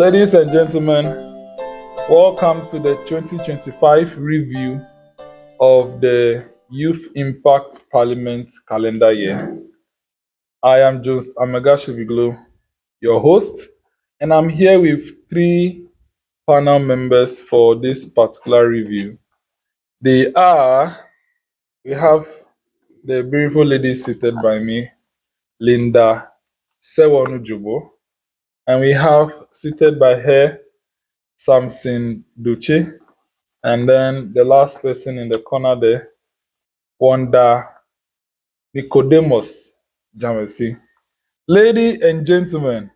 Ladies and gentlemen, welcome to the 2025 review of the Youth Impact Parliament calendar year. I am just Amegashie-Viglo, your host, and I'm here with three panel members for this particular review. They are, we have the beautiful lady seated by me, Linda Sewornu Dzobo, and we have seated by her Sampson Dotse, and then the last person in the corner there, Wanda Nicodemus Dzameshie. Lady and gentlemen,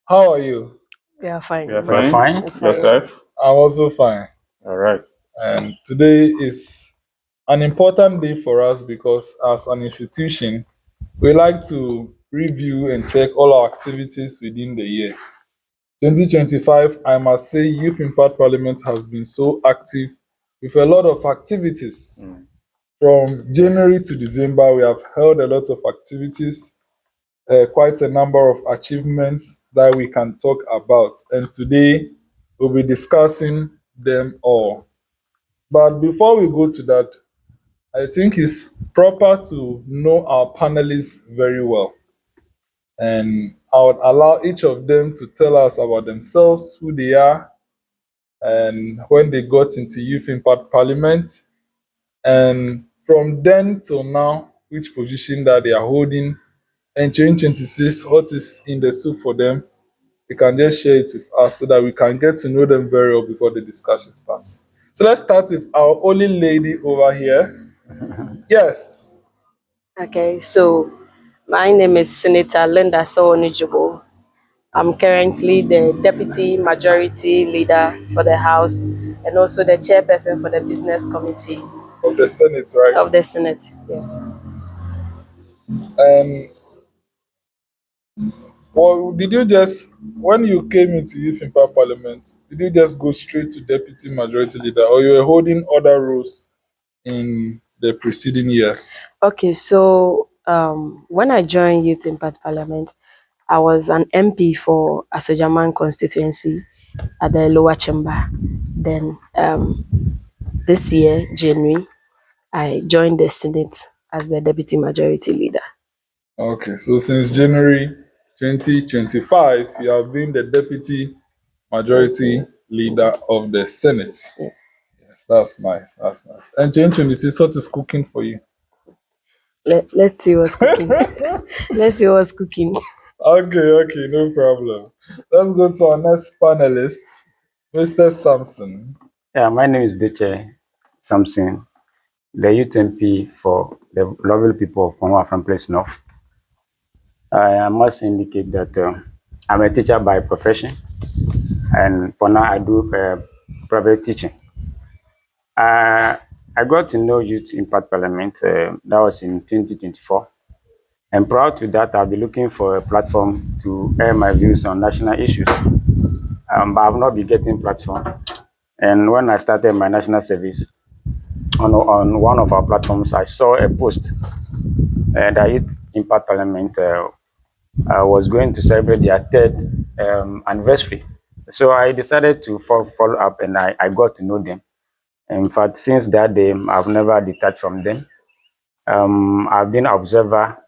how are you? We are fine. We are fine. Yourself? I'm also fine. All right. And today is an important day for us because as an institution, we like to review and check all our activities within the year. 2025, I must say, Youth Impact Parliament has been so active with a lot of activities. From January to December, we have held a lot of activities, quite a number of achievements that we can talk about. And today, we'll be discussing them all. But before we go to that, I think it's proper to know our panelists very well. And I would allow each of them to tell us about themselves, who they are, and when they got into Youth Impact Parliament, and from then till now, which position that they are holding, and 2026, what is in the soup for them. You can just share it with us so that we can get to know them very well before the discussion starts. So let's start with our only lady over here. Yes. Okay, so my name is Senator Linda Sewornu. I'm currently the Deputy Majority Leader for the House and also the Chairperson for the Business Committee Of the Senate, right? of the Senate. Yes. And well, did you just, when you came into Youth Impact Parliament, did you just go straight to Deputy Majority Leader or you were holding other roles in the preceding years? Okay, so when I joined Youth Impact Parliament, I was an MP for Asojaman constituency at the lower chamber. Then this year, January, I joined the Senate as the Deputy Majority Leader. Okay, so since January 2025, you have been the Deputy Majority Leader of the Senate. Yeah. Yes, that's nice. That's nice. And 2026, what is cooking for you? Let's see what's cooking. Let's see what's cooking. Okay, no problem. Let's go to our next panelist, Mr. Sampson. Yeah, my name is Dotse Sampson, the youth MP for the lovely people of Afram Place North. I must indicate that I'm a teacher by profession, and for now I do private teaching. I got to know Youth Impact Parliament, that was in 2024. And prior to that, I'll be looking for a platform to air my views on national issues. But I've not been getting platform. And when I started my national service, on one of our platforms, I saw a post that Youth Impact Parliament was going to celebrate their third anniversary. So I decided to follow up, and I got to know them. In fact, since that day, I've never detached from them. I've been observer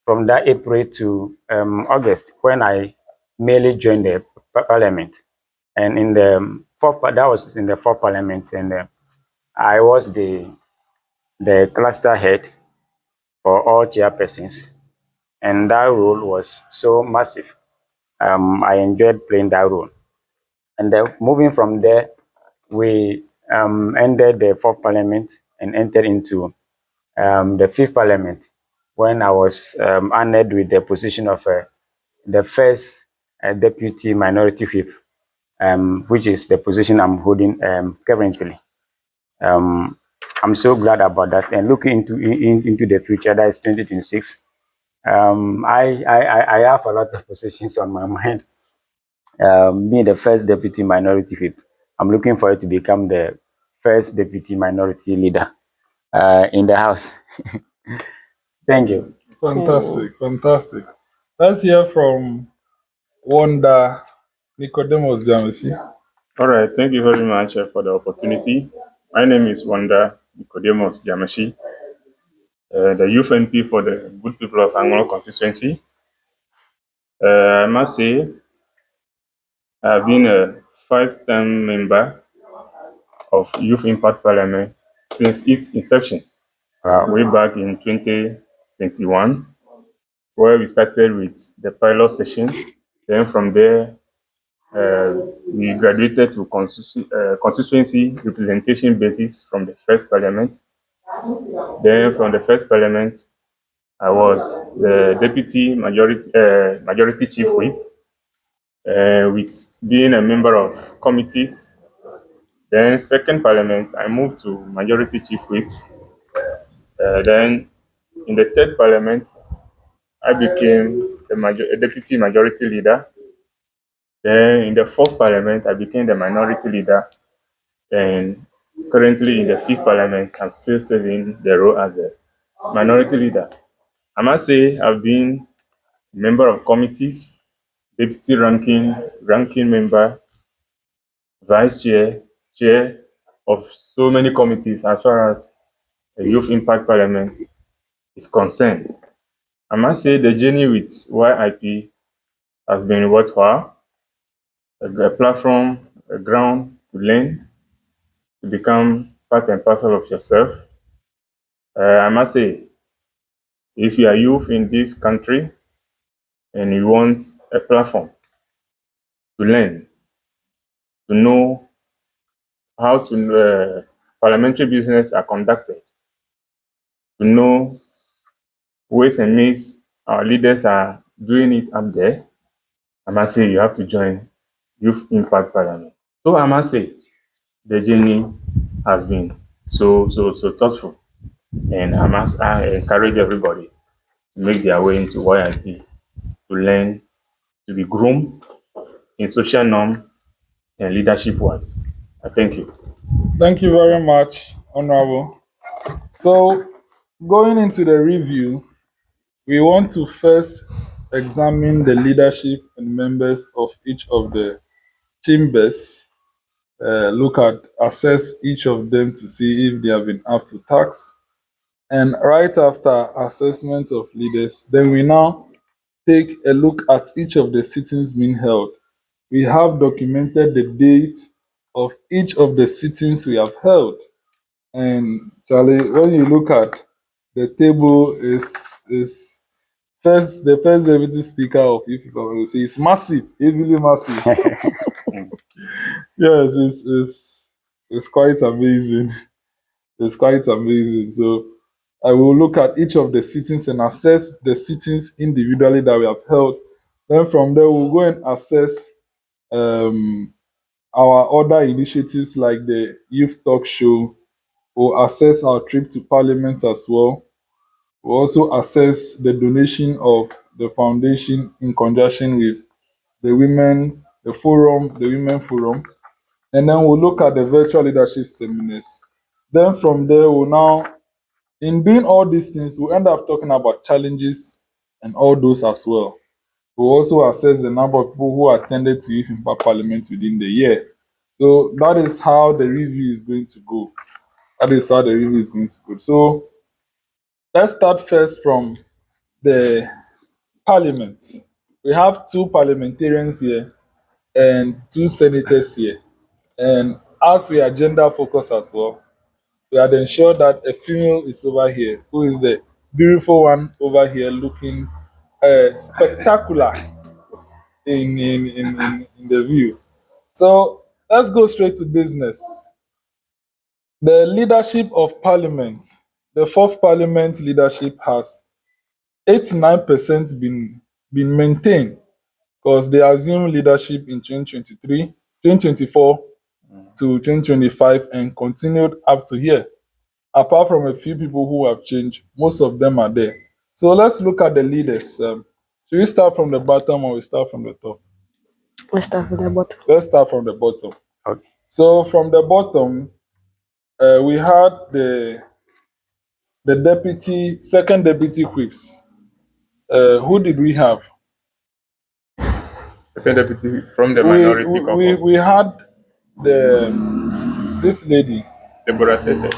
from that April to August when I merely joined the parliament. And in the that was in the fourth parliament, and I was the cluster head for all chairpersons, and that role was so massive. I enjoyed playing that role. And then moving from there, we ended the fourth parliament and entered into the fifth parliament when I was honored with the position of the first deputy minority whip, which is the position I'm holding currently. I'm so glad about that, and looking into the future, that is 2026. I have a lot of positions on my mind. Being the first deputy minority whip, I'm looking for it to become the first deputy minority leader in the house. Thank you. Fantastic. Let's hear from Wanda Nicodemus Dzameshie. All right, thank you very much for the opportunity. My name is Wanda Nicodemus Dzameshie, the youth MP for the good people of Anlo constituency. I must say, I've been a 5-term member of Youth Impact Parliament since its inception, way back in 2021, where we started with the pilot session. Then from there, we graduated to constituency representation basis from the first parliament. Then from the first parliament, I was the deputy majority chief whip, with being a member of committees. Then second parliament, I moved to majority chief whip. Then in the third parliament, I became a deputy majority leader. Then in the fourth parliament, I became the minority leader. And currently in the fifth parliament, I'm still serving the role as a minority leader. I must say I've been a member of committees, deputy ranking member, vice chair, chair of so many committees as far as the Youth Impact Parliament is concerned. I must say the journey with YIP has been worthwhile, a platform, a ground to learn, to become part and parcel of yourself. I must say, if you are youth in this country and you want a platform to learn, to know how to parliamentary business are conducted, to know ways and means our leaders are doing it up there, I must say you have to join Youth Impact Parliament. So I must say the journey has been so thoughtful, and I encourage everybody to make their way into YIP to learn, to be groomed in social norm and leadership words. I thank you. Thank you very much, Honorable. So, going into the review, we want to first examine the leadership and members of each of the chambers, assess each of them to see if they have been up to task. And right after assessment of leaders, then we now take a look at each of the sittings being held. We have documented the date of each of the sittings we have held. And Charlie, when you look at the table, is the first deputy speaker of Youth will say it's massive, heavily massive. Yes, it's quite amazing. It's quite amazing. So I will look at each of the sittings and assess the sittings individually that we have held. Then from there, we'll go and assess our other initiatives like the youth talk show. We'll assess our trip to Parliament as well. We'll also assess the donation of the foundation in conjunction with the Women Forum. And then we'll look at the virtual leadership seminars. Then from there, in doing all these things, we'll end up talking about challenges and all those as well. We'll also assess the number of people who attended to Youth Impact Parliament within the year. So that is how the review is going to go. So let's start first from the Parliament. We have two parliamentarians here and two senators here. And as we are gender focused as well, we had ensured that a female is over here, who is the beautiful one over here looking spectacular in the view. So let's go straight to business. The leadership of Parliament, the fourth Parliament leadership has 89% been maintained because they assumed leadership in 2024 to 2025 and continued up to here. Apart from a few people who have changed, most of them are there. So let's look at the leaders. Should we start from the bottom or we start from the top? Let's start with the bottom. Let's start from the bottom. Okay. So from the bottom, we had the second deputy whips. Who did we have? Second deputy from the we minority we, caucus. we had the this lady, Deborah Tete.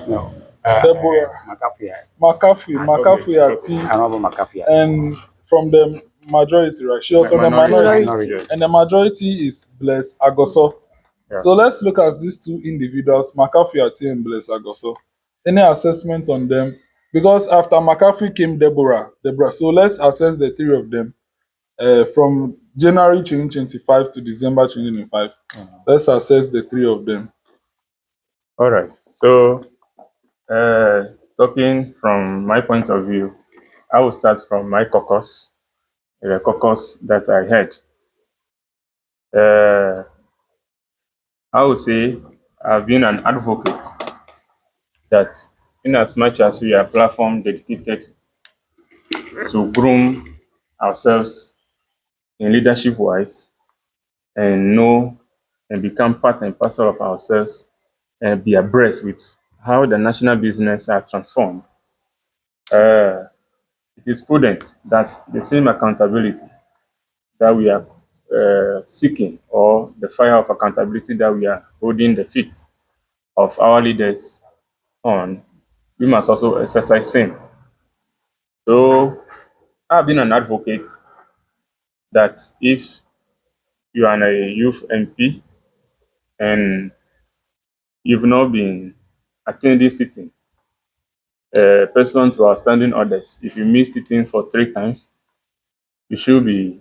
No. Deborah McAfee. Okay, McAfee okay. Ati, Honorable McAfee. and from the majority, right? She was on the Minority, minority, Minority. yes. and the majority is Bless Agoso. Yeah. So let's look at these two individuals, McAfee Ati and Bless Agoso. Any assessment on them? Because after McAfee came Deborah. So let's assess the three of them from January 2025 to December 2025. Let's assess the three of them. All right. So, talking from my point of view, I will start from my caucus, the caucus that I had. I would say I've been an advocate that, in as much as we are a platform dedicated to groom ourselves in leadership wise and know and become part and parcel of ourselves and be abreast with how the national business are transformed, uh, it is prudent that the same accountability that we are seeking, or the fire of accountability that we are holding the feet of our leaders on, we must also exercise same. So I've been an advocate that if you are a youth MP and you've not been attending sitting, pursuant to our standing orders, if you miss sitting for 3 times, you should be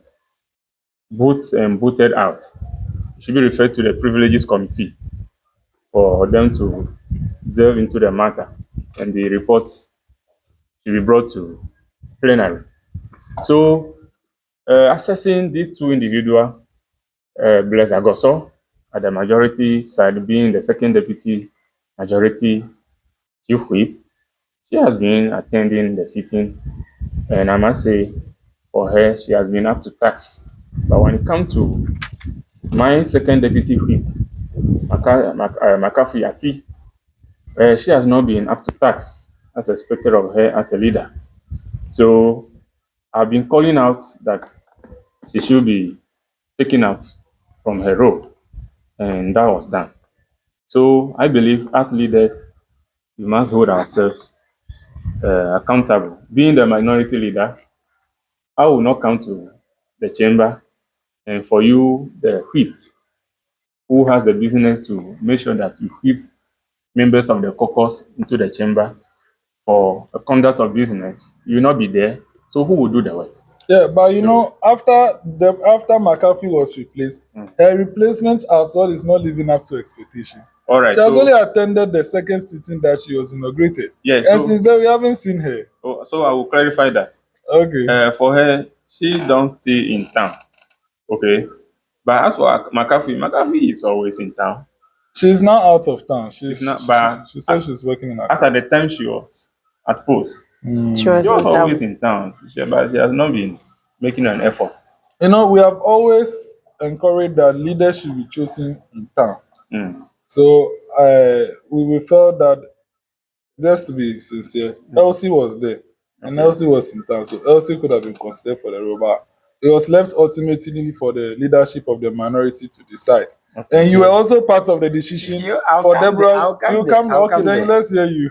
booted out. You should be referred to the privileges committee for them to delve into the matter, and the reports should be brought to plenary. So, assessing these two individuals, Blaise Agoso at the majority side being the second deputy majority chief whip, she has been attending the sitting, and I must say, for her, she has been up to task. But when it comes to my second deputy whip, McAfee Ati, she has not been up to task as expected of her as a leader. So I've been calling out that she should be taken out from her role, and that was done. So I believe as leaders, we must hold ourselves accountable. Being the minority leader, I will not come to the chamber, and for you, the whip, who has the business to make sure that you whip members of the caucus into the chamber for a conduct of business, you will not be there. So who will do the work? Yeah, but you So, know, after McAfee was replaced, her replacement as well is not living up to expectation. all right. She has So only attended the second sitting that she was inaugurated, yeah. and since So then we haven't seen her. so I will clarify that. Okay, For her, she don't stay in town. Okay. But as for McAfee is always in town. she's now out of town. It's not, but She said she's working in as Accra. at the time she was at post, She she was was in always town. in town. But she has not been making an effort. You know, we have always encouraged that leaders should be chosen in town. Mm. So we felt that, just to be sincere, Elsie was there, and Okay. Elsie was in town, so Elsie could have been considered for the role, but it was left ultimately for the leadership of the minority to decide. Okay. And you were also part of the decision I'll for come there. Deborah. I'll come You there. come there, I'll okay? come Then there. let's hear you.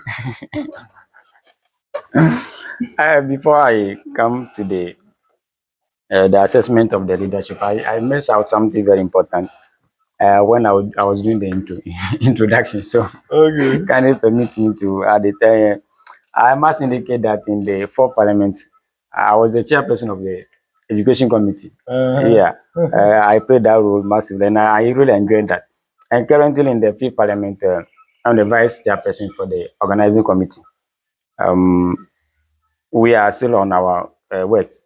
Before I come to the assessment of the leadership, I missed out something very important when I was doing the introduction. So, Okay. can you permit me to add it? I must indicate that in the fourth parliament, I was the chairperson of the education committee. Uh-huh. Yeah, I played that role massively, and I really enjoyed that. And currently in the fifth parliament, I'm the vice chairperson for the organizing committee. Um, we are still on our works,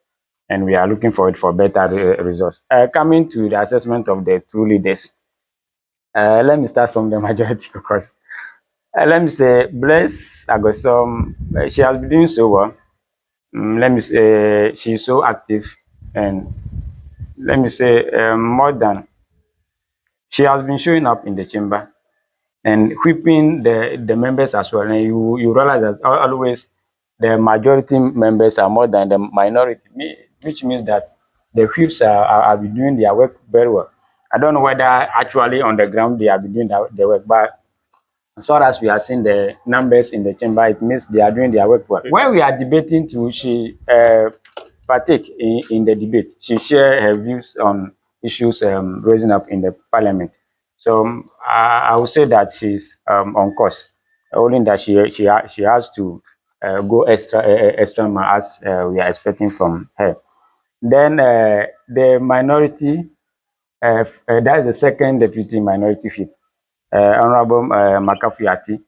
and we are looking forward for better results. Coming to the assessment of the two leaders, let me start from the majority caucus. Let me say, Bless Agosom, she has been doing so well. Let me say, she's so active, and let me say, more than she has been showing up in the chamber and whipping the members as well. And you realize that always the majority members are more than the minority, which means that the whips are doing their work very well. I don't know whether actually on the ground they are doing their work, but as far as we are seeing the numbers in the chamber, it means they are doing their work well. When we are debating too, she partake in the debate. She share her views on issues raising up in the parliament. So I would say that she's on course. Only that she has to go extra mile as we are expecting from her. Then the minority, that is the second deputy minority whip, Honorable Makafuyati.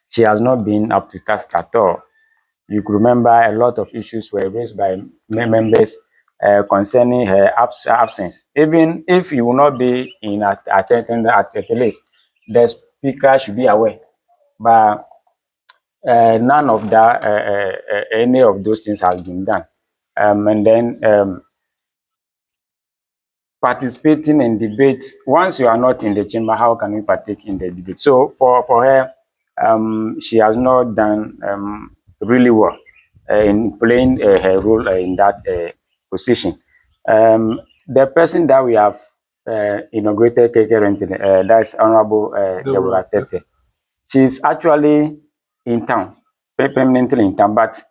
She has not been up to task at all. You could remember a lot of issues were raised by members concerning her absence. Even if you will not be in attendance at the place, the speaker should be aware. But none of that, any of those things has been done. And then participating in debates. Once you are not in the chamber, how can you partake in the debate? So for her, she has not done really well in playing her role in that position. The person that we have inaugurated currently, that's Honorable Deborah Tete. She's actually in town, permanently in town, but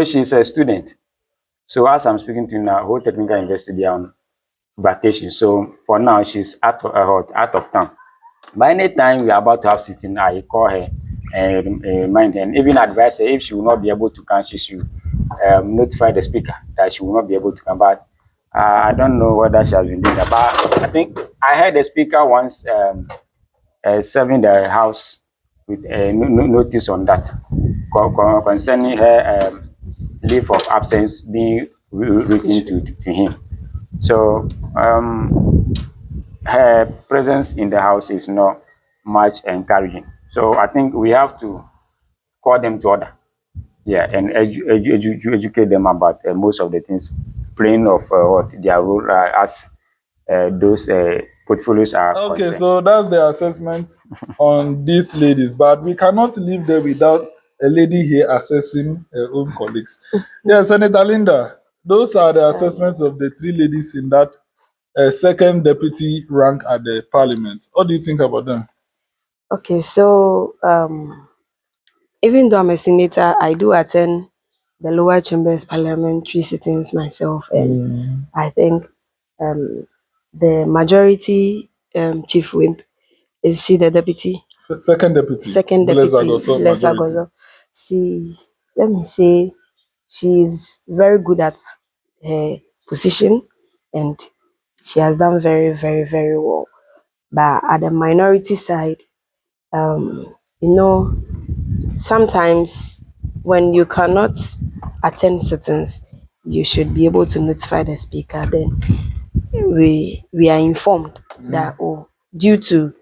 she's a student. So as I'm speaking to you now, whole technical university, they are on vacation. So for now, she's out of town. By any time we are about to have sitting, I call her and remind her, and even advise her if she will not be able to come, she should notify the speaker that she will not be able to come. But I don't know whether she has been doing that. But I think I heard the speaker once serving the house with a notice on that concerning her leave of absence being written to him. So her presence in the house is not much encouraging. So I think we have to call them to order, yeah, and educate them about most of the things, playing of what their role as those portfolios are Okay, concerned. so that's the assessment on these ladies, but we cannot leave there without a lady here assessing her own colleagues. Yes, Senator Linda, those are the assessments of the three ladies in that second deputy rank at the parliament. What do you think about them? Okay, so even though I'm a senator, I do attend the lower chambers parliamentary sittings myself, and I think um, the majority chief whip, is she the deputy? Second deputy, Second Blaise deputy, Agoso, Bless majority. Agozo. See, let me say, she's very good at her position, and she has done very, very, very well. But at the minority side, you know, sometimes when you cannot attend sittings, you should be able to notify the speaker. Then we are informed that, oh, due to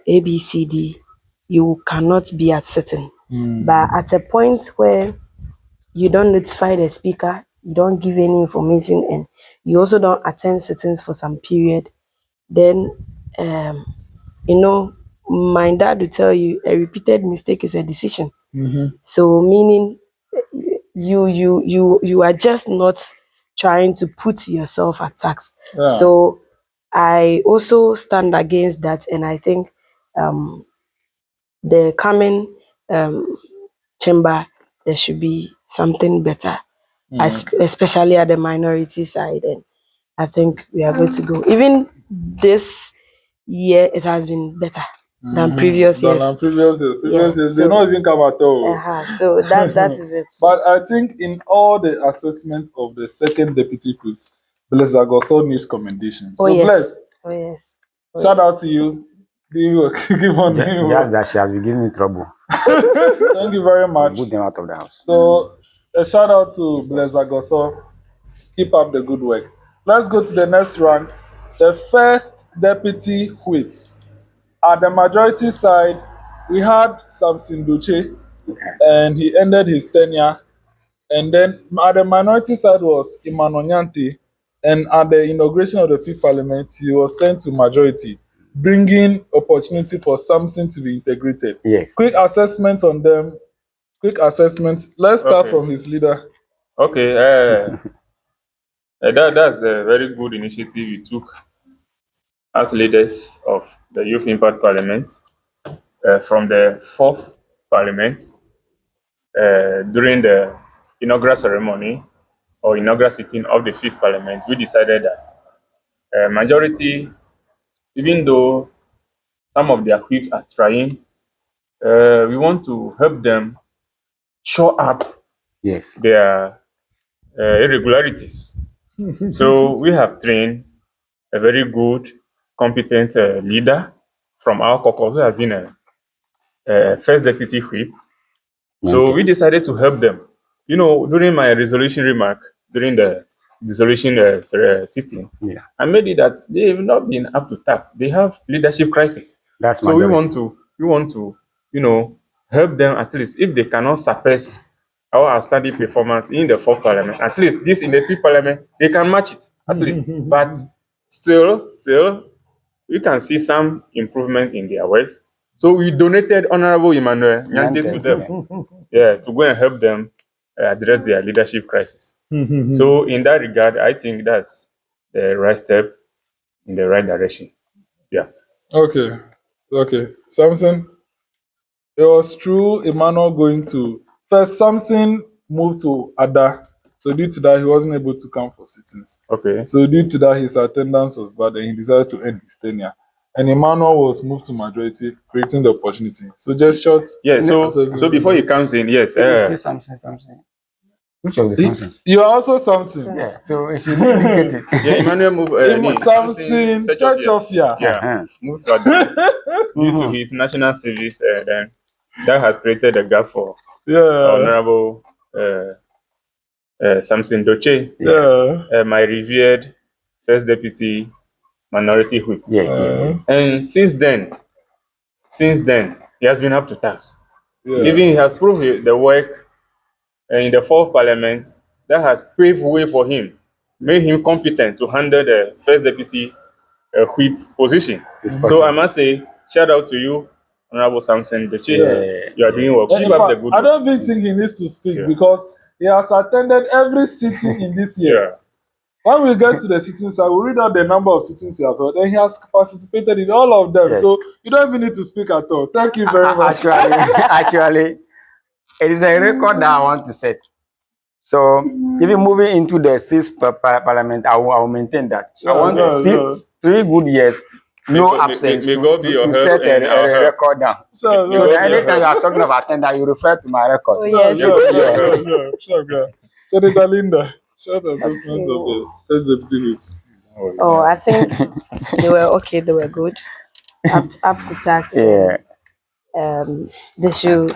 ABCD, you cannot be at sitting. But at a point where you don't notify the speaker, you don't give any information, and you also don't attend sittings for some period, then um, my dad will tell you a repeated mistake is a decision. So meaning you are just not trying to put yourself at tax. Yeah. So I also stand against that, and I think um, the coming chamber there should be something better, especially at the minority side, and I think we are good to go. Even this year, it has been better than previous Than years. previous years. Previous years, they not even come at all. So that is it. But I think in all the assessments of the second deputy quiz, Blaise Agoso needs commendation. So Blaise, Oh yes. shout out to you. Give on you. Just that she has been giving me trouble. Thank you very much. Put them out of the house. So a shout out to Blaise Agoso. Keep up the good work. Let's go to the next rank. The first deputy whips. At the majority side, we had Sampson Dotse, and he ended his tenure. And then at the minority side was Emmanuel Nyante, and at the inauguration of the fifth parliament, he was sent to majority, bringing opportunity for Sampson to be integrated. Yes. Quick assessment on them. Quick assessment. Let's start from his leader. Okay. That's a very good initiative you took as leaders of the Youth Impact Parliament from the fourth Parliament during the inaugural ceremony or inaugural sitting of the fifth Parliament. We decided that majority, even though some of their whips are trying, we want to help them show up Yes. their irregularities. So we have trained a very good, competent leader from our caucus who has been a first deputy whip. So Okay. we decided to help them. You know, during my resolution remark, during the dissolution sitting, Yeah. I made it that they have not been up to task. They have leadership crisis. That's So we majority. want to, you know, help them at least if they cannot suppress our outstanding performance in the fourth parliament. At least this in the fifth parliament, they can match it at least. But still, we can see some improvement in their works. So we donated Honorable Emmanuel Nyante to them, to go and help them address their leadership crisis. So in that regard, I think that's the right step in the right direction. Yeah. Okay. Samson, it was true. Emmanuel going to first. Samson moved to Ada, so due to that he wasn't able to come for sittings. Okay. So due to that his attendance was bad, and he decided to end his tenure. And Emmanuel was moved to majority, creating the opportunity. So just short. Yeah. So assessment before of he it. comes in, yes. Say something. Which of the Samsons? You are also Samson. Yeah. So it should indicate it. Yeah, Emmanuel moved. Samson, search of ya. Yeah, moved to Ada due to his national service. Then that has created a gap for Yeah. Honorable Samson Dotse, Yeah. my revered first deputy minority whip. Yeah. And since then, he has been up to task. Yeah. Even he has proved the work in the fourth parliament that has paved way for him, made him competent to handle the first deputy whip position. So I must say, shout out to you, Honorable Samson Dotse. Yes. You are doing well. In Keep up the fact, good I work. don't even think he needs to speak Yeah. because he has attended every sitting in this year. Yeah. When we get to the sittings, I will read out the number of sittings he has held, and he has participated in all of them. Yes. So you don't even need to speak at all. Thank you very much. Actually, it is a record that I want to set. So, even moving into the sixth parliament, I will maintain that. I want Sure. 3 good years, no May absence, God be your to help set and our a help. record down. Sure. So that anytime you are talking about attendance, you refer to my record. Oh, yes. Sure. Senator Linda, short assessment of the first deputy whips. Oh, I think they were okay. They were good. Up to tax. Yeah. They should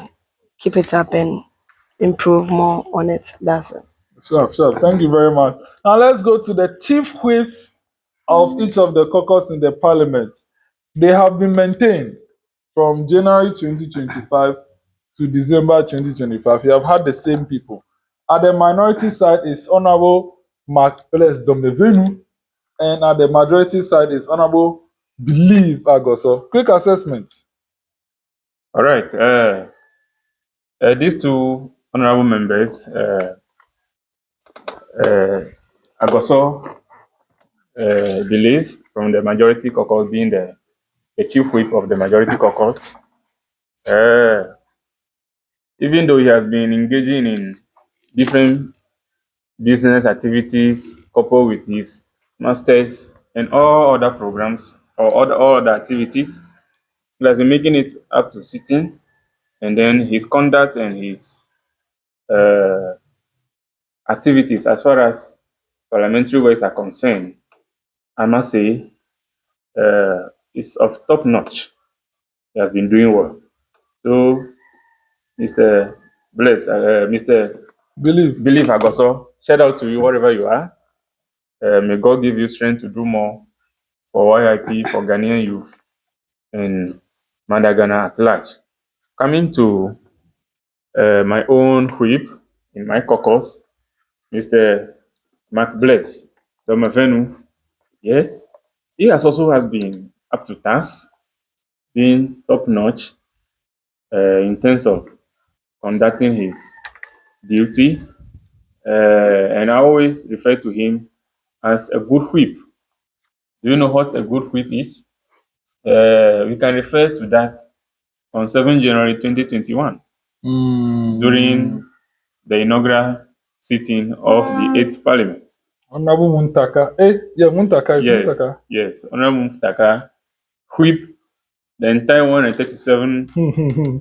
keep it up and improve more on it. That's it. Sure. Thank you very much. Now let's go to the chief whips of each of the caucus in the parliament. They have been maintained from January 2025 to December 2025. You have had the same people. At the minority side is Honorable Mark Peles Domevenu, and at the majority side is Honorable Believe Agoso. Quick assessment. All right. These two honorable members, Agoso Believe from the majority caucus, being the chief whip of the majority caucus. Even though he has been engaging in different business activities coupled with his masters and all other programs or all other activities, he has been making it up to sitting, and then his conduct and his uh, activities as far as parliamentary works are concerned, I must say, it's of top notch. He has been doing well. So, Mr. Believe Agoso, shout out to you wherever you are. May God give you strength to do more for YIP, for Ghanaian youth, and Madagascar at large. Coming to my own whip in my caucus, Mr. Mark Bless Domevenu, yes, he has been up to task, being top notch in terms of conducting his duty, and I always refer to him as a good whip. Do you know what a good whip is? We can refer to that on 7 January 2021 during the inaugural sitting of the 8th Parliament. Honorable Muntaka. Yeah, Muntaka is Yes, Muntaka. yes. Honorable Muntaka whipped the entire 137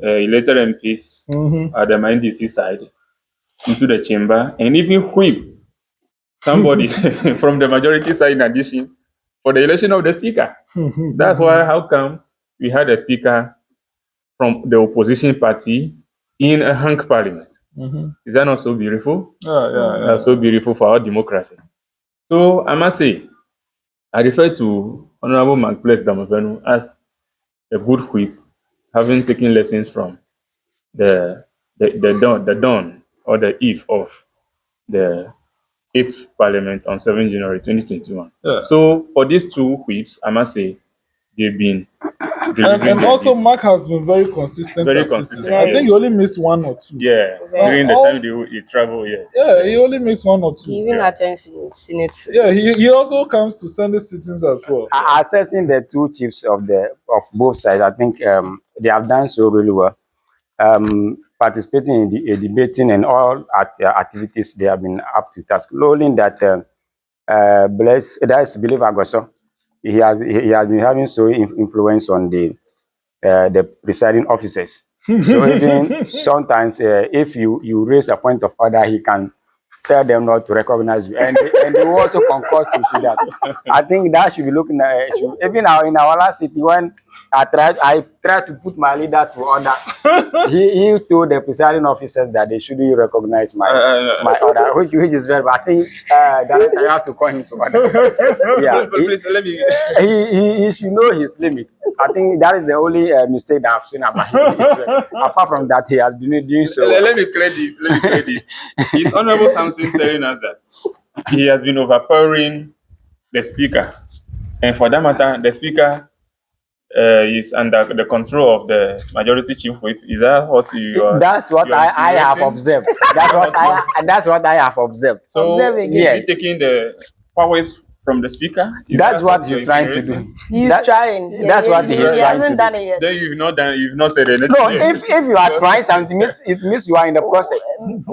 elected MPs at the MNDC side into the chamber, and even whip somebody from the majority side in addition for the election of the speaker. That's why how come we had a speaker from the opposition party in a hung parliament? Is that not so beautiful? Yeah. That's so beautiful for our democracy. So I must say, I refer to Honorable Marketplace Damavenu as a good whip, having taken lessons from the dawn or the eve of the 8th Parliament on 7 January 2021. Yeah. So for these two whips, I must say they've been delivering And their also, duties. Mark has been very consistent Very as consistent, citizen. I think yes. he only missed one or two. Yeah, Well, during the all- time they travel, yes. Yeah, he only makes one or two. He even Yeah. attends Senate Yeah, sittings. he also comes to Sunday sittings as well. Assessing the two chiefs of both sides, I think they have done so really well. Participating in the debating and all activities, they have been up to task. Lowly that that's Believe Agoso. He has been having so influence on the presiding officers. So even sometimes, if you raise a point of order, he can tell them not to recognize you, and they will also concur to that. I think that should be looking at. Even now in our last city, when I tried to put my leader to order, he told the presiding officers that they shouldn't recognize my order, which is very. I think director, you have to call him to order. Yeah, Please let me. he should know his limit. I think that is the only mistake that I've seen about him. Apart from that, he has been doing so well. Let me clear this. His Honorable Sampson telling us that he has been overpowering the speaker, and for that matter, the speaker is under the control of the majority chief whip. Is that what you are? That's what you are I have insinuating? observed. That's what I have observed. So Observe again. Yes. is he taking the powers from the speaker? Is That's that what you're he's trying to insinuating? do. He's That- trying. that's what he he's trying to hasn't do. done it yet. Then you've not said anything. No, yet. if you are trying something, it means you are in the process.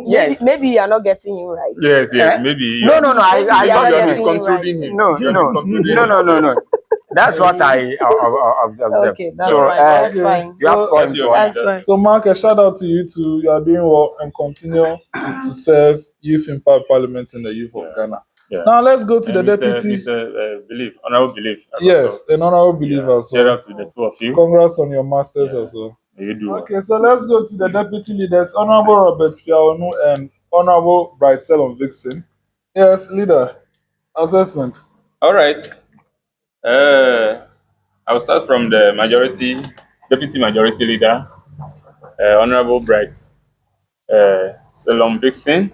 Yes. Maybe you are not getting him right. Yes, Eh? maybe. you No, are- no, no. Maybe I you are Because not you are getting him miscontrolling right. him. no, You are no, miscontrolling no, him. no. That's what I observed. Okay, that's So, fine. That's okay. fine. you have to call That's him your to order. That's fine. So, Mark, a shout out to you too. You are doing well and continue to serve Youth in Parliament in the youth of Ghana. Yeah. Now, let's go to the And deputy. Believe, honorable belief. Yes, an honorable believer as Shout well. out to the two of you. Congrats on your masters Yeah. as well. You do. Okay, so let's go to the deputy leaders, Honorable Robert Fiawonu and Honorable Brightel Vixen. Yes, leader, assessment. All right. I'll start from the deputy majority leader, Honorable Bright Salom Vixen.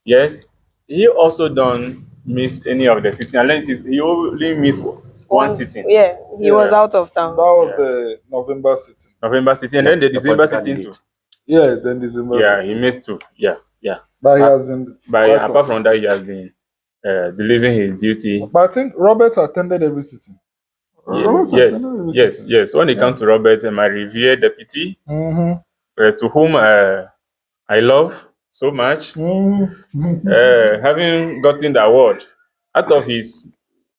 Yes, he also don't miss any of the sitting. Unless he only missed one sitting. Yeah, he was out of That town. was the November sitting. November sitting, and then the December political sitting debate. too. Yeah, then December Yeah, he sitting. missed two. Yeah. But he has been. But quite apart from consistent. that, he has been delivering his duty. But I think Robert attended every sitting. Robert attended every sitting. Yes. When it comes to Robert, my revered deputy, to whom I love so much, having gotten the award out of his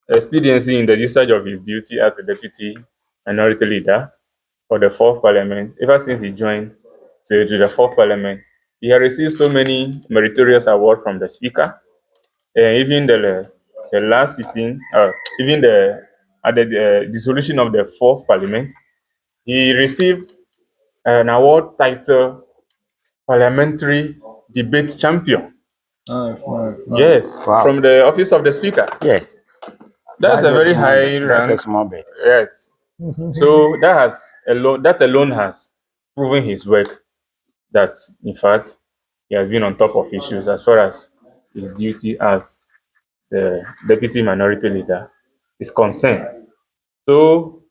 experience in the discharge of his duty as the deputy minority leader for the fourth parliament, ever since he joined to the fourth parliament, he has received so many meritorious awards from the speaker. Even the last sitting, even at the dissolution of the fourth parliament, he received an award titled Parliamentary Debate Champion. Nice. Yes, Wow. from the office of the speaker. Yes. That's a very high That's a rank. small bit. Yes. So that alone has proven his work. That in fact he has been on top of issues as far as his duty as the deputy minority leader is concerned. So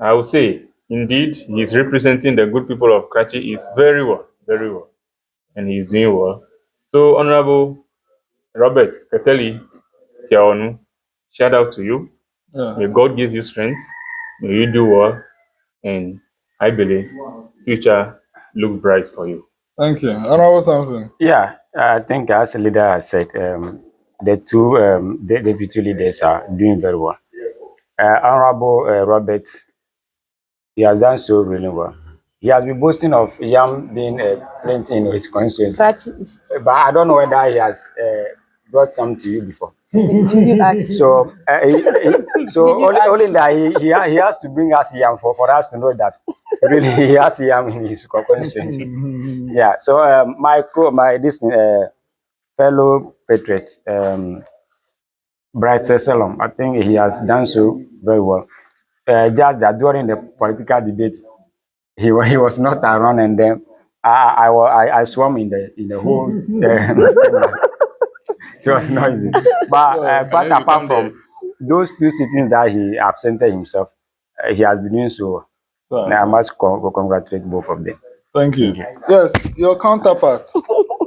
I would say indeed he is representing the good people of Karachi is very well, and he is doing well. So Honorable Robert Keteli, Sewornu, shout out to you. May Yes. God give you strength. May you do well. And I believe future look bright for you. Thank you. Honorable Sampson. Yeah, I think as a leader has said, the two deputy leaders are doing very well. Honorable Robert, he has done so really well. He has been boasting of yam being plenty in his constituency, Scratchy East. but I don't know whether he has brought some to you before. Did you ask? So, so Did you only ask? that he has to bring us yam for us to know that really he has yam in his constituency. Yeah. So my this fellow patriot, Bright Salom, I think he has done so very well. Just that during the political debate, he was not around, and then I swam in the whole. It was noisy. But Can you apart become the from those two sittings that he absented himself, he has been doing so well. Sir, I must congratulate both of them. thank you. Thank you. Yes, your counterpart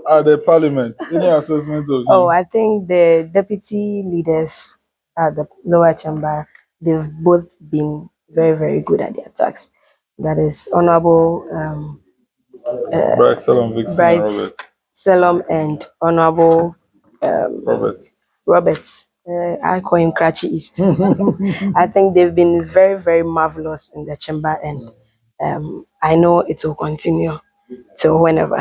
at the parliament. Any assessment of Oh, you? I think the deputy leaders at the lower chamber, they've both been very, very good at their tasks. That is Honorable Bright, Salom, Vixen, and Bright Robert. Selom and Honorable Robert. Robert. I call him Cratchy East. I think they've been very, very marvelous in the chamber, and I know it will continue till whenever.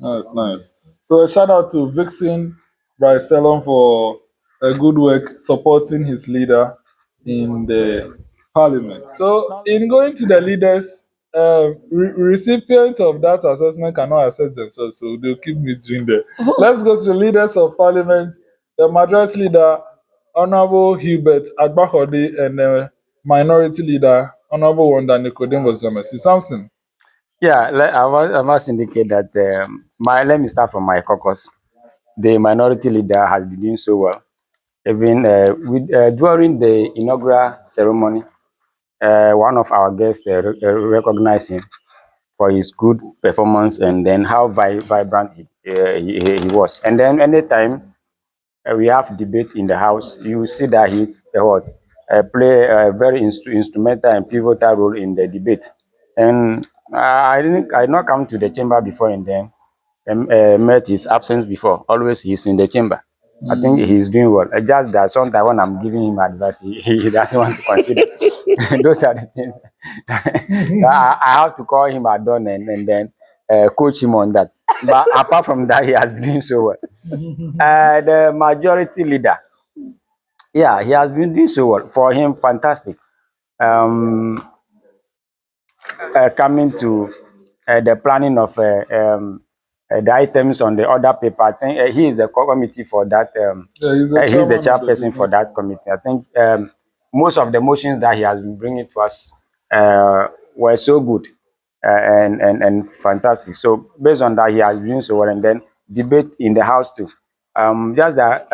That's nice. So a shout out to Vixen Bright Salom for a good work supporting his leader in the parliament. So in going to the leaders, recipient of that assessment cannot assess themselves, so they'll keep me doing that. Let's go to the leaders of parliament. The majority leader, Honorable Hubert Agbahode, and the minority leader, Honorable Wanda Nicodemus Dzameshie. Sampson. Yeah, I must indicate that let me start from my caucus. The minority leader has been doing so well. Even during the inaugural ceremony, one of our guests recognized him for his good performance and then how vibrant he was. And then anytime we have debate in the house, you will see that he play a very instrumental and pivotal role in the debate. And I did not come to the chamber before and then met his absence before. Always he's in the chamber. I think he's doing well. Just that sometimes when I'm giving him advice, he doesn't want to consider. Those are the things I have to call him Adon and then coach him on that. But apart from that, he has been doing so well. The majority leader, yeah, he has been doing so well. For him, fantastic. Um, Coming to the planning of the items on the other paper, I think he is the committee for that. He's the chairperson for that committee. I think most of the motions that he has been bringing to us were so good and fantastic. So based on that, he has been doing so well, and then debate in the house too. Just that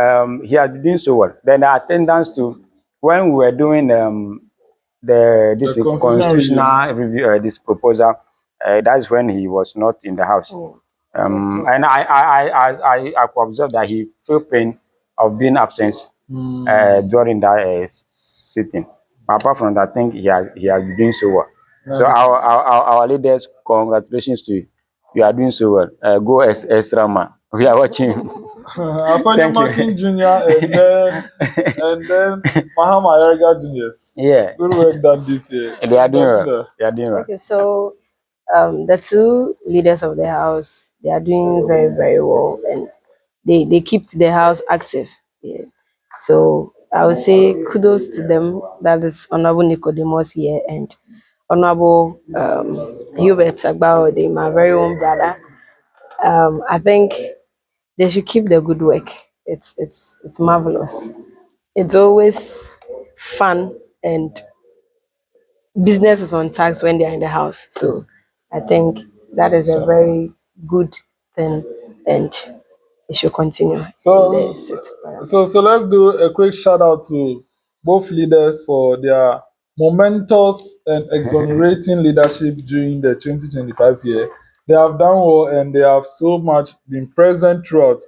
he has been doing so well. Then the attendance to when we were doing this constitutional review, this proposal, that is when he was not in the house. And I could observe that he felt pain of being absent during that sitting. Apart from that, I think he has been doing so well. So our leaders, congratulations to you. You are doing so well. Go as Rama. We are watching you. Thank Apanyamakin you. Junior and then Mahama Yarga Juniors. Yeah, Good work done this year. they are doing well. They are doing well. Okay, so the two leaders of the house, they are doing very, very well, and they keep the house active. Yeah. So I would say kudos to them. That is Honorable Nicodemus here and Honorable Hubert Agbao, my very own brother. I think they should keep the good work. It's marvelous. It's always fun, and business is on tax when they're in the house. So I think that is a very good thing, and it should continue in So, the sixth parliament. so let's do a quick shout out to both leaders for their momentous and exonerating leadership during the 2025 year. They have done well and they have so much been present throughout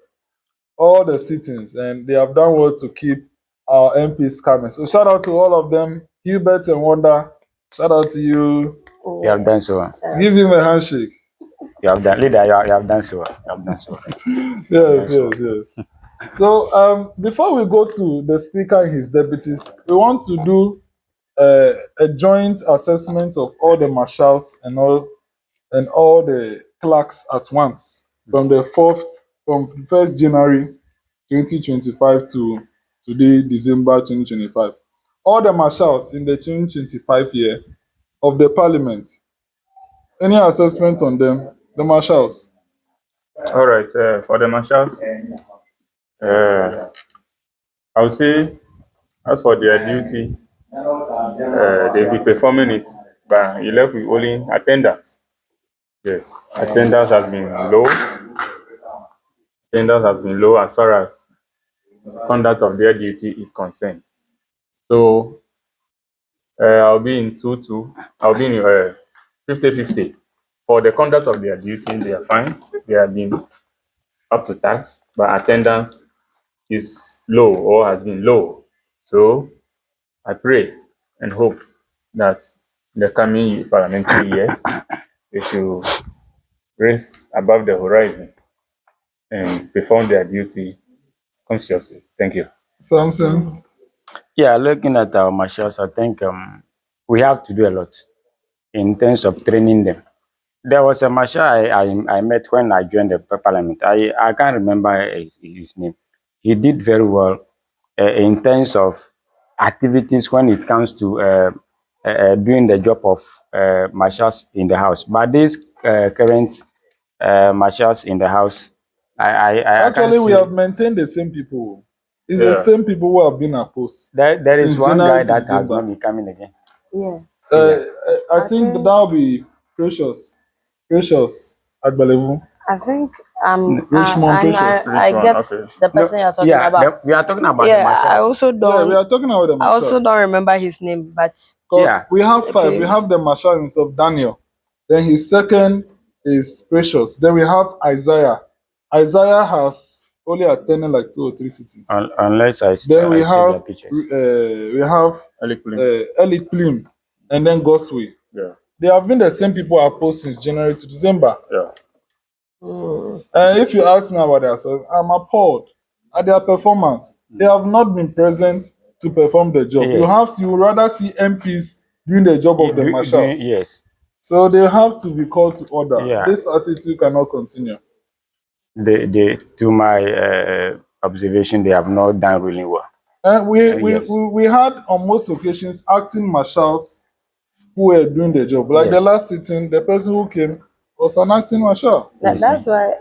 all the sittings, and they have done well to keep our MPs coming. So shout out to all of them. Hubert and Wanda, shout out to you. You have done so. Give him a handshake. You have done, leader. You have done so. You have done so. Yes. So before we go to the speaker and his deputies, we want to do a joint assessment of all the marshals and all the clerks at once from from 1st January 2025 to today, December 2025. All the marshals in the 2025 year of the parliament. Any assessment on them? The marshals. All right. For the marshals, I would say, as for their duty, they'll be performing it, but you left with only attendance. Yes, attendance has been low. Attendance has been low as far as conduct of their duty is concerned. So I'll be in 2-2. I'll be in 50-50. For the conduct of their duty, they are fine. They have been up to task, but attendance is low or has been low. So I pray and hope that in the coming parliamentary years, they should raise above the horizon and perform their duty consciously. Thank you. Sampson. Yeah, looking at our marshals, I think we have to do a lot in terms of training them. There was a marshal I met when I joined the parliament. I can't remember his name. He did very well in terms of activities when it comes to doing the job of marshals in the house. But these current marshals in the house, I can't Actually, we see. have maintained the same people. It's the Yeah. same people who have been opposed There is since one January guy to that has December. not been coming again. Yeah. I think that will be Precious Agbalevu. I think Richmond Precious. I Which one? get Okay. the person you're talking Yeah, about. we are talking about the Yeah, I marshals. also Yeah, don't. we are talking about the I also marshals. don't remember his name, but Because Yeah. we have five. Okay. We have the marshal himself, Daniel. Then his second is Precious. Then we have Isaiah. Isaiah has only attended like 2 or 3 sittings. Unless Then we I see their have pictures. Early Plim. Eli Plim and then Gosway. Yeah. They have been the same people opposed since January to December. Yeah. And if you ask me about themselves, I'm appalled at their performance. They have not been present to perform the job. Yes. You would rather see MPs doing the job of the marshals. Yes. So they have to be called to order. Yeah. This attitude cannot continue. To my observation, they have not done really well. And Yes. we had on most occasions acting marshals who were doing the job. Like the Yes. last sitting, the person who came was an acting marshal. that's why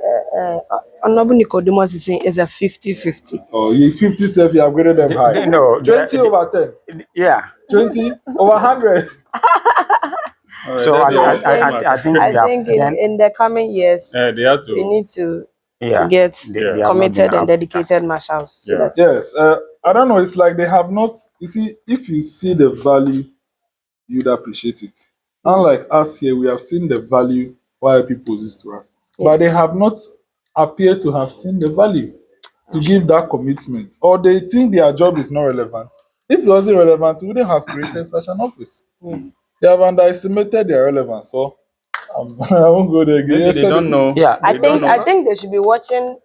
Honorable Nicodemus is saying it's a 50-50. Oh, you 50 self, you upgraded them high. No, 20 over 10. yeah. 20 over 100. All right, So that's I the- think I we have think then, in the coming years, they have we to. need to yeah, get they have not committed been and up to dedicated marshals. So Yeah. that Yes, I don't know. It's like they have not. You see, if you see the value, you'd appreciate it. Unlike us here, we have seen the value why people poses to us, but they have not appeared to have seen the value to give that commitment, or they think their job is not relevant. If it wasn't relevant, we wouldn't have created such an office. They have underestimated their relevance. So I won't go there again. Maybe they don't know. Yeah. I They don't know. think they should be watching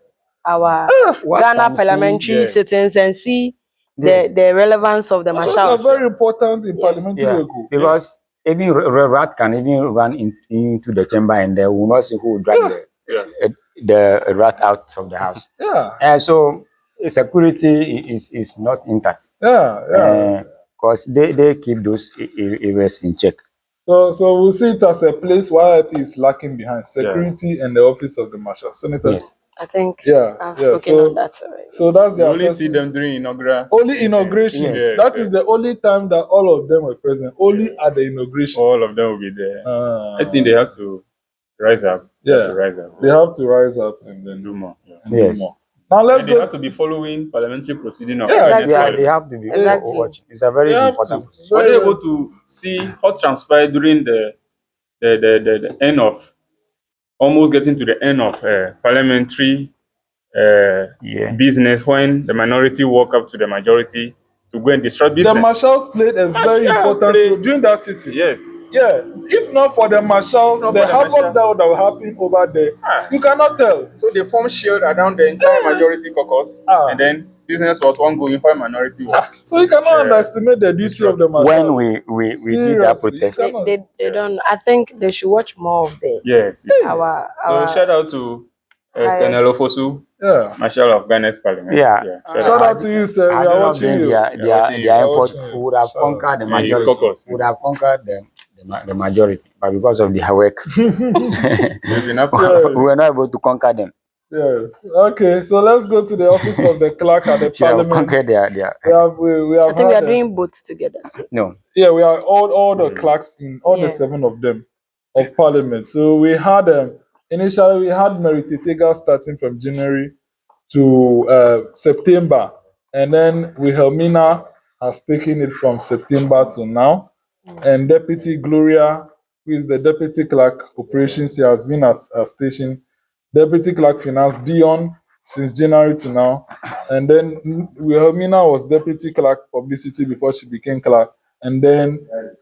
our What Ghana I'm parliamentary seeing, sittings and see Yes. the relevance of the Marshals are marshals. very important in parliamentary Yeah, work. because even rat can even run into the chamber and they will not see who will drag the rat out of the house. Yeah, And so security is not intact. yeah. Because they keep those areas in check. So we'll see it as a place where YIP is lacking behind security and the office of the marshal. Senator. Yes. I think Yeah, I've yeah. spoken on that already. So that's You the only see assessment. them during inaugural. Only inauguration. Yes. That is the only time that all of them were present. Only at the inauguration. All of them will be there. I think they have to rise up. They have to rise up. They have to rise up and then Do more. Yeah. and Yes. do more. Now let's And they go. have to be following parliamentary proceeding of Yeah, next Yeah, Exactly. they parliament. have to be Exactly. watching. It's a very They have important to. position. Were they able to see what transpired during the end of almost getting to the end of parliamentary Yeah. business when the minority walk up to the majority to go and disrupt The business. marshals played a very important played- role during that city. Yes. Yeah, if not for the marshals, If not the for the havoc marshals. that would have happened over there, you cannot tell. So they formed shield around the entire majority caucus, and then business was ongoing while minority was. So you cannot underestimate the duty of the marshals. When we did that Seriously, you protest, cannot. They don't. I think they should watch more of the Yes. our So shout out to highest- Colonel Ofosu, Yeah. Marshal of Ghana's Parliament. yeah. Shout out to you, sir. We had are it not watching been you. their effort, watching you. we would have Shout out. conquered the Yeah, his majority. caucus. We would have conquered the majority, but because of their work, We've been up- we were not able to conquer them. Yes. Okay, so let's go to the office of the clerk at the Should have parliament. conquered their. We have I think we had are doing both together. So No. yeah, we are all the clerks in all the Yeah. 7 of them of parliament. So we had initially we had Mary Tetega starting from January to September, and then Wilhelmina has taken it from September to now, and Deputy Gloria, who is the deputy clerk operations, she has been at her station. Deputy clerk finance Dion since January to now, and then Wilhelmina was deputy clerk publicity before she became clerk, and then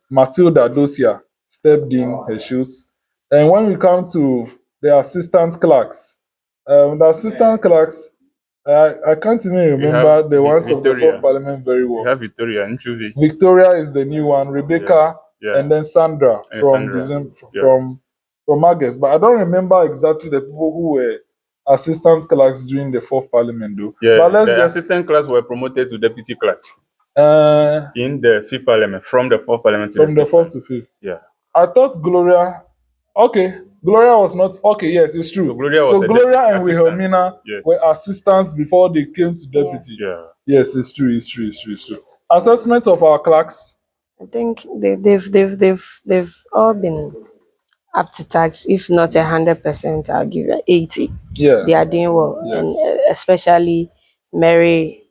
Matilda Dosia stepped in her shoes. And when we come to the assistant clerks, I can't even remember have the ones of the Victoria. fourth parliament very We well. have Victoria Nchuvi. Victoria is the new one, Rebecca, Yeah. and then Sandra And from Sandra. December, Yeah. from August. But I don't remember exactly the people who were assistant clerks during the fourth parliament, though. Yeah, But let's the just assistant clerks were promoted to deputy clerks uh, in the fifth parliament, from the fourth parliament to from the fifth fourth to fifth. Yeah. I thought Gloria. Okay, Gloria was not okay. Yes, it's true. So Gloria was a Gloria and assistant. Wilhelmina Yes. were assistants before they came to deputy. Yeah. Yes, it's true. It's true. It's true. It's true. Assessment of our clerks. I think they've all been up to tax. If not 100%, I'll give you 80. Yeah. They are doing well, Yes. and especially Mary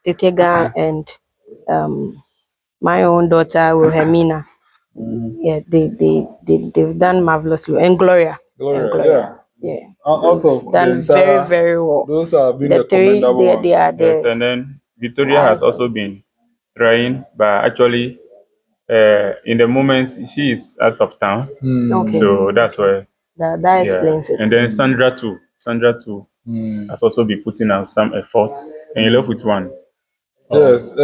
Tetega and my own daughter Wilhelmina. Yeah, they've done marvelously, and Gloria. Gloria, Yeah. Out of the Done entire, very well. those have been the three, commendable ones. they are Yes, the and then Victoria has also been trying, but actually, in the moment she is out of town, okay. so that's why. That explains it. And then Sandra too. Sandra too has also been putting out some effort, and you're left with one. Yes,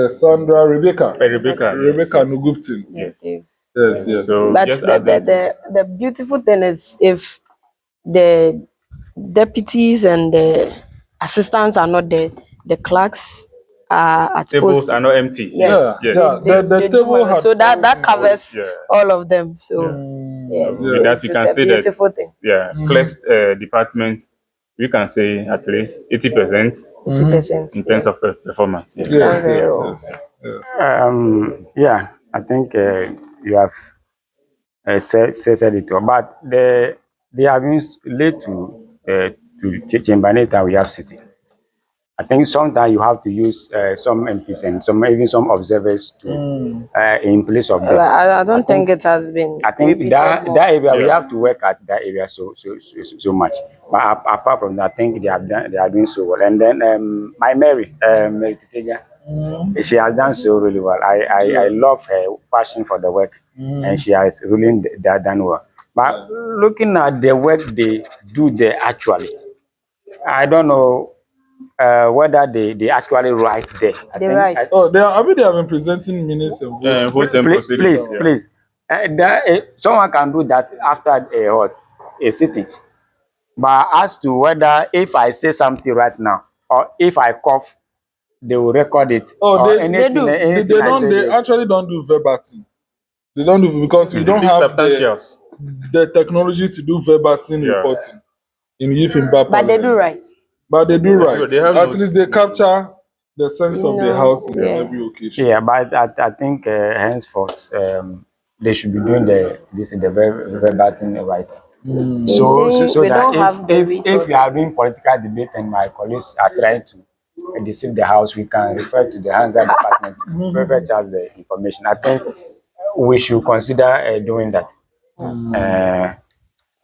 Sandra, Rebecca Rebecca. Nuguptin. Yes. Yes. So But just as the beautiful thing is if the deputies and the assistants are not there, the clerks are at tables post. are not empty. Yes. Yeah, Yes. yeah. The They do table well. had So that covers Yeah. all of them. So yeah, With that, we it's can a say that beautiful thing. clerks department, we can say at least 80% 80%. in terms of performance. Yeah. Yes, Very yes, well. yes. Yeah, I think you have said it all, but they have been late to Chamberlain we have city. I think sometimes you have to use some MPs and even some observers to in place of them. I don't think it has been. I think repeated that more. that area we Yeah. have to work at that area so much. But apart from that, I think they are doing so well. And then my Mary Tetega, she has done so really well. I love her passion for the work, and she has really done well. But looking at the work they do there actually, I don't know whether they actually write there. They write. Oh, they have been presenting minutes and votes. Votes and Please, proceedings. please. Someone can do that after a sitting. But as to whether if I say something right now or if I cough, they will record it. Oh, or they anything, do. anything They I don't. say, They actually don't do verbatim. They don't do because we don't Big have substantials. the technology to do verbatim Yeah. reporting in youth impact. But they do right. But they do right. They have At notes. least they capture the sense of the house in Yeah. every occasion. Yeah, but I think henceforth they should be doing the verbatim writing. So we that don't have the if we resources. are doing political debate and my colleagues are trying to deceive the house, we can refer to the Hansa department to further charge the information. I think we should consider doing that.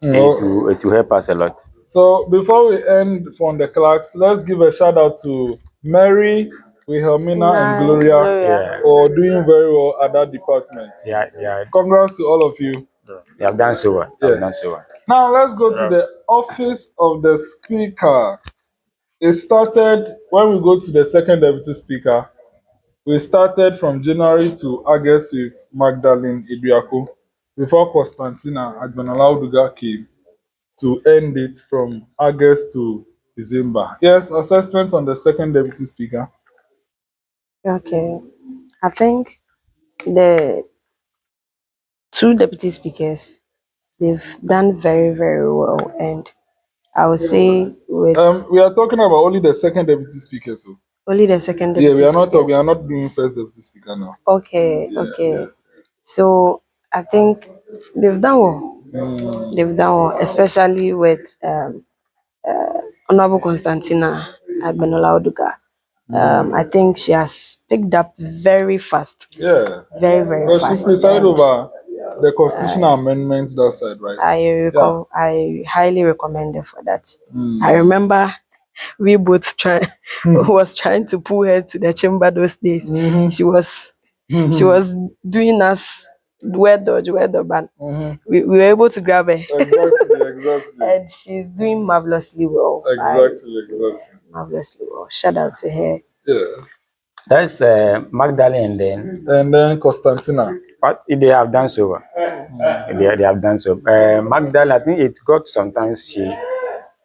It will help us a lot. So before we end from the clerks, let's give a shout out to Mary Wilhelmina and Nah, Gloria Yeah, for doing very well at that department. Congrats to all of you. they have done so well. They have done Yes. so well. Now let's go to the office of the speaker. It started when we go to the second deputy speaker. We started from January to August with Magdalene Ibiako before Constantina Agbenalauduga came to end it from August to December. Yes, assessment on the second deputy speaker. Okay. I think the two deputy speakers, they've done very, very well. And I would say with We are talking about only the second deputy speaker, so only the second yeah, deputy speakers. we are not doing first deputy speaker now. Okay, okay. So I think they've done well. They've done well, especially with Honorable Constantina Agbenolauduga. I think she has picked up very fast, Yeah. very, very Because she fast. presided And over the constitutional amendments that side, right? I highly recommend her for that. I remember we both was trying to pull her to the chamber those days. She was doing us where the ban. We were able to grab her. Exactly. And she's doing marvelously well. Exactly. Marvelously well. Shout out to her. Yeah. That's Magdalene, and then And then Constantina. but they have done so well. They have done so. Magdalene, I think it got sometimes she.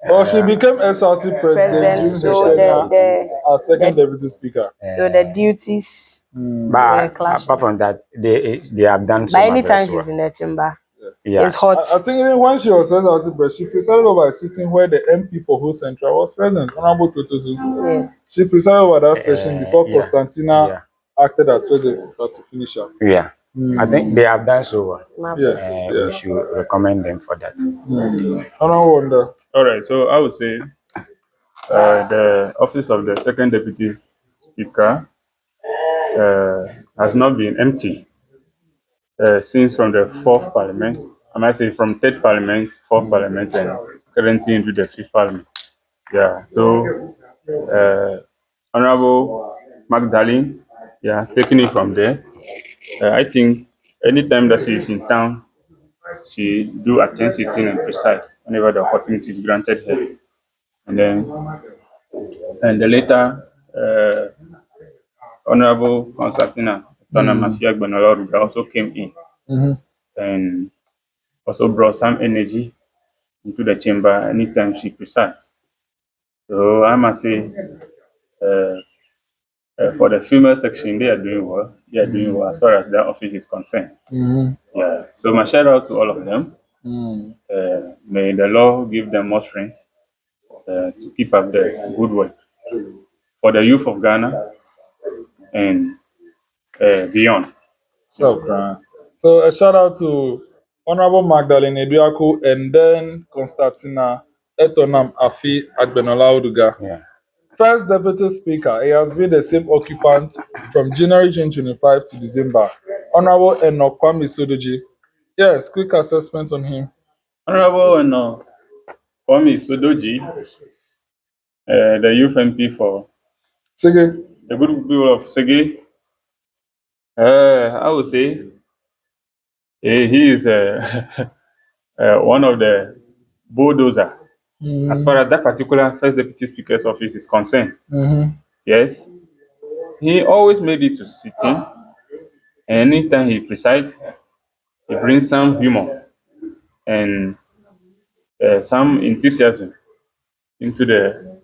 Well, she became SRC president during her So tenure as second deputy speaker. so the duties But clashing. apart from that, they have done so By much any time well. she's in the chamber, Yeah. it's hot. I think even when she was SRC president, she presided over a sitting where the MP for Ho Central was present, Honorable Totosu. Yeah. She presided over that session before Yeah. Constantina acted as president to finish up. Yeah. I think they have done so well. Marvelous. We should recommend them for that. I don't wonder. All right, so I would say the office of the second deputy speaker has not been empty since from the fourth parliament. I might say from third parliament, fourth parliament, and currently into the fifth parliament. Yeah, so Honorable Magdalene, yeah, taking it from there. I think anytime that she is in town, she do attend sitting and preside whenever the opportunity is granted her. And then, and the later Honorable Constantina Agbenolauduga also came in and also brought some energy into the chamber anytime she presides. So I must say, for the female section, they are doing well. They are doing well as far as their office is concerned. Yeah. So my shout out to all of them. May the Lord give them more strength to keep up the good work for the youth of Ghana and beyond. So a shout out to Honorable Magdalene Eduaku and then Constantina Etonam Afi Agbenolauduga. Yeah. First Deputy Speaker, he has been the same occupant from January 2025 to December. Honorable Enoch Kwame Sodoji. Yes, quick assessment on him. Honorable Enoch Kwame Sodoji, the youth MP for Sige. the good people of Sege. I would say he is one of the bulldozer as far as that particular first deputy speaker's office is concerned. Yes, he always made it to sitting, and anytime he presides, he brings some humor and some enthusiasm into the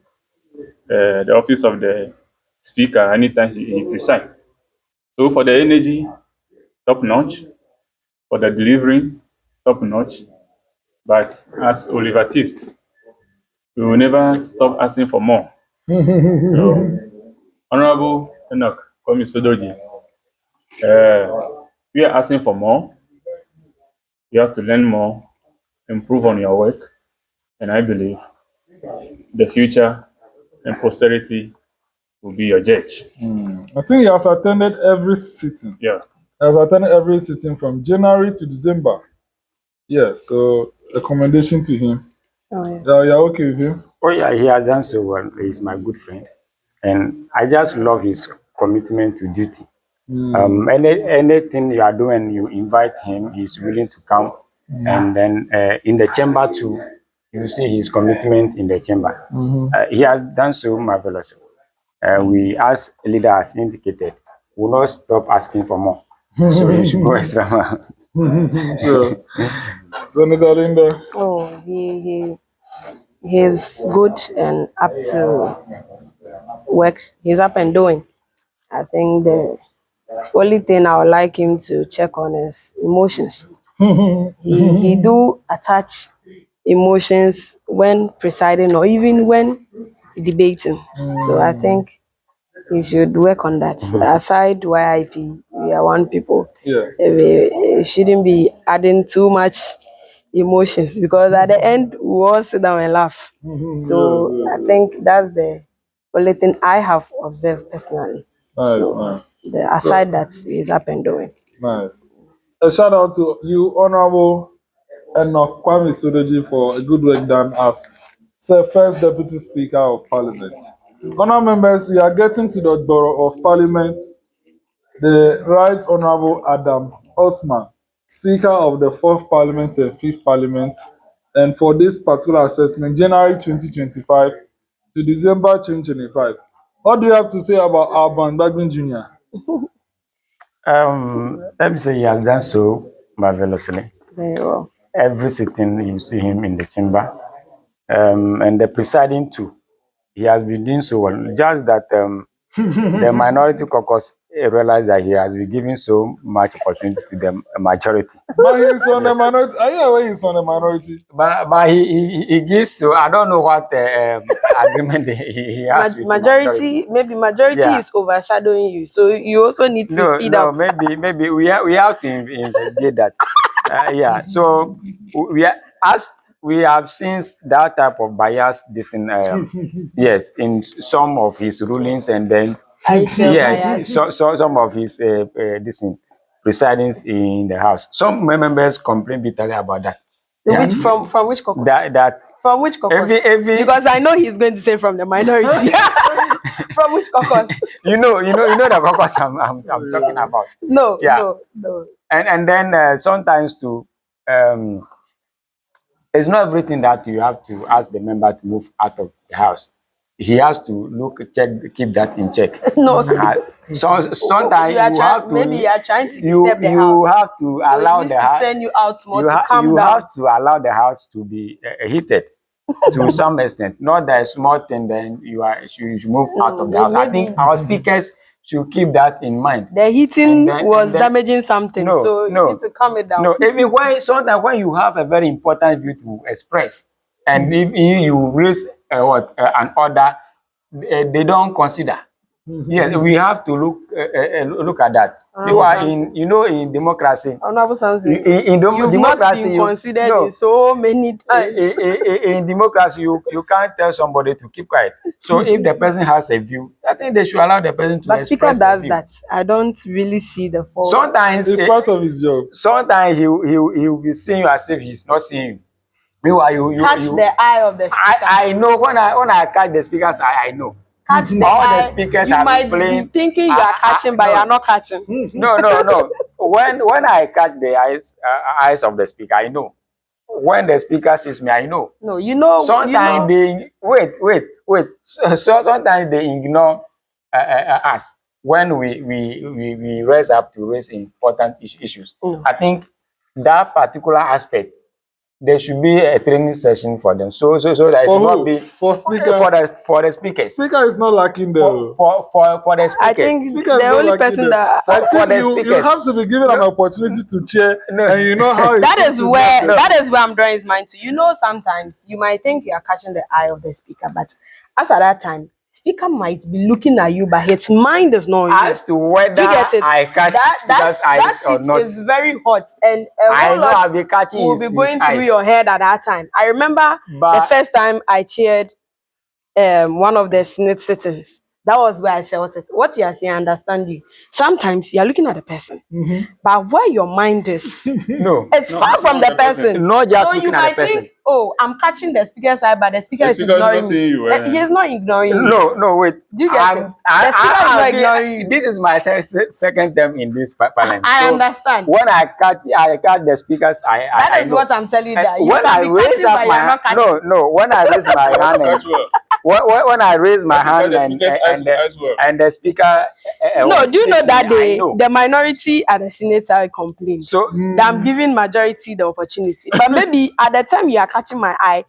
office of the speaker anytime he presides. So for the energy, top notch. For the delivery, top notch. But as Oliver Twist, we will never stop asking for more. So, Honorable Enoch Kwame Sodoji, we are asking for more. You have to learn more, improve on your work, and I believe the future and posterity will be your judge. I think he has attended every sitting. Yeah. He has attended every sitting from January to December. Yeah, so recommendation to him. Oh, yeah. Yeah, you're okay with him? Oh yeah, he has done so well. He's my good friend. and I just love his commitment to duty. Anything you are doing, you invite him, he's willing to come. And then in the chamber too, you see his commitment in the chamber. He has done so marvelously. We, as leader has indicated, will not stop asking for more. So you should go extra mile. Sure. Senator Linda. Oh, he's good and up to work. He's up and doing. I think the only thing I would like him to check on is emotions. He do attach emotions when presiding or even when debating. So I think he should work on that. Aside YIP, we are one people. Yeah. We shouldn't be adding too much emotions because at the end we all sit down and laugh. So I think that's the only thing I have observed personally. Nice. Aside that, he's up and doing. Nice. A shout out to you, Honorable Enoch Kwame Sodoji, for a good work done as First Deputy Speaker of Parliament. Honourable members, we are getting to the Borough of Parliament. The Right Honourable Adam Osman, Speaker of the 4th Parliament and 5th Parliament, and for this particular assessment, January 2025 to December 2025. What do you have to say about Alban Bagbin Jr.? Let me say he has done so marvelously. Very well. Every sitting you see him in the chamber, and the presiding too, he has been doing so well. Just that the minority caucus realized that he has been giving so much opportunity to the majority. But he's on the minority. Are you aware he's on the minority? But he gives, so I don't know what agreement he has with Majority, maybe majority is overshadowing you, so you also need to speed up. Maybe we have to investigate that. So we have seen that type of bias yes, in some of his rulings, and then some of his presidings in the house. Some members complain bitterly about that. From which caucus? That from which caucus? Because I know he's going to say from the minority. From which caucus? you know the caucus I'm talking about. No. And then sometimes too, it's not everything that you have to ask the member to move out of the house. He has to keep that in check. No. So sometimes you have to. Maybe you are trying to disturb the house. You have to allow the house. To send you out more to calm down. You have to allow the house to be heated to some extent. Not that small thing. Then you should move out of the house. I think our speakers should keep that in mind. The heating was damaging something, so you need to calm it down. No, even sometimes when you have a very important view to express, and if you raise an order, they don't consider. Yes, we have to look at that. In democracy, in democracy, not been considered in so many times. In democracy, you can't tell somebody to keep quiet. So if the person has a view, I think they should allow the person to express. But Speaker does that. I don't really see the fault. Sometimes it's part of his job. Sometimes he will be seeing you as if he's not seeing you. Meanwhile, you catch the eye of the speaker. I know when I catch the speakers, I know. Catch the all eye. The speakers you might be thinking you are catching, but you are not catching. No. When I catch the eyes of the speaker, I know. When the speaker sees me, I know. No, you know. Sometimes they wait. So sometimes they ignore us when we raise up to raise important issues. I think that particular aspect, there should be a training session for them, so that it will not be for speaker for the speakers. Speaker is not lacking there. For the speakers. I think speaker the only person that for the speakers. You have to be given an opportunity to chair, and you know how. that is where I'm drawing his mind to. You know, sometimes you might think you are catching the eye of the speaker, but as at that time, speaker might be looking at you, but his mind is not on you. As to whether I catch that seat or not, is very hot, and I know I'll be catching will be going through your head at that time. I remember the first time I chaired one of the Senate sittings. That was where I felt it. What you are saying, I understand you. Sometimes you are looking at the person, but where your mind is, it's far from the person. Not just looking at the person. oh, I'm catching the speaker's eye, but the speaker The is speaker is not ignoring seeing me. you, eh? He is not ignoring you. No, wait. Do you get it? The speaker is not ignoring you. This is my second term in this parliament. I So understand. when I catch the speakers, That I is know. what I'm telling you. And That you when I can be raise catching, up but my you're not hand, catching. no, when I raise my hand and Catch well. when I raise my hand The speaker's eyes well. and the speaker No, do you know sees that me, I day know. the minority at the Senatorial complained So that I'm giving majority the opportunity? But maybe at the time you are catching my eye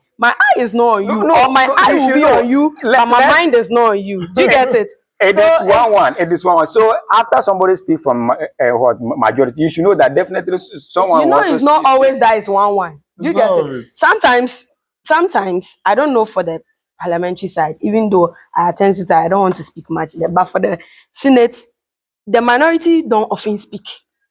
is not on you, or my eye you will should be know. on you, but my mind is not on you. Do you get it? It So is it's- one. It is one. So after somebody speak from what majority, you should know that definitely someone you know, wants it's to not speak. always that is 1-1. Do you It's get not it? always. Sometimes I don't know for the parliamentary side, even though I attend it, I don't want to speak much there. But for the Senate, the minority don't often speak.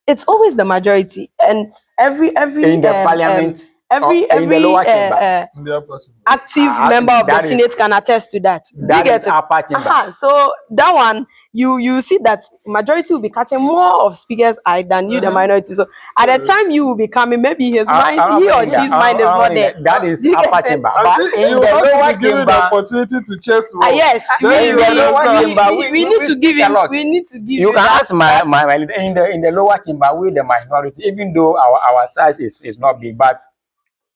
It's always the majority, and In the parliament or in the every lower chamber. In the upper chamber. active member of the that is- Senate can attest to that. Do you that get is it? upper chamber. So that one, you see that majority will be catching more of speaker's eye than you, the minority. So at the time you will be coming, maybe his mind, he or she's mind is not there. That is Do you upper get it? chamber. I But think in you the have lower to be given the chamber, opportunity to chess well. Yes, Then you in the lower understand. chamber, we need to speak give a him. lot. We need to give You him can that- ask my leader in the lower chamber with the minority, even though our size is not big, but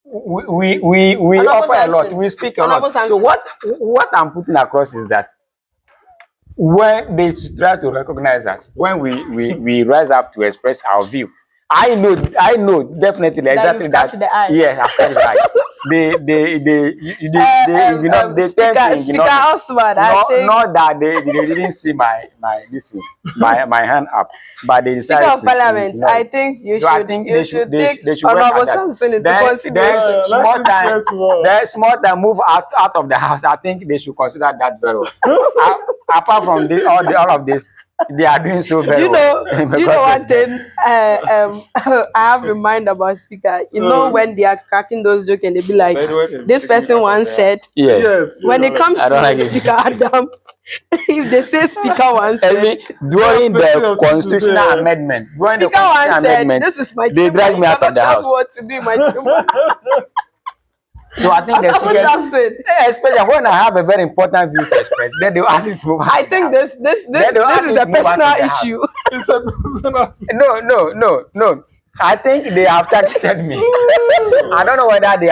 we Honorable offer a lot. Sampson. We speak a Honorable lot. So Sampson. what I'm putting across is that when they try to recognize us, when we rise up to express our view, I know definitely exactly you've that. touched the eye. Yes, I've touched the eye. They tend to Speaker ignore me. Osman, I think. Not that they didn't see my hand up, but they Speaker decided of to Parliament, ignore I it. think you So I should think you should take they should work Honorable at that. Sampson into Then consideration. small Let him time, chess well. there's small time move out of the house. I think they should consider that very well. Apart from this, all of this, they are doing so Do very you well. know? Do you Because know one there's thing? I have a mind about speaker. You know when they are cracking those jokes and they be like, Said what? "This person once said." yeah. Yes. When it comes I don't like to it. Speaker Adam, if they say Speaker once Every said, during plenty the of things to constitutional say. amendment, during the Speaker constitutional once said, amendment, "This is my they chamber. drag You me out cannot of the tell house. me what to do in my chamber." So I think the Honorable speakers, Sampson, especially when I have a very important view to express, then they will ask me to move out. I of the think house. this Then they will ask is me a to move out of personal the house. issue. It's a personal. No. I think they have targeted me. I don't know whether they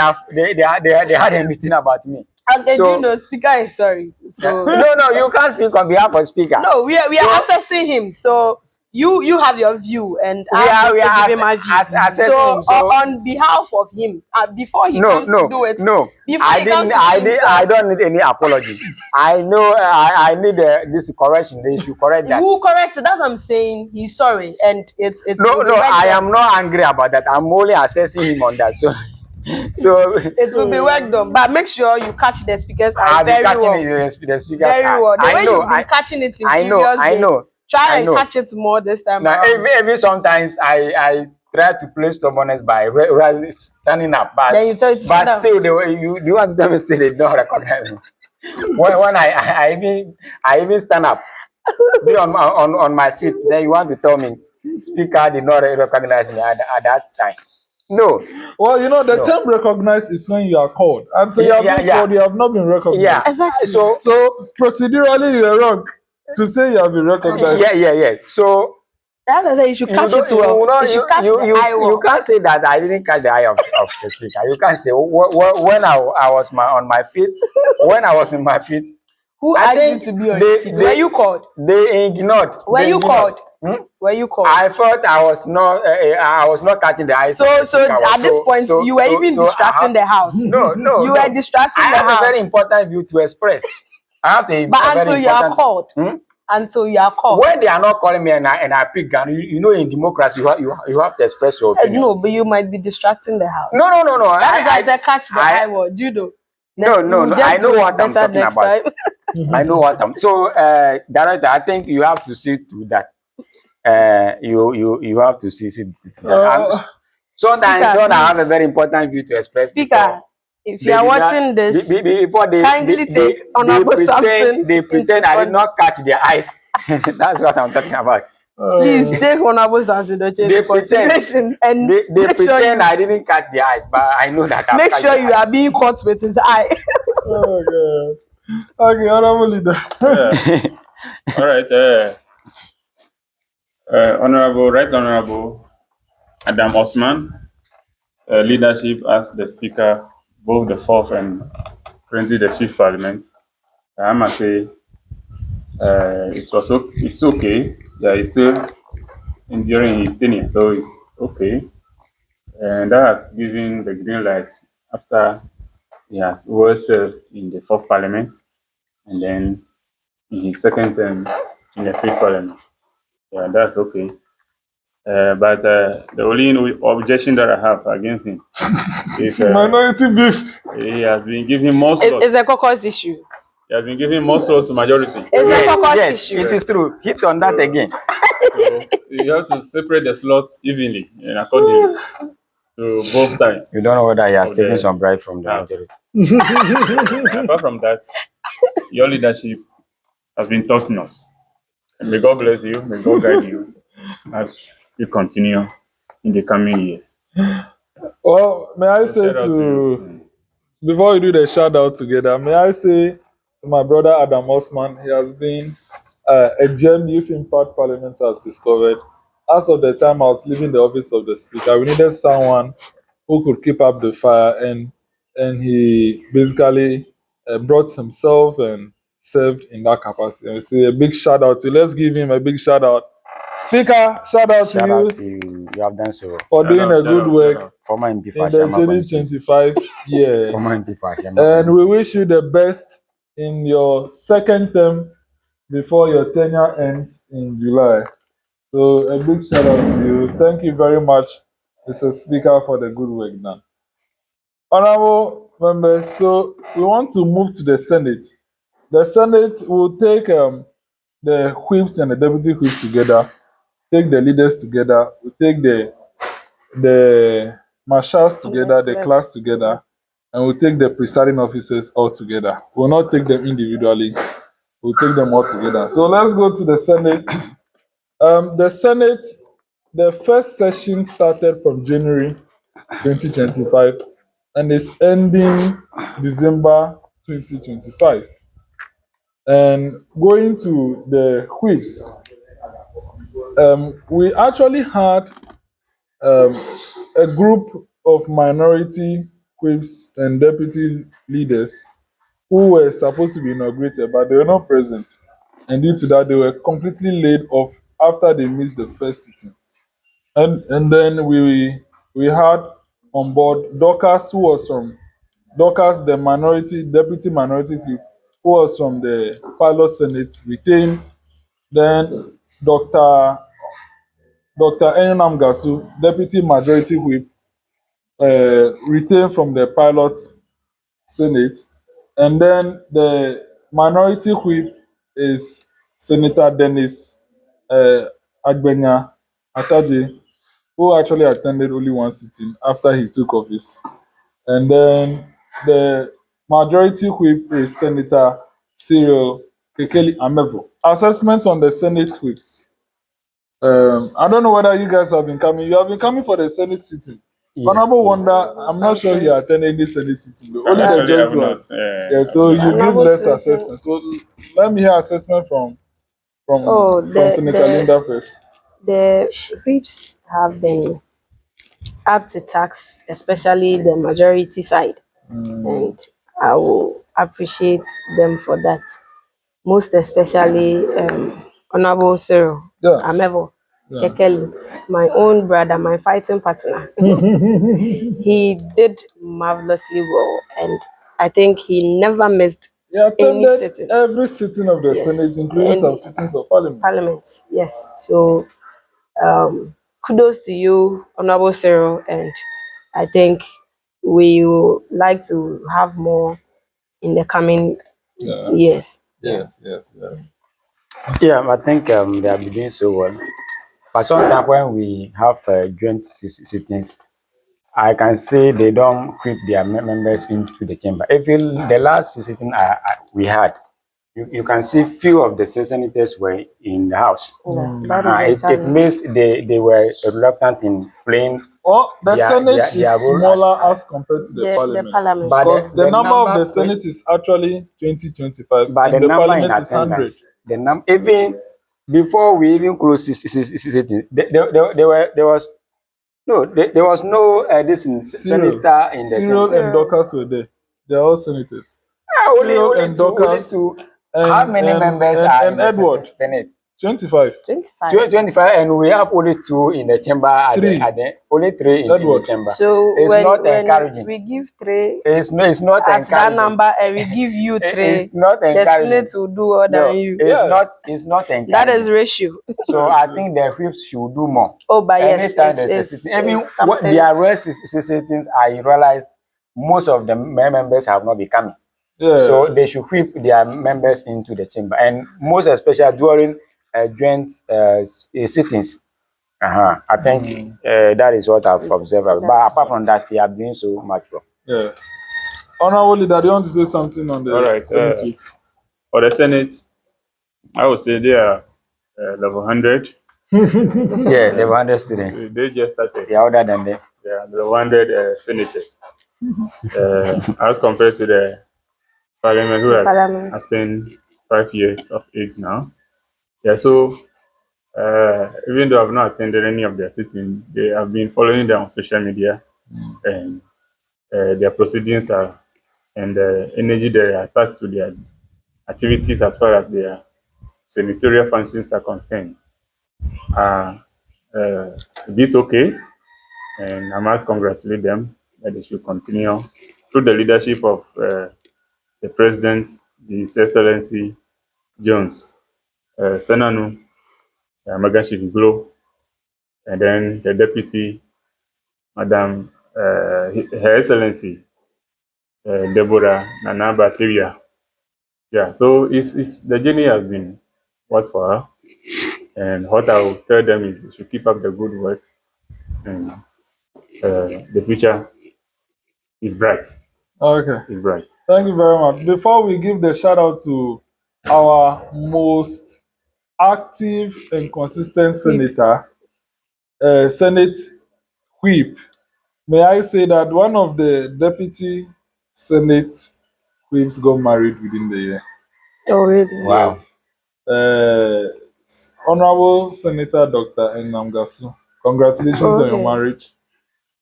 had a meeting about me. Okay, So- you know, Speaker is sorry. So No, you can't speak on behalf of speaker. no, we are assessing him. So you have your view, and We I are also giving my view. assessing So, him. So on behalf of him, before he comes to do it, no. before he comes to do I himself, don't need any apology. I know I need this correction. They should correct that. you correct it. That's what I'm saying. He's sorry, and it's No, will be worked I on. am not angry about that. I'm only assessing him on that. So It will be worked on, but make sure you catch the speakers eye I'll be very catching well. the speaker's Very eye. well. The way I know. you've been catching it in I know. previous I days, know. try I and know. catch it more this time Now, around. every sometimes I try to play stubbornness by standing up, but Then you tell it to sit but down. still, you want to tell me say they don't recognize me. When I even stand up, be on my feet, then you want to tell me speaker did not recognize me at that time. No, Well, you know, the No. term recognized is when you are called. Until you have been Yeah. called, you have not been recognized. yeah, Exactly. So procedurally, you're wrong to say you have been recognized. yeah. So That's why I say you should catch it well. You should catch the eye well. you can't say that I didn't catch the eye of the speaker. You can't say when I was on my feet, when I was in my feet, Who I asked you think to be on your feet? Were you called? they ignored. Were they you ignored. called? Were you called? I felt I was not catching the eyes. So of the speaker. at this point, you were even distracting the house. No. You were distracting I the have a very house. important view to express. I have to. But until you are called, until you are called. When they are not calling me and I pick gun, you know, in democracy you have to express your opinion. No, but you might be distracting the house. No. That is why I said catch the eye word. You know. No. You just I know do it what I'm better talking next about. time. I know what I'm. So, director, I think you have to see to that. You have to see to that. Sometimes Speaker, when I have a please. very important view to express. Speaker, if you are watching this, before kindly take Honorable Sampson they pretend into I did not catch their eyes. That's what I'm talking about. Please take Honorable Sampson Dotse They into consideration and They make sure pretend you I didn't catch the eyes, but I know that I've make catch sure the you eyes. are being caught with his eye. Oh God. Okay, honorable leader. Yeah. All right. Right Honorable Adam Osman, leadership as the Speaker, both the fourth and currently the fifth Parliament. I must say, it's okay. Yeah, it's still enduring his tenure, so it's okay. And that has given the green light after he has well served in the fourth Parliament and then in his second term in the fifth Parliament. Yeah, that's okay. But the only objection that I have against him is Minority beef. he has been giving more slot. It's a caucus issue. He has been giving more slot to majority. It's a caucus Yes, issue. it is true. Hit on that again. So you have to separate the slots evenly and accordingly to both sides. You don't know whether he has Of taken the some bribe from the house. majority. Apart from that, your leadership has been top notch. And may God bless you. May God guide you as you continue in the coming years. Well, may I say Shout out to you. to before we do the shout out together, may I say to my brother Adam Osman, he has been a gem Youth Impact Parliament has discovered. As of the time I was leaving the office of the Speaker, we needed someone who could keep up the fire, and he basically brought himself and served in that capacity. And we say a big shout out to. Let's give him a big shout out. Speaker, shout out to Shout you out to you. You have done so well. for Shout doing out, a good shout work out. Former MP in the Fashama 2025 year. Former MP And Fashama. we wish you the best in your second term before your tenure ends in July. So a big shout out to you. Thank you very much, Mr. Speaker, for the good work done. Honorable members, so we want to move to the Senate. The Senate will take the whips and the deputy whips together, take the leaders together, we take the marshals together, the class together, and we'll take the presiding officers all together. We'll not take them individually, we'll take them all together. So let's go to the Senate. The Senate, the first session started from January 2025 and is ending December 2025. And going to the whips, we actually had um, a group of minority whips and deputy leaders who were supposed to be inaugurated, but they were not present. And due to that, they were completely laid off after they missed the first sitting. And then we had on board Dorcas, the minority deputy minority whip, who was from the pilot senate, retained. Then Dr. Enam Gasu, deputy majority whip, retained from the pilot senate. And then the minority whip is Senator Dennis Agbenya Ataje, who actually attended only one sitting after he took office. And then the majority whip is Senator Cyril Kekeli Amevo. Assessment on the Senate whips. I don't know whether you guys have been coming. You have been coming for the Senate sitting. Yeah. Honorable Wonder, I'm not sure he attended the Senate sitting. Though. Only the Actually, I joint have one. not. Yeah, so I've you not. give Honorable less Citizen. assessment. So let me hear assessment from Oh, Senator Linda first. the whips have been up to tax, especially the majority side, and I will appreciate them for that. Most especially Honorable Cyril Yes. Amevo Yeah. Kekeli, my own brother, my fighting partner. He did marvelously well, and I think he never missed He any attended sitting. every sitting of the Senate, including and some sittings of Parliament. Parliament. Yes, so kudos to you, Honorable Cyril, and I think we would like to have more in the coming Yeah. years. Yes. Yeah, I think they have been doing so well. But sometimes when we have joint sittings, I can say they don't keep their members into the chamber. Even the last sitting we had, you can see few of the senators were in the house. Yeah, that is a It challenge. means they were reluctant in playing Well, the Senate is their role smaller as compared to the The Parliament. parliament. but Because the number of the number Senate is actually 2025 but the and the number in Parliament is 100. attendance, even before we even closed sitting, there was no this Cyril, senator in the Cyril chamber. and Dorcas were there. They are all senators. Only Cyril and two, only Dorcas two. How and many and members and, are in and the Edward, Senate? 25. 25. 25, and we have only two in the chamber. Three. Only three in the Edward. chamber. So It's not when encouraging. we give 3 It's not at that encouraging. number and we give you 3, It's not the encouraging. Senate will do more No, than you. it's Yeah. not. It's not encouraging. That is ratio. So I think the whips should do more. Oh, but yes, Anytime there's a sitting, even it's what something. their rest is sittings, I realize most of the members have not been coming. Yeah. So they should whip their members into the chamber, and most especially during joint sittings. I think that is what I've observed. But apart from that, they are doing so much well. Yes. Honorable Leader, do you want to say something on the All right. Senate whips? For the Senate, I would say they are level 100. Yeah, there were 100 students. They just started. They are older than them. They are level 100 senators. As compared to the Parliament, who has Parliament. attained 5 years of age now. Yeah, so even though I've not attended any of their sittings, they have been following them on social media, and their proceedings are, and the energy they attach to their activities as far as their senatorial functions are concerned are a bit okay, and I must congratulate them that they should continue through the leadership of the President, His Excellency Jones, Sewornu, Amegashie-Viglo, and then the Deputy, Madam Her Excellency Deborah Nana Bacteria. Yeah, so it's the journey has been what for her, and what I will tell them is they should keep up the good work, and the future is bright. Okay. Is bright. Thank you very much. Before we give the shout out to our most active and consistent senator, Senate whip, may I say that one of the deputy Senate whips got married within the year. Oh, really? Wow. Yes. Honorable Senator Dr. Namgasu, congratulations on your Okay. marriage.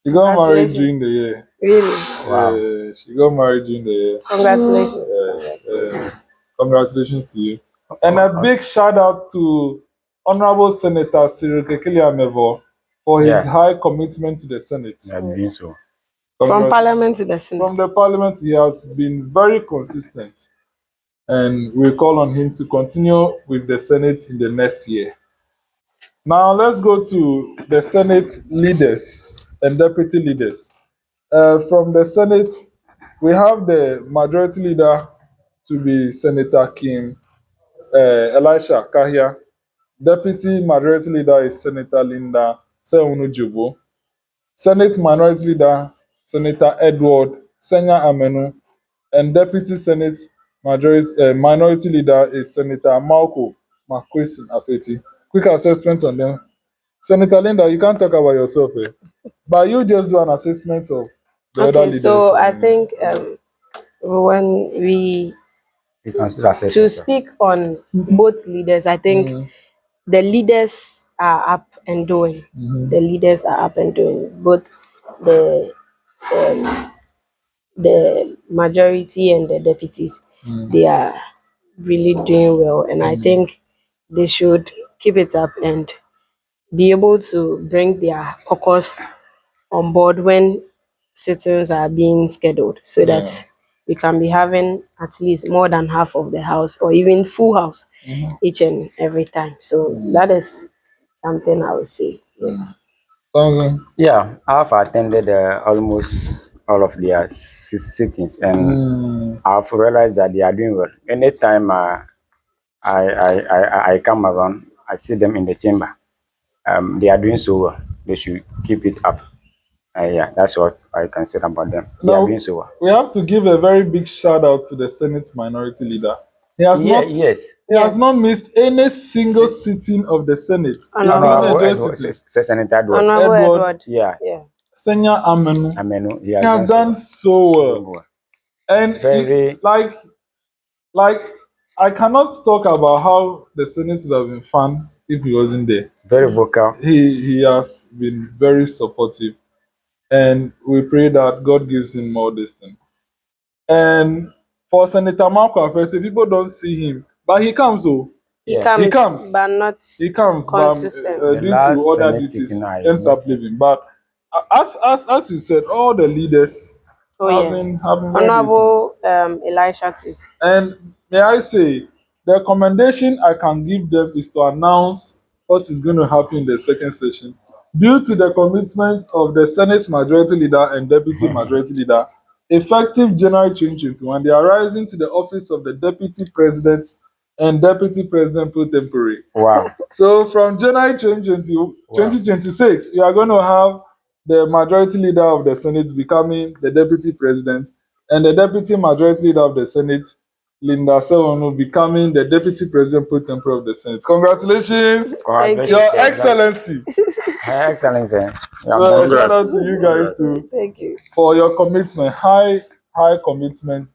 She got married Congratulations. during the year. Really? Wow. She got married during the year. Congratulations. Congratulations to you. And a big shout out to Honorable Senator Cyril Amevo for his Yeah. high commitment to the Senate. They are doing so. From Congrat- Parliament to the Senate. From the Parliament, he has been very consistent, and we call on him to continue with the Senate in the next year. Now, let's go to the Senate leaders and deputy leaders. From the Senate, we have the majority leader to be Senator Kim Elisha Kahia. Deputy Majority Leader is Senator Linda Sewornu Dzobo. Senate Minority Leader, Senator Edward Senya Amenu. And Deputy Senate Minority Leader is Senator Malco Makwesin Afeti. Quick assessment on them. Senator Linda, you can't talk about yourself, but you just do an assessment of the other Okay, leaders. so I think when we You consider to speak on both leaders, I think the leaders are up and doing. The leaders are up and doing. Both the the majority and the deputies, they are really doing well, and I think they should keep it up and be able to bring their caucus on board when sittings are being scheduled, so that we can be having at least more than half of the house or even full house each and every time. So that is something I would say. Something. Yeah, I've attended almost all of their sittings, and I've realized that they are doing well. Anytime I come around, I see them in the chamber. They are doing so well. They should keep it up. Yeah, that's what I can say about them. They are Now, doing so well. we have to give a very big shout out to the Senate Minority Leader. He has Yeah, not yes. he has Yeah. not missed any single sitting of the Senate, including Honorable a joint Edward, sitting. Senator Edward. Honorable Edward Edward. Yeah, Yeah. Senya Amenu, Amenu, he he has has done done so so well. well. And Very, like I cannot talk about how the Senate would have been fun if he wasn't there. very vocal. He has been very supportive, and we pray that God gives him more distance. And for Senator Marco Afeti, people don't see him, but he comes. Oh, He Yeah. he comes, comes. but not He comes, but consistent. The due to last other Senate duties, sitting I ends up met, leaving. But as you said, all the leaders Oh have yeah. been very decent. Honorable Elisha too. And may I say, the recommendation I can give them is to announce what is going to happen in the second session. Due to the commitment of the Senate Majority Leader and Deputy Majority Leader, effective January 2021, they are rising to the office of the Deputy President and Deputy President pro tempore. wow, So from January 2020, wow. 2026, you are going to have the majority leader of the Senate becoming the deputy president, and the deputy majority leader of the Senate, Linda Sewornu, becoming the deputy president pro tempore of the Senate. Congratulations, Thank Your you. Congratulations. Excellency. Her Excellency, you have So done a so. shout Congrats. out to you guys Congrats. too Thank you. for your commitment, high commitment.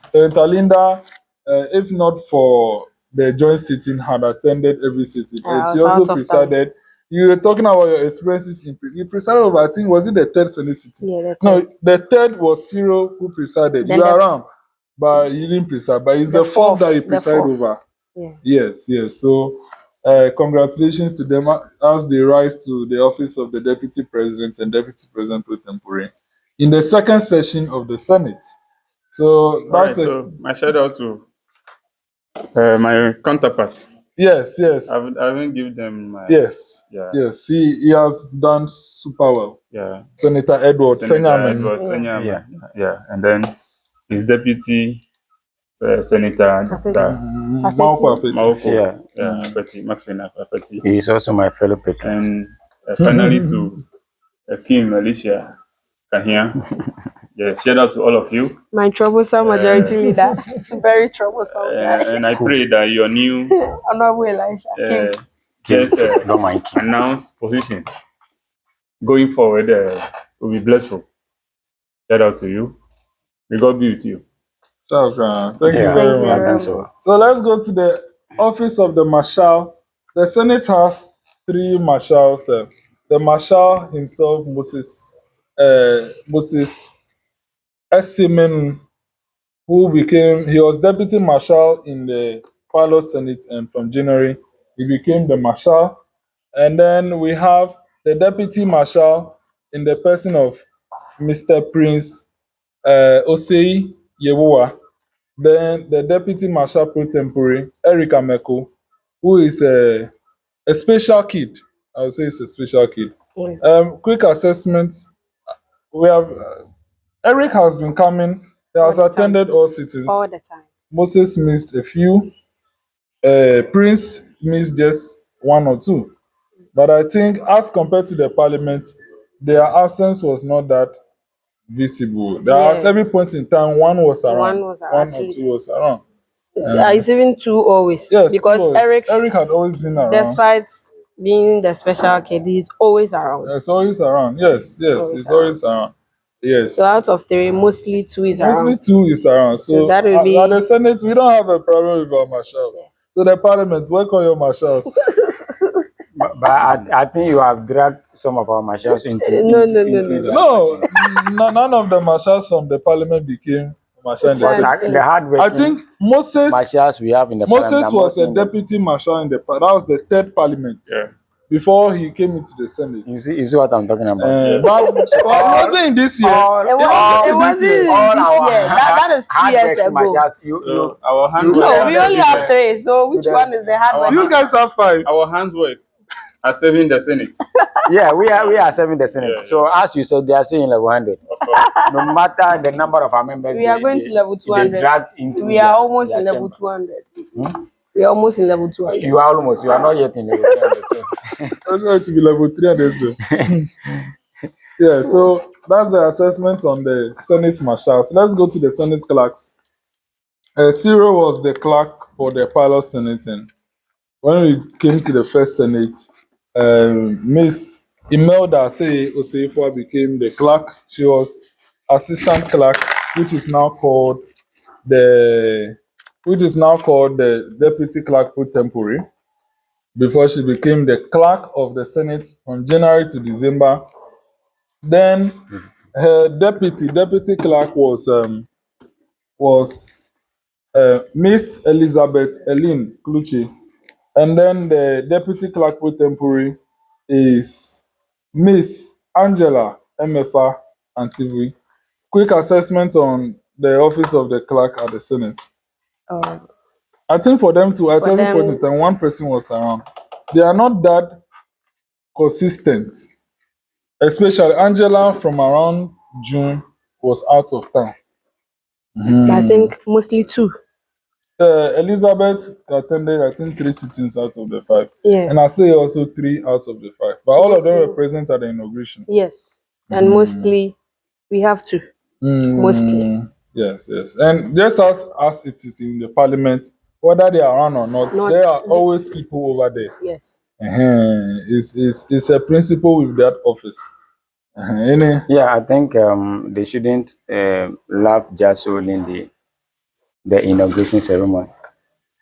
Senator Linda, if not for the joint sitting, had attended every sitting. And I she was also out of town. presided. You were talking about your experiences you presided over, I think, was it the third Senate sitting? Yeah, the No, third. the third was Cyril who presided. Then You the are f- around, but you didn't preside. But it's The the fourth that you the preside fourth. over. Yeah. Yes, yes. So, congratulations to them as they rise to the office of the Deputy President and Deputy President pro tempore in the second session of the Senate. So All right. that's a So my shout out to my counterpart. yes, yes, I haven't given them my yes, yeah yes. He has done super well. yeah Senator Edward Senator Senyaman. Edward Yeah. Senyama. Yeah, and then his deputy Senator Dr. Maupo Apeti. Maoko. Yeah. Yeah, Apeti, Maxine Apeti. He is also my fellow patriot. And finally to Kim Alicia Kahia. Yes, shout out to all of you. My troublesome majority leader. Very troublesome guy. And I pray that your new Honorable Elisha. Kim. just Don't mind Kim. announced position going forward will be blissful. Shout out to you. May God be with you. Thank you Yeah, very Thank you he has much. done so well. So let's go to the office of the Marshal. The Senate has three marshals. The Marshal himself, Moses Esimen, he was deputy marshal in the Parlo Senate, and from January he became the marshal. And then we have the deputy marshal in the person of Mr. Prince Osei Yewoa. Then the deputy marshal pro tempore, Eric Ameko, who is a special kid. I would say he's a special kid. Yeah. Quick assessment. We have Eric has been coming. He has All the time. attended all sittings. All the time. Moses missed a few. Prince missed just one or two. But I think as compared to the parliament, their absence was not that visible. At Yeah. every point in time, one was around. One was around, One at or least. two was around. It's even two always. Yes, Because Eric, Eric had always been around. despite being the special kid, he's always around. It's always around. Yes, Always it's always around. Yes. So out of three, mostly two is Mostly around. two is around. So that will be- at the Senate, we don't have a problem with our marshals. Yeah. So the parliament, welcome your marshals. But I think you have dragged some of our marshals into No. that. No, none of the marshals from the parliament became marshal in the That's Senate. right. The hard I think Moses marshals we have in the parliament was are a mostly in the- deputy marshal in that was the third parliament Yeah. before he came into the Senate. You see what I'm talking about? But it wasn't in this year. It wasn't this year. That is 2 years ago. Marshals, So our hands No, we only have three. So which Students. one is the hard one? You guys have five. our hands work are saving the Senate. yeah, we are serving the Senate. Yeah, So as you said, they are saying level 100. Of course. No matter the number of our members, We are going to level they 200. drag into We are their- almost their in level chamber. 200. We are almost in level 200. You are almost. You are not yet in level 200. So. That's going to be level 300. So. Yeah, so that's the assessment on the Senate marshals. Let's go to the Senate clerks. Cyril was the clerk for the pilot senating. When we came to the first senate, Miss Imelda Say Oseifa became the clerk. She was assistant clerk, which is now called the deputy clerk pro tempore, before she became the clerk of the Senate from January to December. Then her deputy clerk was Miss Elizabeth Eileen Kluche, and then the deputy clerk pro tempore is Miss Angela Mfa Antivi. Quick assessment on the office of the clerk at the Senate. Um, I think for them to, at for every point in them, time, one person was around. They are not that consistent. Especially Angela from around June was out of town. I think mostly two. Elizabeth attended, I think, 3 sittings out of the 5. Yeah. And I say also 3 out of the 5. But all of them were Mostly, present at the inauguration. yes. And mostly we have two. Mostly. Yes, yes. And just as it is in the parliament, whether they are around or not, Not there are the- always people over there. Yes. It's a principle with that office. Yeah, I think they shouldn't love just holding the inauguration ceremony.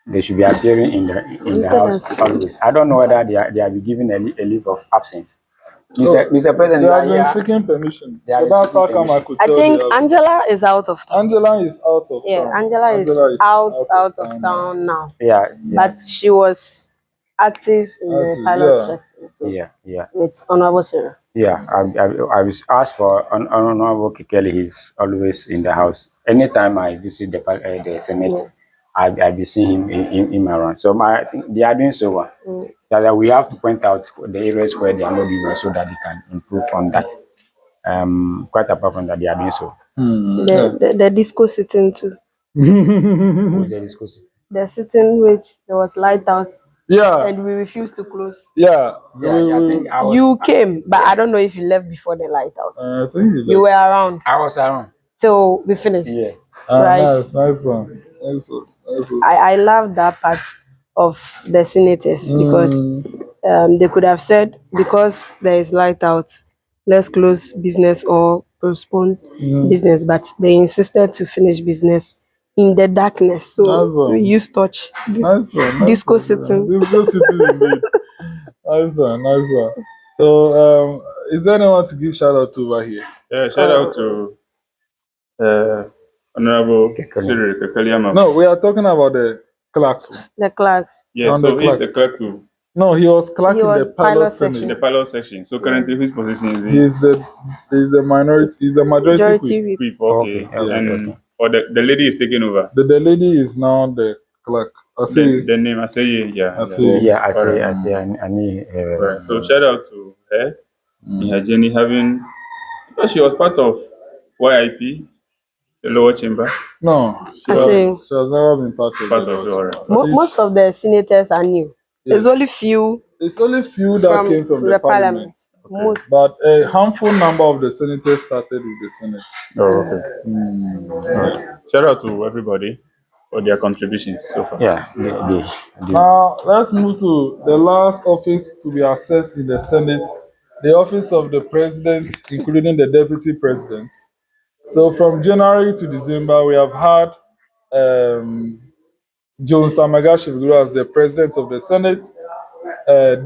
They should be appearing in the house always. I don't know whether they are be given a leave of absence. Mr. President, They you are have been here. seeking permission. They have So been that's how seeking come I permission. could I tell think they have. Angela is out of town. Angela is out of Yeah, town. Angela is Angela is out out of of town now. Yeah, But she was active in the Active, pilot yeah. section. So yeah. with Honorable Sarah. Yeah, I was asked for Honorable Kikeli. He's always in the house. Anytime I visit the Senate, I be seeing him in around. So I think they are doing so well. That we have to point out the areas where they are not doing well so that they can improve on that. Quite apart from that, they are doing so. The disco sitting too. Who's the discuss? The sitting which there was light out Yeah, and we refused to close. yeah. Yeah, I think I was. You came, but I don't know if you left before the light out. I think You were around I was around. till we finished. Yeah. right. Nice one. Nice one. Nice one. I love that part of the senators because they could have said because there is light out, let's close business or postpone business, but they insisted to finish business in the darkness. So Nice one. we used touch Nice one. disco sitting. Disco sitting indeed. Nice one. Nice one. So, is there anyone to give shout out to over here? Yeah, shout out to Honorable Kekeli. Cyril Kekeliama. No, we are talking about the clerks. The clerks. Yeah, on so the he's a clerk. clerk to No, he was clerk He in was the pilot pilot section. in the senate. pilot section. So currently, whose position is he? He's the minority. He's the majority Majority whip. whip. Whip, okay. Okay, Yes. And for the lady is taking over. The lady is now the clerk. I see. The name, I say, yeah. I see. Yeah, I Alright. say, I need. Right. So shout out to her in her journey having, because she was part of YIP, the lower chamber, No, I say she has never been part of part it. of the alright. most of the senators are new. There's only few It's only few that came from the parliament. Most. But a handful number of the senators started with the Senate. Oh, okay. Alright. Shout out to everybody for their contributions so far. Yeah, Now, let's move to the last office to be assessed in the Senate, the office of the president, including the deputy president. So, from January to December, we have had Jones Amegashie-Viglo as the president of the Senate,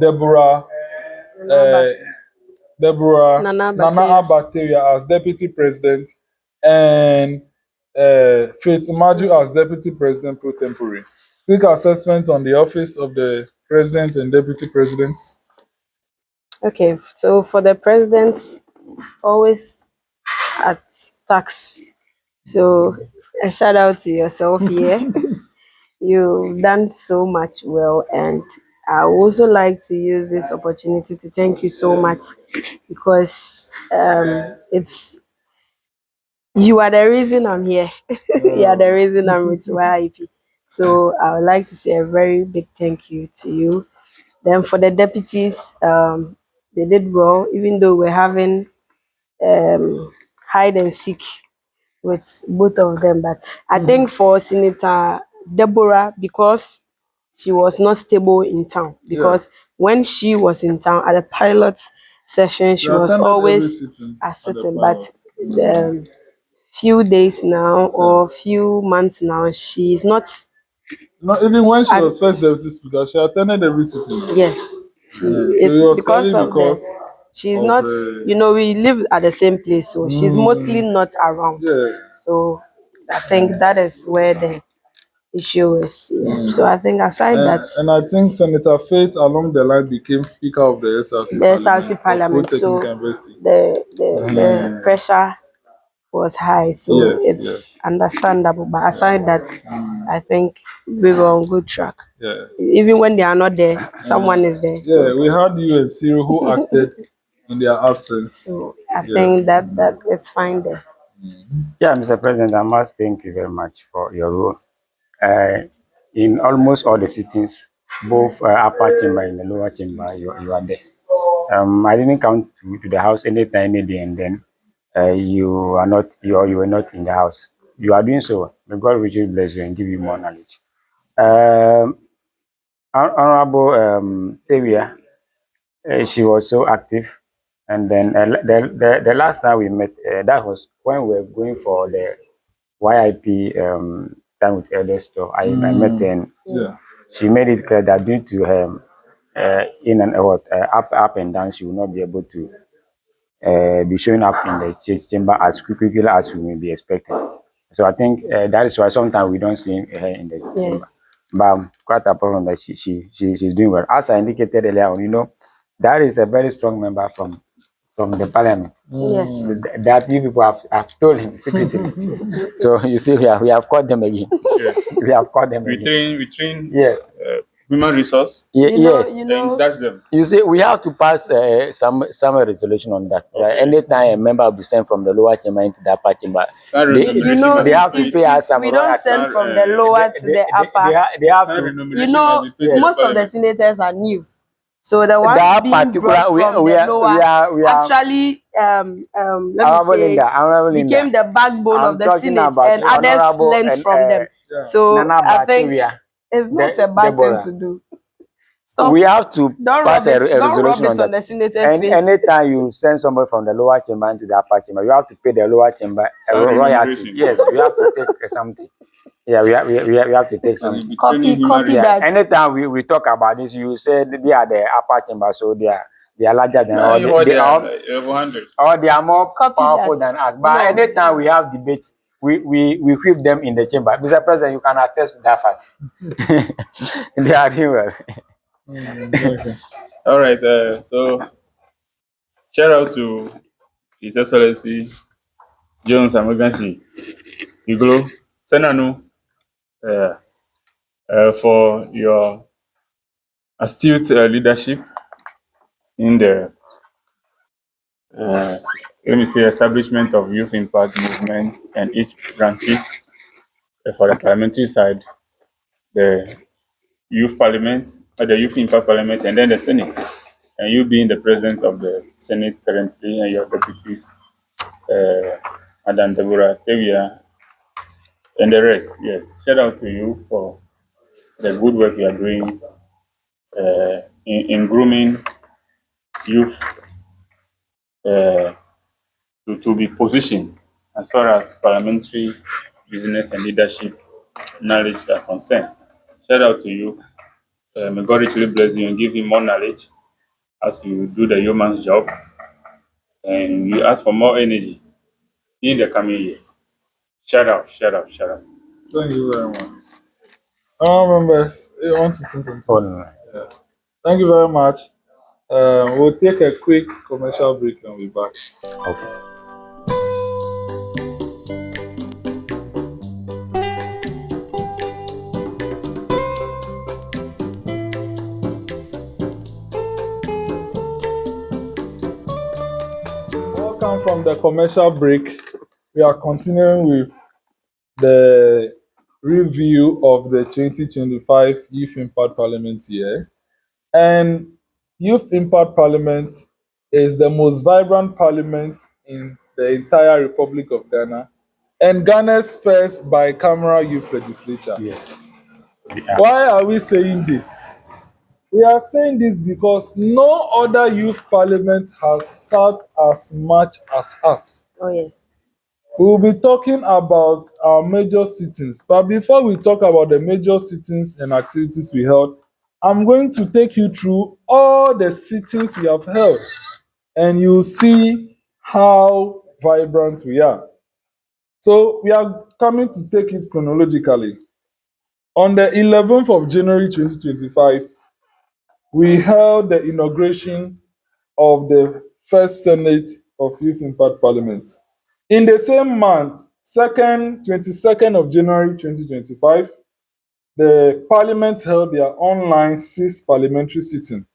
Deborah Nana Nana Bateria. Abateria as deputy president, and Faith Maju as deputy president pro tempore. Quick assessment on the office of the president and deputy presidents. Okay, so for the president, always at tax. So a shout out to yourself here. You've done so much well, and I would also like to use this opportunity to thank you so much because it's you are the reason I'm here. You are the reason I'm with YIP. So I would like to say a very big thank you to you. Then for the deputies, they did well, even though we're having hide and seek with both of them. But I think for Senator Deborah, because she was not stable in town, because Yes. when she was in town at the pilot session, she You was attended every always sitting a at the sitting. But pilot. the few days now or few months now, she's not. No, even when she I, was first deputy speaker, she attended every sitting. yes, So it's it was because clearly of the. because She's of not. the We live at the same place, so she's mostly not around. yeah. So I think that is where the issue is. Yeah. So I think aside that, And I think Senator Faith along the line became Speaker of the SRC the Parliament SRC of Parliament, Polytechnic so University. the pressure was high, so Yes, it's yes, understandable. But aside that, I think we were on good track. yeah. Even when they are not there, someone is there. Yeah, So, we had you and Cyril who acted in their absence. so I think Yes. that it's fine there. Yeah, Mr. President, I must thank you very much for your role. In almost all the sittings, both upper chamber and the lower chamber, you are there. I didn't come to the house anytime, any day, and then you are not, you were not in the house. You are doing so. May God richly bless you and give you more knowledge. Um, Honorable Tevia, she was so active. And then the last time we met, that was when we were going for the YIP time with elder store. I met her and Yeah. she made it clear that due to her in and out, up and down, she will not be able to be showing up in the church chamber as quickly as we may be expecting. So I think that is why sometimes we don't see her in the Yeah. chamber. But quite apart from that, she's doing well. As I indicated earlier on, that is a very strong member from the parliament Yes. that you people have stolen secretly. So you see, we have caught them again. Yes. We have caught them again. We train Yes. human resource Yes. and that's them. You see, we have to pass some resolution on that. Okay. Anytime a member will be sent from the lower chamber into the upper chamber, Salary they, remuneration they have might be to paid. pay us some We don't royalty. send from the lower to the upper. They have Salary to. remuneration might be paid to the Most of the parliament. senators are new. So the ones That being particular, brought we, from we the are, we lower are, we are, actually let me Honorable say Linda, Honorable Linda. became the backbone I'm of the talking Senate about and others Honorable learned and from them. Yeah. So Nana I think Bacteria, it's not a bad thing Deborah. to do. Stop. We have to Don't pass rub it. a Don't rub resolution it on on that. the senator's And face. anytime you send somebody from the lower chamber into the upper chamber, you have to pay the lower chamber a Salary royalty. remuneration. Yes, we have to take something. Yeah, we have to take So you'll something. be training human Copy Yeah, resource. that. anytime we talk about this, you say they are the upper chamber, so they are larger than Yeah, all. you heard They they are, are level 100. or they are more Copy powerful that. than us. But No. anytime we have debates, we whip them in the chamber. Mr. President, you can attest to that fact. They are doing well. Okay. All right. So shout out to His Excellency Jones Amegashie-Viglo, Senanu, uh, for your astute leadership in the uh, let me say establishment of youth impact movement and its branches for the parliamentary side, the youth parliament, the youth impact parliament, and then the Senate. And you being the president of the Senate currently, and your deputies, Madam Deborah Tevia, and the rest. Yes, shout out to you for the good work you are doing in grooming youth uh, to be positioned as far as parliamentary business and leadership knowledge are concerned. Shout out to you. May God richly bless you and give you more knowledge as you do the human's job, and you ask for more energy in the coming years. Shout out, shout out, shout out. Thank you very much. Members, you want to say something? Oh, no. Yes. Thank you very much. We'll take a quick commercial break and we'll be back. Okay. Welcome from the commercial break. We are continuing with the review of the 2025 Youth Impact Parliament year. And Youth Impact Parliament is the most vibrant parliament in the entire Republic of Ghana. and Ghana's first bicameral youth legislature. Yes. We are. Why are we saying this? We are saying this because no other youth parliament has sat as much as us. Oh yes. We will be talking about our major sittings, but before we talk about the major sittings and activities we held, I'm going to take you through all the sittings we have held, and you'll see how vibrant we are. So we are coming to take it chronologically. On the 11th of January 2025, we held the inauguration of the first Senate of Youth Impact Parliament. In the same month, 22nd of January 2025, the Parliament held their online sixth parliamentary sitting.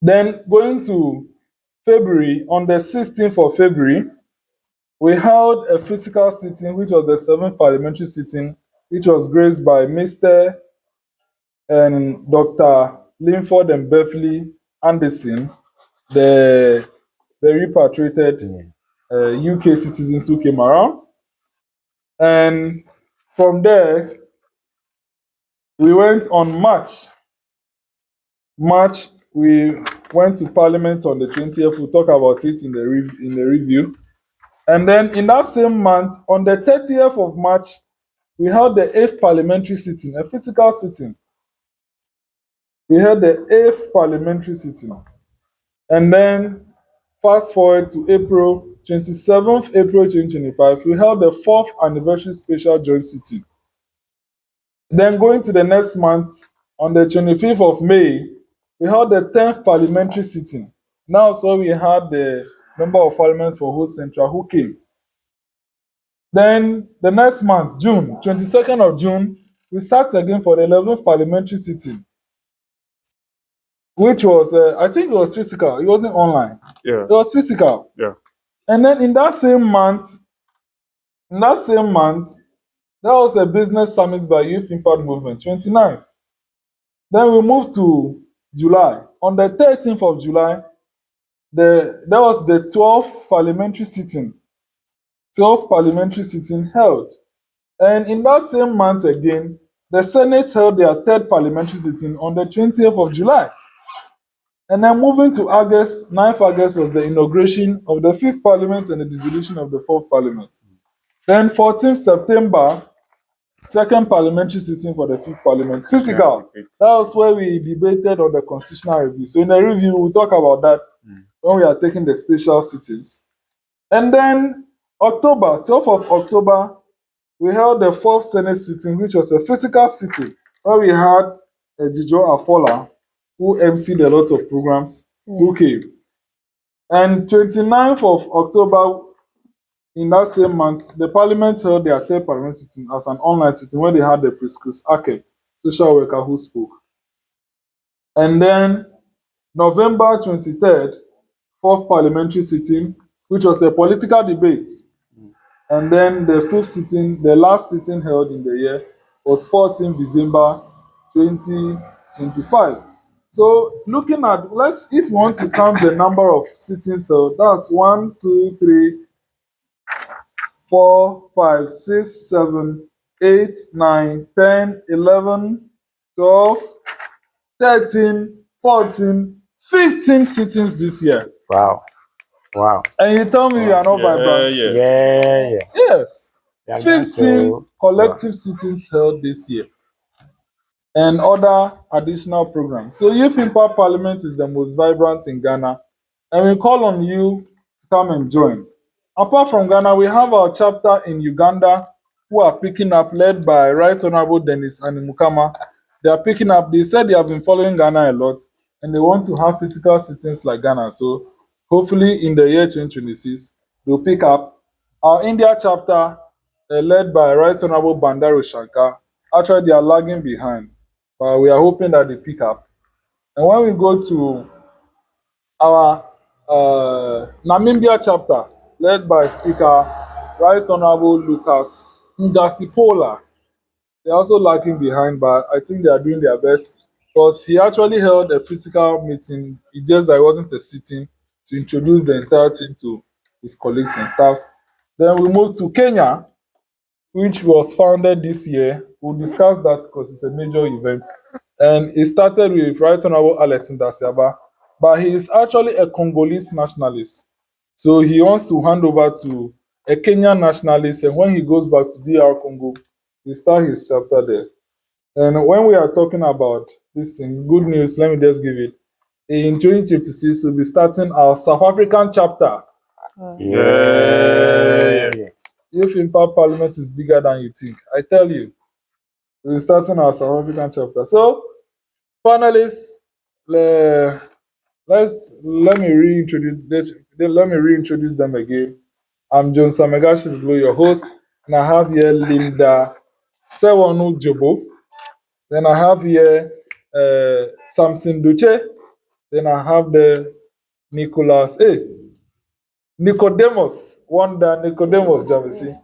Then going to February, on the 16th of February, we held a physical sitting, which was the seventh parliamentary sitting, which was graced by Mr. and Dr. Linford and Beverly Anderson, the repatriated UK citizens who came around. And from there, we went on March, we went to Parliament on the 20th. We'll talk about it in the review. And then in that same month, on the 30th of March, we held the eighth parliamentary sitting, a physical sitting. We held the eighth parliamentary sitting. And then fast forward to April, 27th April 2025, we held the fourth anniversary special joint sitting. Then going to the next month, on the 25th of May, we held the 10th parliamentary sitting. Now is where we had the member of parliament for Whole Central who came. Then the next month, June, 22nd of June, we sat again for the 11th parliamentary sitting, which was, I think it was physical. It wasn't online. Yeah. It was physical. Yeah. And then in that same month, there was a business summit by Youth Impact Movement, 29th. Then we moved to July. On the 13th of July, there was the 12th parliamentary sitting. 12th parliamentary sitting held. And in that same month again, the Senate held their third parliamentary sitting on the 20th of July. And then moving to August, 9th August was the inauguration of the fifth parliament and the dissolution of the fourth parliament. Then 14th September, second parliamentary sitting for the fifth parliament. Physical. Yeah, That was where we debated on the constitutional review. So in the review, we'll talk about that when we are taking the special sittings. And then October, 12th of October, we held the fourth Senate sitting, which was a physical sitting, where we had Jijo Afola, who emceed a lot of programs, who came. And 29th of October, in that same month, the Parliament held their third parliament sitting as an online sitting where they had the Priscus Ake, social worker, who spoke. And then November 23rd, fourth parliamentary sitting, which was a political debate. And then the fifth sitting, the last sitting held in the year, was 14th December 2025. So looking at, if you want to count the number of sittings held, that's 1, 2, 3, 4, 5, 6, 7, 8, 9, 10, 11, 12, 13, 14, 15 sittings this year. Wow. Wow. And you tell me you are not vibrant. Yeah. Yes. They have done 15 so collective sittings held this year and other additional programs. So Youth Impact Parliament is the most vibrant in Ghana, and we call on you to come and join. Apart from Ghana, we have our chapter in Uganda who are picking up, led by Right Honorable Dennis Animukama. They are picking up. They said they have been following Ghana a lot, and they want to have physical sittings like Ghana. So hopefully in the year 2026, they'll pick up. Our India chapter, led by Right Honorable Bandaru Shankar, actually they are lagging behind, but we are hoping that they pick up. And when we go to our Namibia chapter, led by Speaker Right Honorable Lucas Ngasipola, they're also lagging behind, but I think they are doing their best because he actually held a physical meeting. It just that it wasn't a sitting to introduce the entire team to his colleagues and staffs. Then we move to Kenya, which was founded this year. We'll discuss that because it's a major event. And it started with Right Honorable Alex Ndasiaba, but he is actually a Congolese nationalist. So he wants to hand over to a Kenyan nationalist, and when he goes back to DR Congo, he start his chapter there. And when we are talking about this thing, good news, let me just give it. In 2026, we'll be starting our South African chapter. Yeah. Youth Impact Parliament is bigger than you think. I tell you, we're starting our South African chapter. So, panelists, le- let me reintroduce them again. I'm John Amegashie-Viglo, your host, and I have here Linda Sewornu Dzobo. Then I have here Sampson Dotse. Then I have the Nicodemus, wonder Nicodemus Dzameshie.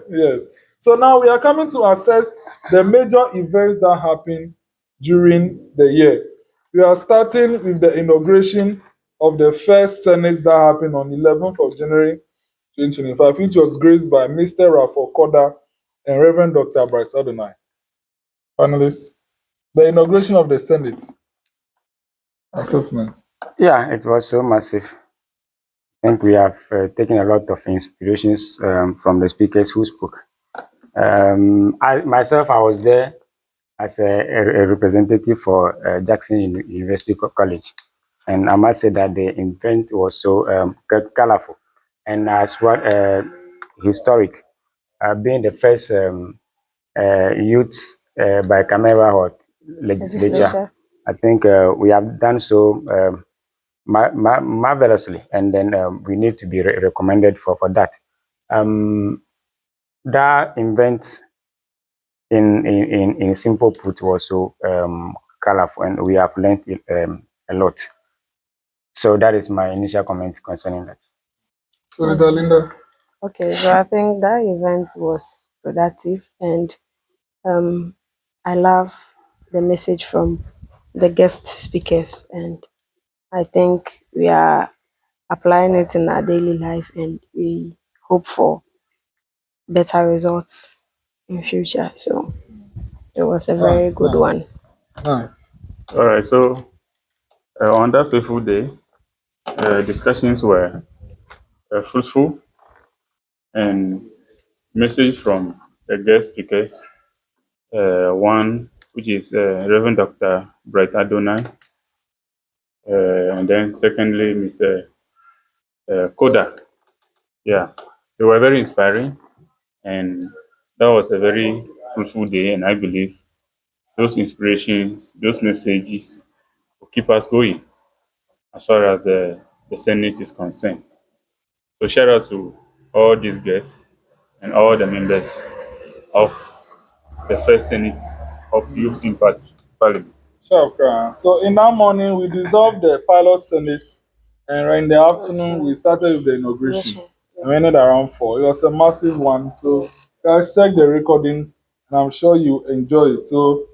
Yes. So now we are coming to assess the major events that happen during the year. We are starting with the inauguration of the first Senate that happened on 11th of January 2025, which was graced by Mr. Rafa Koda and Reverend Dr. Bryce Adonai. Panelists, the inauguration of the Senate assessment. Yeah, it was so massive. I think we have taken a lot of inspirations from the speakers who spoke. I was there as a representative for Jackson University College, and I must say that the event was so colorful and as well historic, being the first youth bicameral legislature. I think we have done so marvelously, and then we need to be recommended for that. That event, in simple put, was so colorful, and we have learned a lot. So that is my initial comment concerning that. So, Linda. Okay, so I think that event was productive, and I love the message from the guest speakers, and I think we are applying it in our daily life, and we hope for better results in future. So it was a very Nice, good nice. one. Nice. All right. So on that fateful day, discussions were fruitful, and message from the guest speakers. One, which is Reverend Dr. Bright Adonai, and then secondly, Mr. Koda. Yeah, they were very inspiring, and that was a very fruitful day. And I believe those inspirations, those messages will keep us going as far as the Senate is concerned. So shout out to all these guests and all the members of the first Senate of Youth Impact Parliament. Sure. So in that morning, we dissolved the pilot Senate, and in the afternoon, we started with the inauguration. And we ended around 4. It was a massive one. So guys, check the recording, and I'm sure you enjoy it. So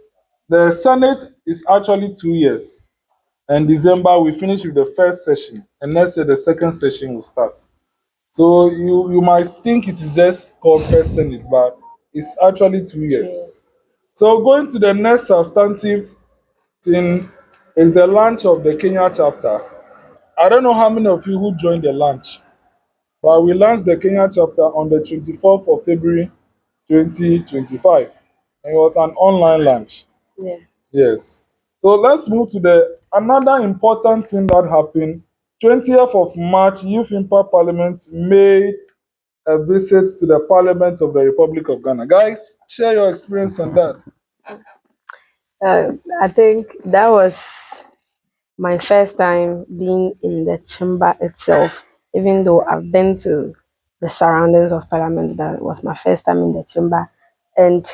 the Senate is actually 2 years. And December, we finish with the first session, and next year the second session will start. So you might think it is just called first Senate, but it's actually 2 years. So going to the next substantive thing is the launch of the Kenya chapter. I don't know how many of you who joined the launch, but we launched the Kenya chapter on the 24th of February 2025. And it was an online launch. Yeah. Yes. So let's move to the another important thing that happened. 20th of March, Youth Impact Parliament made a visit to the Parliament of the Republic of Ghana. Guys, share your experience on that. I think that was my first time being in the chamber itself, even though I've been to the surroundings of Parliament. That was my first time in the chamber, and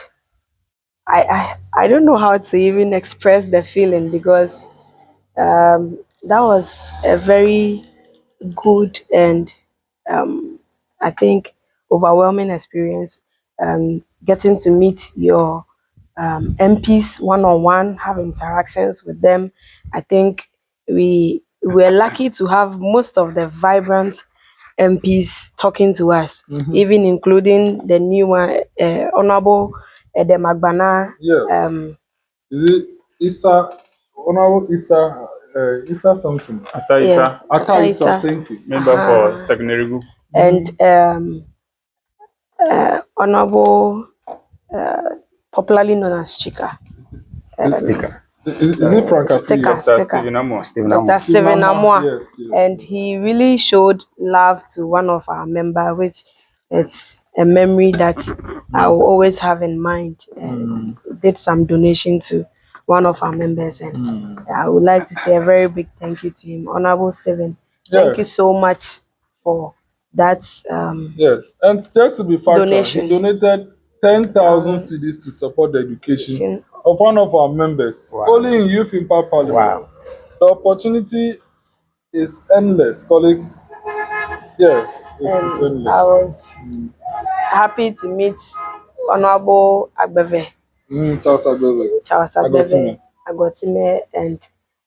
I don't know how to even express the feeling, because that was a very good and I think overwhelming experience. Getting to meet your MPs one on one, have interactions with them. I think we were lucky to have most of the vibrant MPs talking to us, Mhm. even including the new one, Honorable Edemagbana. Yes. Is it Issa, Honorable Issa, Issa something? Yes, Ataisa, Atta Issa, Issa, thank you. member for uh-huh. secondary group. And Honorable, popularly known as Chika, Sticker. Is it Frank Afriye? Dr. Stephen Amo. Stephen Dr. Amo. Stephen Amwa. Yes, yes. And he really showed love to one of our members, which it's a memory that I will always have in mind. And did some donation to one of our members, and I would like to say a very big thank you to him, Honorable Stephen. Thank you Yes. so much for that Yes, and just to be factual, he donation. donated 10,000 cedis to support the education of one of our members, Wow. only in Youth Impact Parliament. Wow. The opportunity is endless, colleagues. Yes, it's And I endless. was happy to meet Honorable Agbeve, Charles Agbebe. Charles Agotime. Agbeve, Agotime, and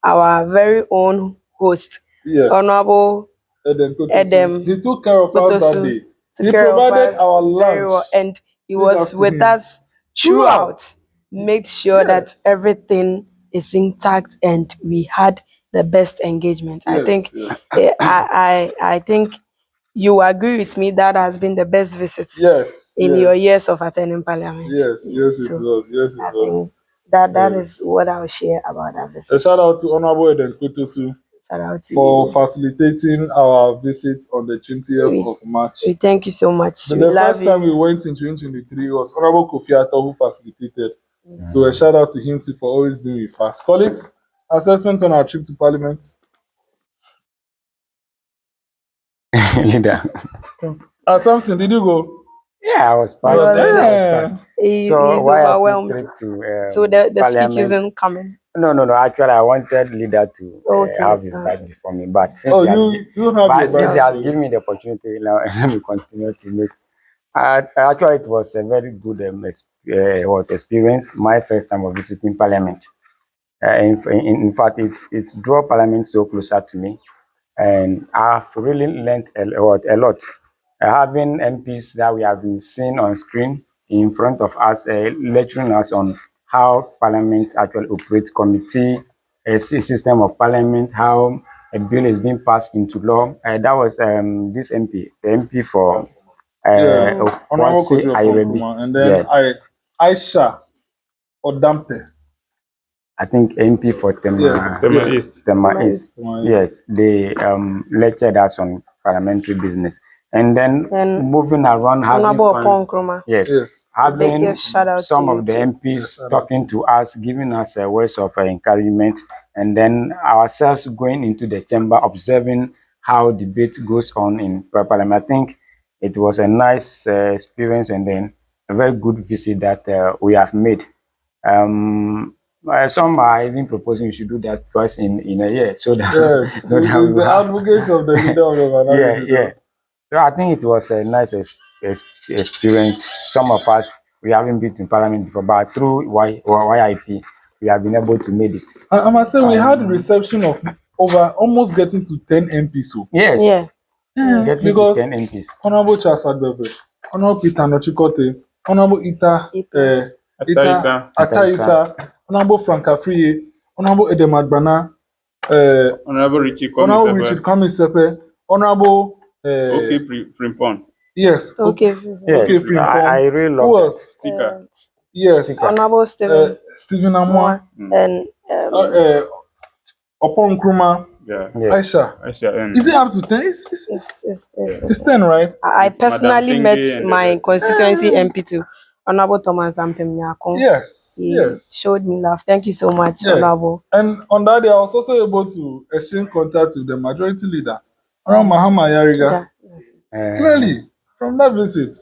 our very own host, Yes. Honorable Edem Kotosu. Edem He took care of us that Kotosu, day. took He care of provided us our very lunch. well, and he Big was ups to with him. us throughout. Made sure that Yes. everything is intact and we had the best engagement. I Yes, think yes. I think you agree with me that has been the best visit Yes, in yes. your years of attending Parliament. Yes, yes, it So was. Yes, it I was. think that Yes. is what I'll share about that A visit. shout out to Honorable Eden Kutusu Shout out to for you. facilitating our visit on the 20th of March. We thank you so much. The, We the love first time we you. went in 2023 was Honorable Kofi Ato who facilitated. So a shout out to him too for always being with us. Colleagues, assessment on our trip to Parliament. Leader. Sampson, did you go? Yeah, I was He part. was, I was part. So he's YIP overwhelmed. trip to So the speech Parliament. isn't coming. No. Actually, I wanted leader to Okay. have his bike before me, but since Oh, he has, you have your since he bike. has given me the opportunity, now let me continue to make. Actually, it was a very good experience. My first time of visiting Parliament. In fact, it's draw Parliament so closer to me, and I've really learned a lot. Having MPs that we have been seeing on screen in front of us, lecturing us on how Parliament actually operates, committee, a system of Parliament, how a bill is being passed into law. That was this MP, the MP for Yeah, Honorable Ofuasi Kojo Ayerebi. Pankuma. And then Yeah, Aisha Odampe. I think MP for Tema, Tema East. Tema East. Tema East. Yes, they lectured us on parliamentary business. And then And moving around, having Honorable fun. Nkrumah. Yes, Yes. having Biggest shout out some to you of the too. MPs talking to us, giving us words of encouragement, and then ourselves going into the chamber, observing how debate goes on in Parliament. I think it was a nice experience and then a very good visit that we have made. Some are even proposing we should do that twice in a year, so that, Yes. so that He's we the have. advocate of the leader of the Yeah, minority. yeah. So I think it was a nice experience. Some of us we haven't been to Parliament before, but through YIP, we have been able to make it. I must say we had a reception of over almost getting to 10 MPs. So. Yes, Yeah. getting to Because 10 MPs. Honorable Charles Agbebe, Honorable Peter Nochikote, Honorable Ataisa, Ataisa, Honorable Frank Afriye, Honorable Edem Agbana, Honorable Richie Honorable Richard Komisepe, Kamisepe, Honorable OK Frimpon, yes, Okay. Yes, okay, I really love who that. else? Sticker. Yes, Sticker. Honorable Stephen Stephen Amwa, and Opon Nkrumah, Yeah. Yes. Aisha. Is it up to 10? It's 10, right? I personally Madam met Tenge and the my rest. constituency MP too, Honorable Thomas Ampem. Yes, He yes. showed me love. Thank you so much, Yes. Honorable. And on that day, I was also able to exchange contact with the majority leader, around Mahama Yariga, clearly from that visit.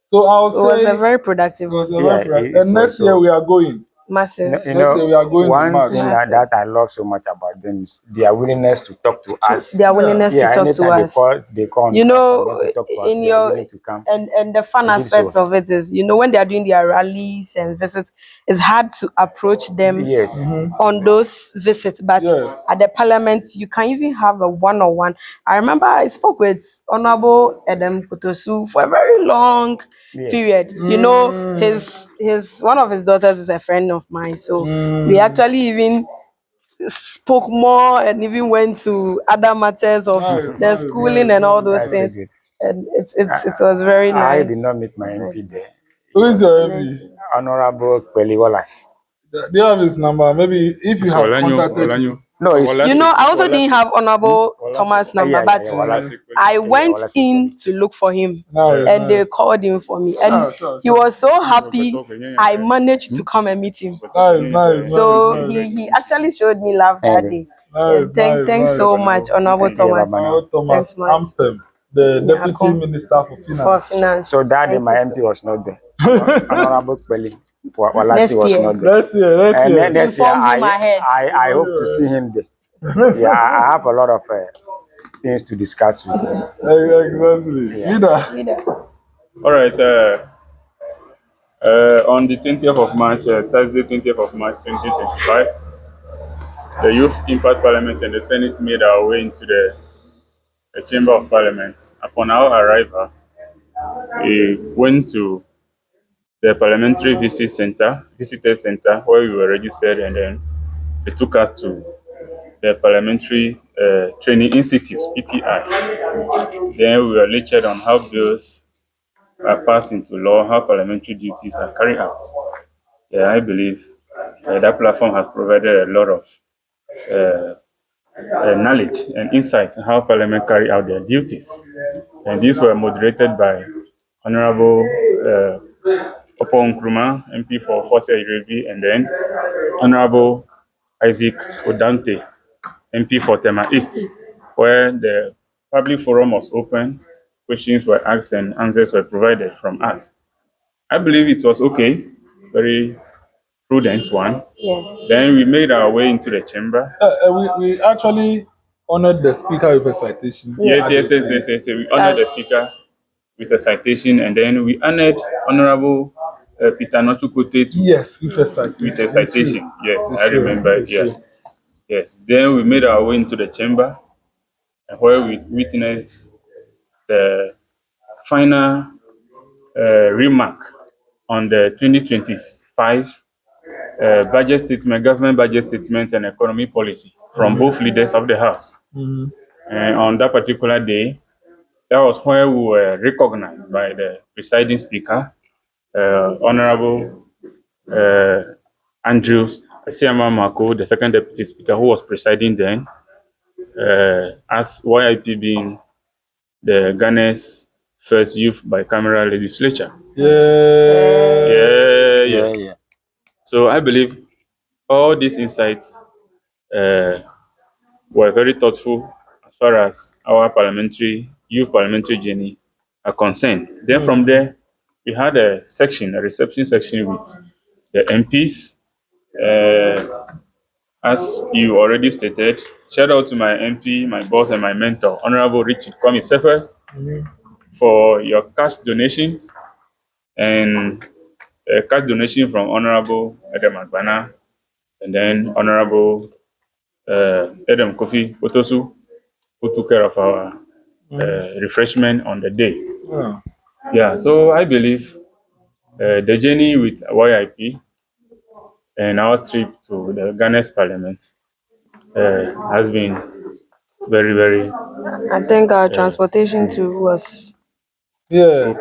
So I'll It was say a very productive it was one. a Yeah, very it and was next year so. we are going. Massive. Next year we are going in one March. thing that I love so much about them is their willingness to talk to us. Their willingness to Yeah, talk to anytime us. they call on You on know, them to talk to us, in they are your willing to come. and the fun to do aspects so. of it is, you know, when they are doing their rallies and visits, it's hard to approach them Yes. on those visits. But Yes. at the parliament, you can even have a one-on-one. I remember I spoke with Honorable Edem Kotosu for a very long Yes. period. You know, his one of his daughters is a friend of mine, so we actually even spoke more and even went to other matters of Nice, the nice, schooling nice, and all nice, those That's so nice. things. good. And it was very I nice. did not meet my Nice. MP there. Who is your MP? Honorable Kweli Wallace. Do you have his number? Maybe if you have contacted him. No, it's You know, I also didn't have Honorable Thomas' number, yeah, but Wallace. I went Wallace in to look for him, Nice, and they nice. called him for me, Sure, and sure, he sure. was so happy. I managed to come and meet him. Nice, nice, So nice, nice. he actually showed me love that day. Nice, nice, Thanks nice. so much, Honorable Thank you, Thomas. Baba. Now Thomas Thanks much. Ampham, the Yeah, Deputy come. Minister for For Finance. finance. So that day Thank my you, MP sir. was not there. Honorable Kweli Wallace Next was year. not there. Let's hear, let's And then hear. next year, Inform him ahead. I hope to see him there. Yeah, I have a lot of things to discuss with him. Exactly. Yeah. Leader. All right. On the 20th of March, Thursday, 20th of March, 2025, the Youth Impact Parliament and the Senate made our way into the Chamber of Parliament. Upon our arrival, we went to the Parliamentary Visitor Center, where we were registered, and then they took us to the Parliamentary Training Institute, PTI. Then we were lectured on how bills are passed into law, how parliamentary duties are carried out. Yeah, I believe that platform has provided a lot of knowledge and insight on how Parliament carry out their duties. And these were moderated by Honorable Opo Nkrumah, MP for Fosse Irevi, and then Honorable Isaac Odante, MP for Tema East, where the public forum was open, questions were asked, and answers were provided from us. I believe it was okay, very prudent one. Yeah. Then we made our way into the chamber. We actually honored the speaker with a citation. Yes. We honored the speaker with a citation, and then we honored Honorable Peter Nochukote Yes, with a citation. with a citation. Yes, I true. remember. It's true. Yes. Then we made our way into the chamber, where we witnessed the final remark on the 2025 budget statement, government budget statement, and economy policy from both leaders of the House. And on that particular day, that was where we were recognized by the presiding speaker, Honorable Andrews Asiama Mako, the second deputy speaker, who was presiding then, as YIP being the Ghana's first youth bicameral legislature. Yeah. So I believe all these insights were very thoughtful as far as our youth parliamentary journey are concerned. Then from there, we had a reception section with the MPs. As you already stated, shout out to my MP, my boss, and my mentor, Honorable Richard Kwame Sefer, for your cash donations and a cash donation from Honorable Edem Agbana, and then Honorable Edem Kofi Otosu, who took care of our refreshment on the day. Yeah, so I believe the journey with YIP and our trip to the Ghana's parliament has been very, very. I think our transportation too was Yeah.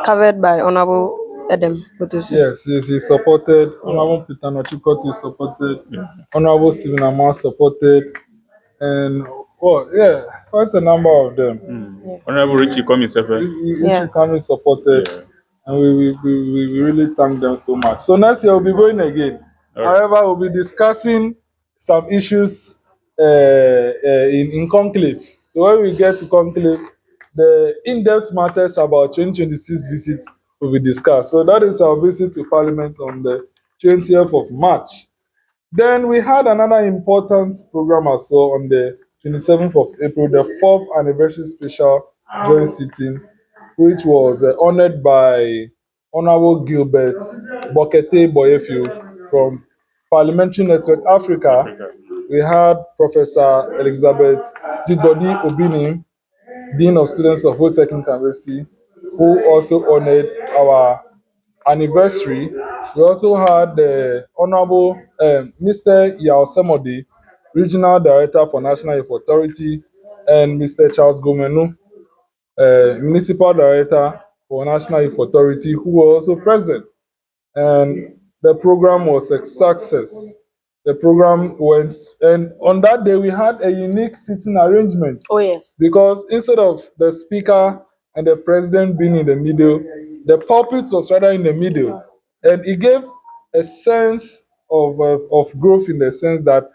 covered by Honorable Edem Kotosu. Yes, he supported. Honorable Peter Nochukote supported. Honorable Stephen Amar supported. And, quite a number of them. Honorable Richie Kwame Sefer. Richie Kwame supported. And we really thank them so much. So next year we'll be going again. However, we'll be discussing some issues in conclave. So when we get to conclave, the in-depth matters about 2026 visit will be discussed. So that is our visit to Parliament on the 20th of March. Then we had another important program as well on the 27th of April, the fourth anniversary special joint sitting, which was honored by Honorable Gilbert Bokete Boyefield from Parliamentary Network Africa. Africa. We had Professor Elizabeth Jidodi Obini, Dean of Students of Old Technical University, who also honored our anniversary. We also had the Honorable Mr. Yao Semode, Regional Director for National Youth Authority, and Mr. Charles Gomenu, Municipal Director for National Youth Authority, who were also present. And the program was a success. The program went, and on that day we had a unique seating arrangement. Oh yes. Because instead of the speaker and the president being in the middle, the pulpit was rather in the middle, and it gave a sense of growth in the sense that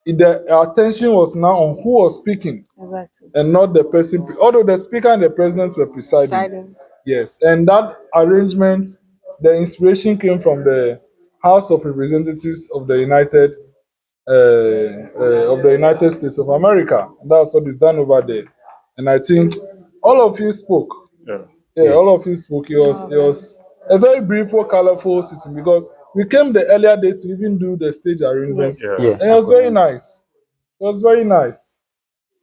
the attention was now on who was speaking Exactly. and not the person. Although the speaker and the president were presiding, Exciting. yes, and that arrangement, the inspiration came from the House of Representatives of the United States of America. And that's what is done over there. And I think all of you spoke. Yeah. Yeah, Yes. all of you spoke. It was a very beautiful, colorful system because we came the earlier day to even do the stage arrangements. Yes. Yeah. Yeah. And it was very nice. It was very nice.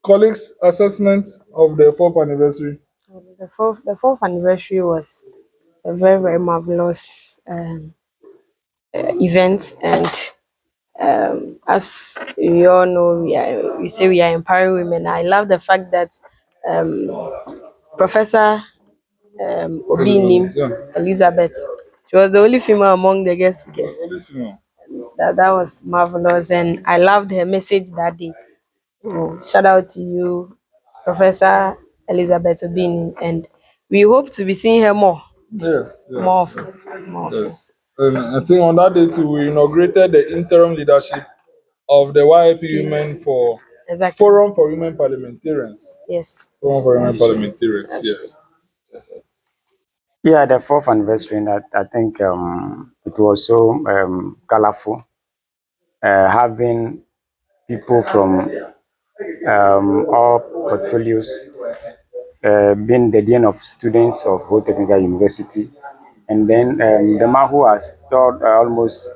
Colleagues' assessment of the fourth anniversary. The fourth anniversary was a very, very marvelous event, and as we all know, we say we are empowering women. I love the fact that Professor Obinim Yeah. Elizabeth, she was the only female among the guest speakers. Only two. That was marvelous, and I loved her message that day. Shout out to you, Professor Elizabeth Obinim, and we hope to be seeing her more, Yes, more yes, often, yes. more often. Yes. And I think on that day too, we inaugurated the interim leadership of the YIP Women for Exactly. Forum for Women Parliamentarians. Yes. Forum for Women Parliamentarians, yes. Yes. Yeah, the fourth anniversary, and I think it was so colorful, having people from all portfolios, being the dean of students of Whole Technical University, and then the man who has taught almost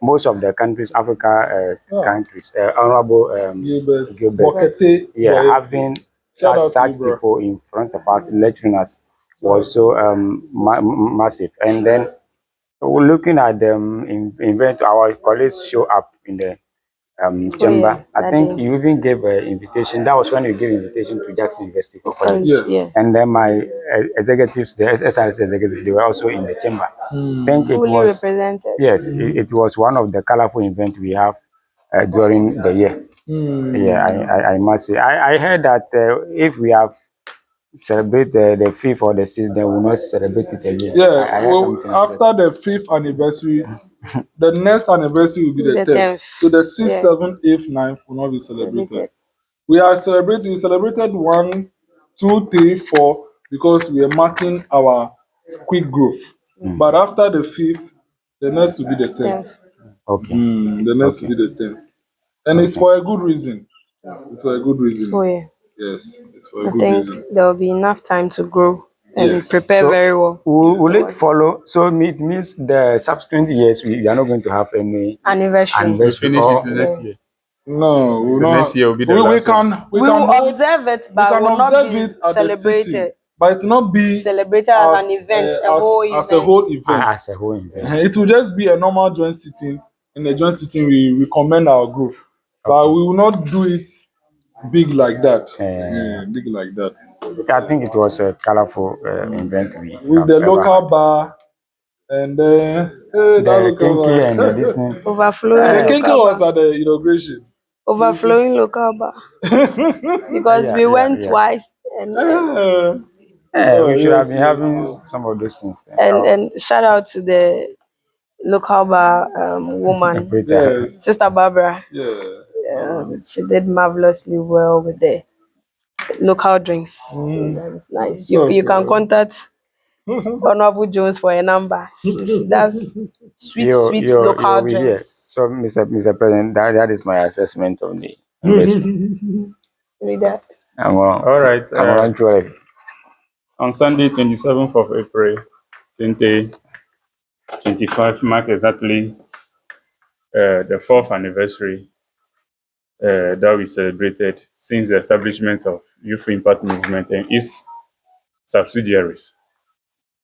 most of the countries, Africa Oh, countries, Honorable Gilbert Gilbert. Bokete Yeah, Boyefi. having Shout out to such you, bro. people in front of us lecturing us was so massive. And then we're looking at them in event, our colleagues show up in the chamber. I that think day. you even gave an invitation. That was when you gave invitation to Jackson University for college. Yes. Yeah. And then my executives, the SRS executives, they were also in the chamber. I think it Fully was, represented. yes, it was one of the colorful events we have during the year. Yeah, I must say. I heard that if we have celebrate the fifth or the sixth, then we'll not celebrate it again. Yeah, I heard well, something like that. after the fifth anniversary, the next anniversary will be the The 10th. 10th. So the 6th, Yeah. 7th, 8th, 9th will not be celebrated. Celebrated. We celebrated 1, 2, 3, 4 because we are marking our quick growth. But after the 5th, the next will be the 10th. Okay. The next Okay. will be the 10th. And it's for a good reason. It's for a good reason. Oh yeah. Yes, it's for a I good think reason. there will be enough time to grow and Yes. prepare So, very well. Will it follow? So it means the subsequent years we are not going to have any Anniversary. We anniversary. finish Or, it next year. No, we So not. next year will be the we last one. We can will hold, observe it, we but can will not observe be it at the celebrated. city, but it will not be Celebrated as an event, a whole as a event. whole event. as a whole event. It will just be a normal joint sitting. In the joint sitting, we commend our growth, but we will not do it big like that. Big like that. I think it was a colorful event we With have the ever local had. bar and that The local kinky bar. and the this thing. Overflowing The kinky local was bar. at the inauguration. Overflowing local bar. Because Yeah, we yeah, went yeah. twice, and We should have yes, been yes, having yes. some of those things. and shout out to the local bar woman, Operator. Yes. Sister Barbara. Yeah. She did marvelously well with the local drinks. That's nice. You can contact Honorable Jones for a number. That's sweet local we here. drinks. So, Mr. President, that is my assessment of the investment. Leader. All right. I'm on 12. On Sunday, 27th of April, 2025, mark exactly the fourth anniversary that we celebrated since the establishment of Youth Impact Movement and its subsidiaries.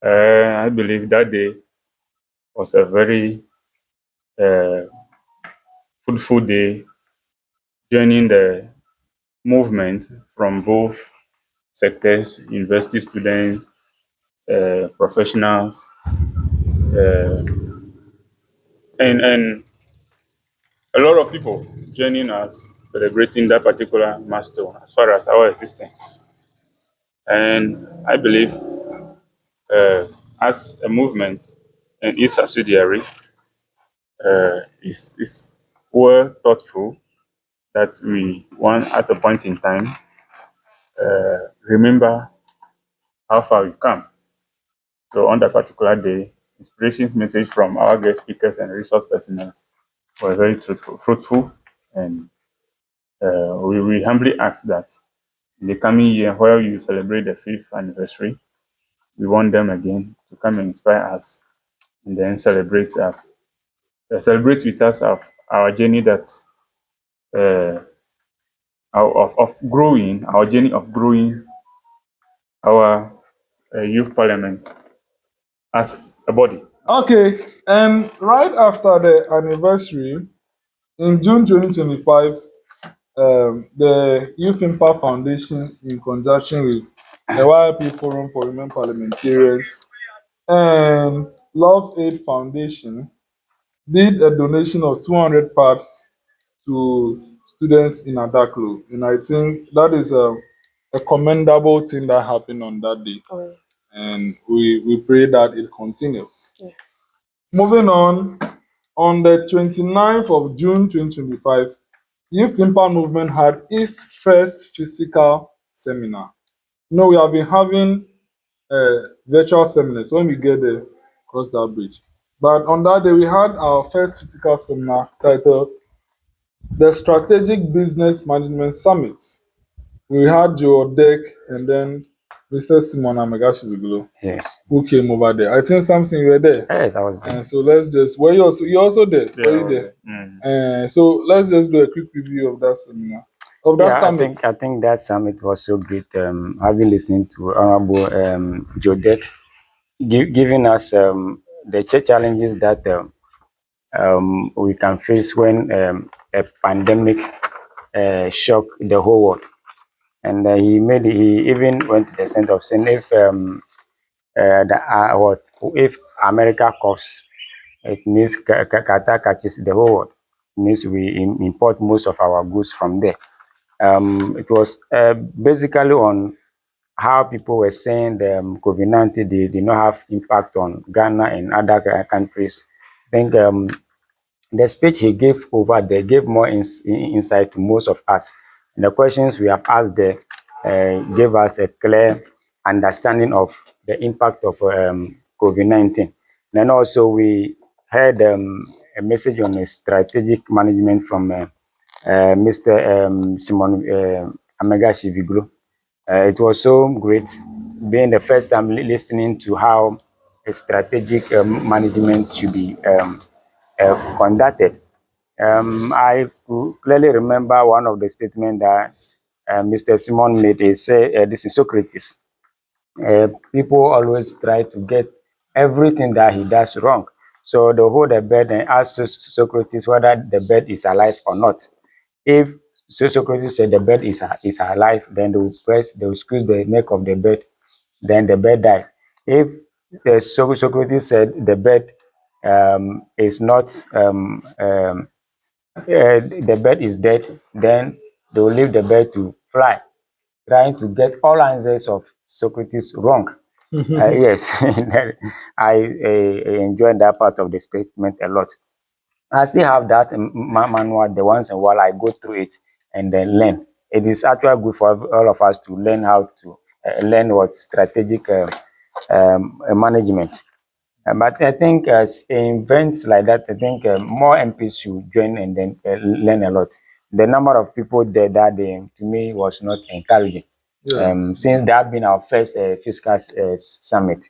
I believe that day was a very fruitful day, joining the movement from both sectors, university students, professionals, uh, and a lot of people joining us celebrating that particular milestone as far as our existence. And I believe as a movement and its subsidiary is well thoughtful that we want at a point in time remember how far we've come. So on that particular day, inspirations message from our guest speakers and resource personnel were very fruitful, and we humbly ask that in the coming year, where you celebrate the 5th anniversary, we want them again to come and inspire us and then celebrate with us of our journey that of growing, our journey of growing our youth parliament as a body. Okay, and right after the anniversary, in June 2025, the Youth Impact Foundation, in conjunction with the YIP Forum for Women Parliamentarians and Love Aid Foundation, did a donation of 200 parts to students in Adaklo. And I think that is a commendable thing that happened on that day. Oh, And we pray that it continues. yeah. Moving on the 29th of June 2025, Youth Impact Movement had its first physical seminar. You know, we have been having virtual seminars when we get there, cross that bridge. But on that day, we had our first physical seminar titled The Strategic Business Management Summit. We had Joe Deck and then Mr. Simon Amegashie-Viglo, Yes. who came over there. I think Samson, you were there. Yes, I was there. And so let's just, were you also there? Yeah, Were you there? So let's just do a quick review of that seminar, of that Yeah, summit. I think that summit was so great. I've been listening to Honorable Jodek giving us the challenges that we can face when a pandemic shock the whole world. And he even went to the extent of saying if America coughs, it means Qatar catches the whole world. It means we import most of our goods from there. It was basically on how people were saying the COVID-19 did not have impact on Ghana and other countries. I think the speech he gave over there gave more insight to most of us. And the questions we have asked there gave us a clear understanding of the impact of COVID-19. Then also we heard a message on strategic management from Mr. Simon Amegashie-Viglo. It was so great being the first time listening to how a strategic management should be conducted. I clearly remember one of the statements that Mr. Simon made. He said, this is Socrates. People always try to get everything that he does wrong. So they hold the bed and ask Socrates whether the bed is alive or not. If Socrates said the bed is alive, then they will squeeze the neck of the bed, then the bed dies. If Socrates said the bed is not the bed is dead, then they will leave the bed to fly, trying to get all answers of Socrates wrong. Yes, I enjoyed that part of the statement a lot. I still have that manual. The once in a while I go through it and then learn. It is actually good for all of us to learn how to learn what strategic management. But I think in events like that, I think more MPs should join and then learn a lot. The number of people there that day, to me, was not encouraging. Yeah. Since that been our first fiscal summit,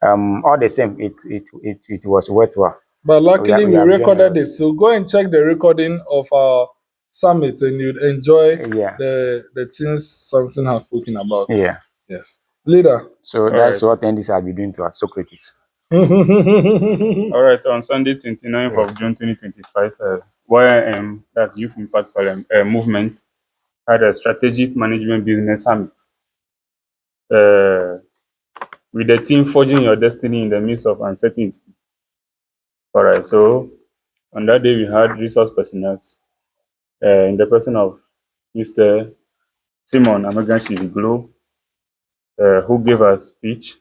all the same, it was worthwhile. But luckily, We we have learned a recorded lot. it. So go and check the recording of our summit, and you'd enjoy Yeah, the things Samson has spoken about. yeah. Yes, leader. So All that's right. what NDC have been doing to us, Socrates. All right. On Sunday, 29th of June 2025, YIM, that's Youth Impact Movement, had a strategic management business summit. With the team forging your destiny in the midst of uncertainty. All right. So on that day, we had resource personnel in the person of Mr. Amegashie-Viglo, who gave us speech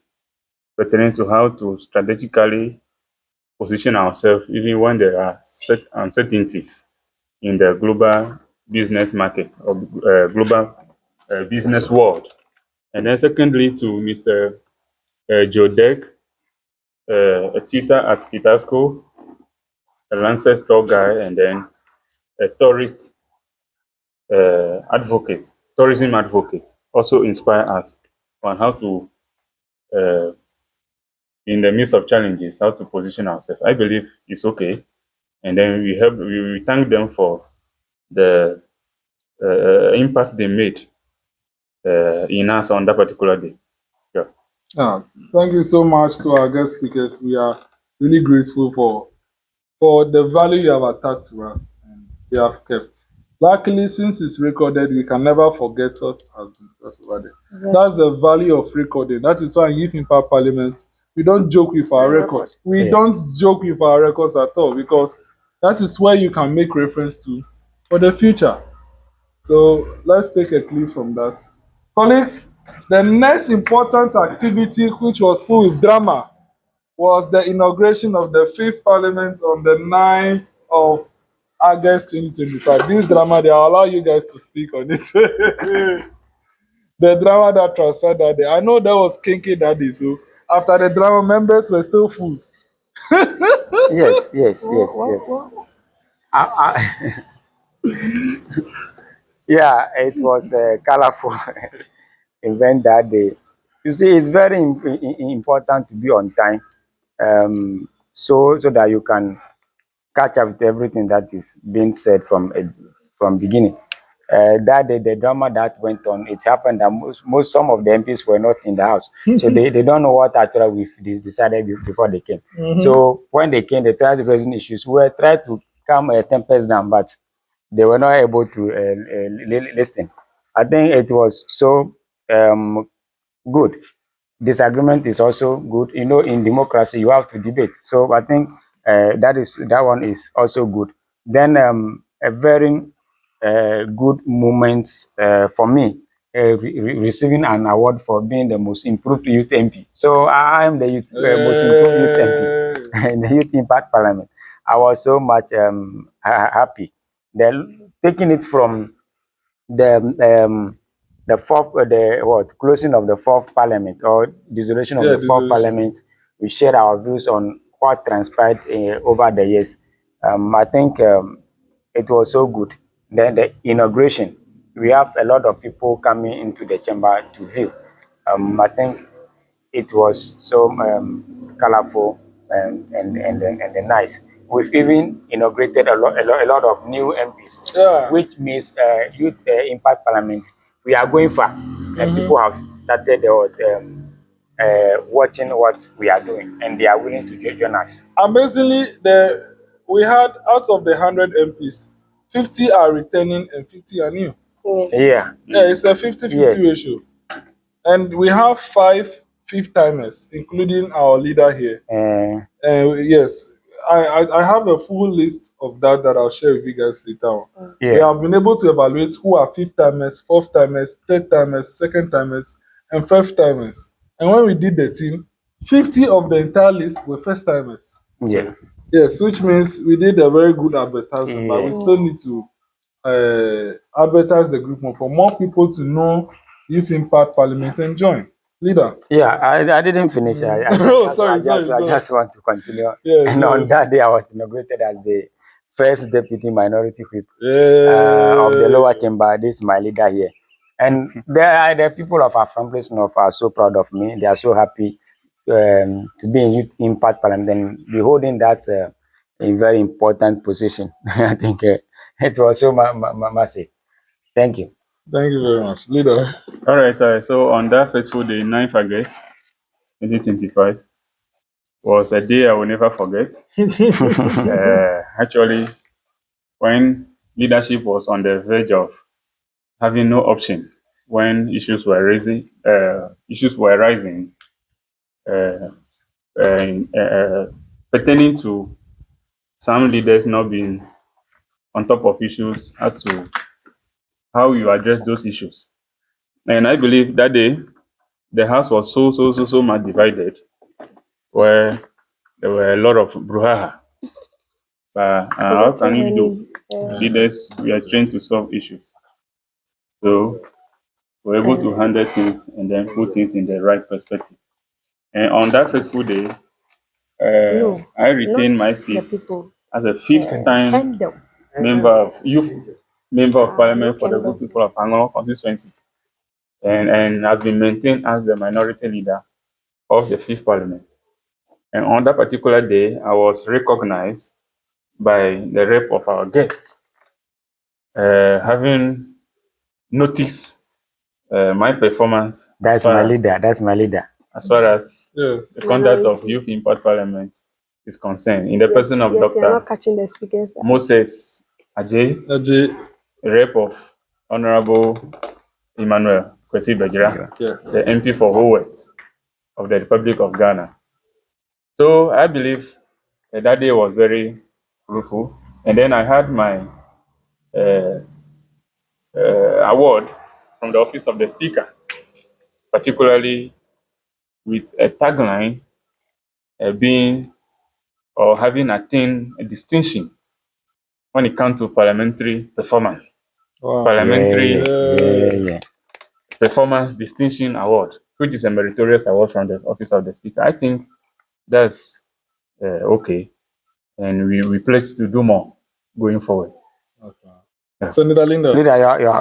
pertaining to how to strategically position ourselves even when there are uncertainties in the global business market or global business world. And then secondly, to Mr. Jodek, a tutor at Kitasco, a Lancet store guy, and then a tourism advocate, also inspire us on how to, uh, in the midst of challenges, how to position ourselves. I believe it's okay. And then we thank them for the impact they made in us on that particular day. Yeah. Thank you so much to our guest speakers. We are really grateful for the value you have attached to us and we have kept. Luckily, since it's recorded, we can never forget what has been discussed over there. Yeah. That's the value of recording. That is why in Youth Impact Parliament, we don't joke with our records. We don't joke with our records at all because that is where you can make reference to for the future. So let's take a clip from that. Colleagues, the next important activity, which was full with drama, was the inauguration of the fifth parliament on the 9th of August 2025. This drama, they allow you guys to speak on it. The drama that transpired that day. I know that was kinky that day, so after the drama, members were still full. Yes, yes, yes, yes. Yeah, it was a colorful event that day. You see, it's very important to be on time, so that you can catch up with everything that is being said from beginning. That day, the drama that went on, it happened that some of the MPs were not in the house, so they don't know what actually we decided before they came. So when they came, they tried to raise issues. We tried to calm a tempest down, but they were not able to listen. I think it was so good. Disagreement is also good. You know, in democracy, you have to debate. So I think that one is also good. Then a very good moment for me, receiving an award for being the most improved youth MP. So I am the most improved youth MP in the Youth Impact Parliament. I was so much happy. Then taking it from the fourth the what closing of the fourth parliament or dissolution of Yeah, the fourth dissolution. parliament, we shared our views on what transpired over the years. I think it was so good. Then the inauguration, we have a lot of people coming into the chamber to view. I think it was so colorful and nice. We've even inaugurated a lot of new MPs, Yeah. which means Youth Impact Parliament. We are going far, and people have started watching what we are doing, and they are willing to join us. Amazingly, we had out of the 100 MPs, 50 are returning and 50 are new. Yeah. Yeah, it's a 50-50 Yes. ratio. And we have 5 fifth-timers, including our leader here. Yes, I have a full list of that I'll share with you guys later on. We Yeah. have been able to evaluate who are fifth-timers, fourth-timers, third-timers, second-timers, and fifth-timers. And when we did the team, 50 of the entire list were first-timers. Yeah. Yes, which means we did a very good advertisement, but we Yeah. still need to advertise the group more for more people to know Youth Impact Parliament and join. Leader. Yeah, I didn't finish. Oh, sorry. I just want to continue. Yes, And on yes. that day, I was inaugurated as the first deputy minority whip of the Yeah. lower chamber. This is my leader here. And the people of Afram Place North are so proud of me. They are so happy to be in Youth Impact Parliament and be holding that a very important position. I think it was so massive. Thank you. Thank you very much. Leader. All right. So on that fateful day, 9th August, 2025, was a day I will never forget. Actually, when leadership was on the verge of having no option, when issues were rising, uh, pertaining to some leaders not being on top of issues as to how you address those issues. And I believe that day the house was so much divided, where there were a lot of brouhaha. But how can you do? Leaders, we are trained to solve issues. So we're able to handle things and then put things in the right perspective. And on that fateful day, I retained my seat as a fifth time youth member of parliament for the good people of Anlo constituency, and has been maintained as the minority leader of the fifth parliament. And on that particular day, I was recognized by the rep of our guest, having noticed my performance. That's my leader. That's my leader. As far as Yes. the conduct of Youth Impact Parliament is concerned, in the person of You're Dr. not catching the speakers. Moses Ajay, Ajay. rep of Honorable Emmanuel Kwesi Bejira, Yes. the MP for Whole West of the Republic of Ghana. So I believe that day was very fruitful. And then I had my award from the Office of the Speaker, particularly with a tagline being or having attained a distinction when it comes to parliamentary performance. Wow. Parliamentary Yeah. Performance Distinction Award, which is a meritorious award from the Office of the Speaker. I think that's okay, and we pledge to do more going forward. Okay. Yeah. Senator Linda. Leader,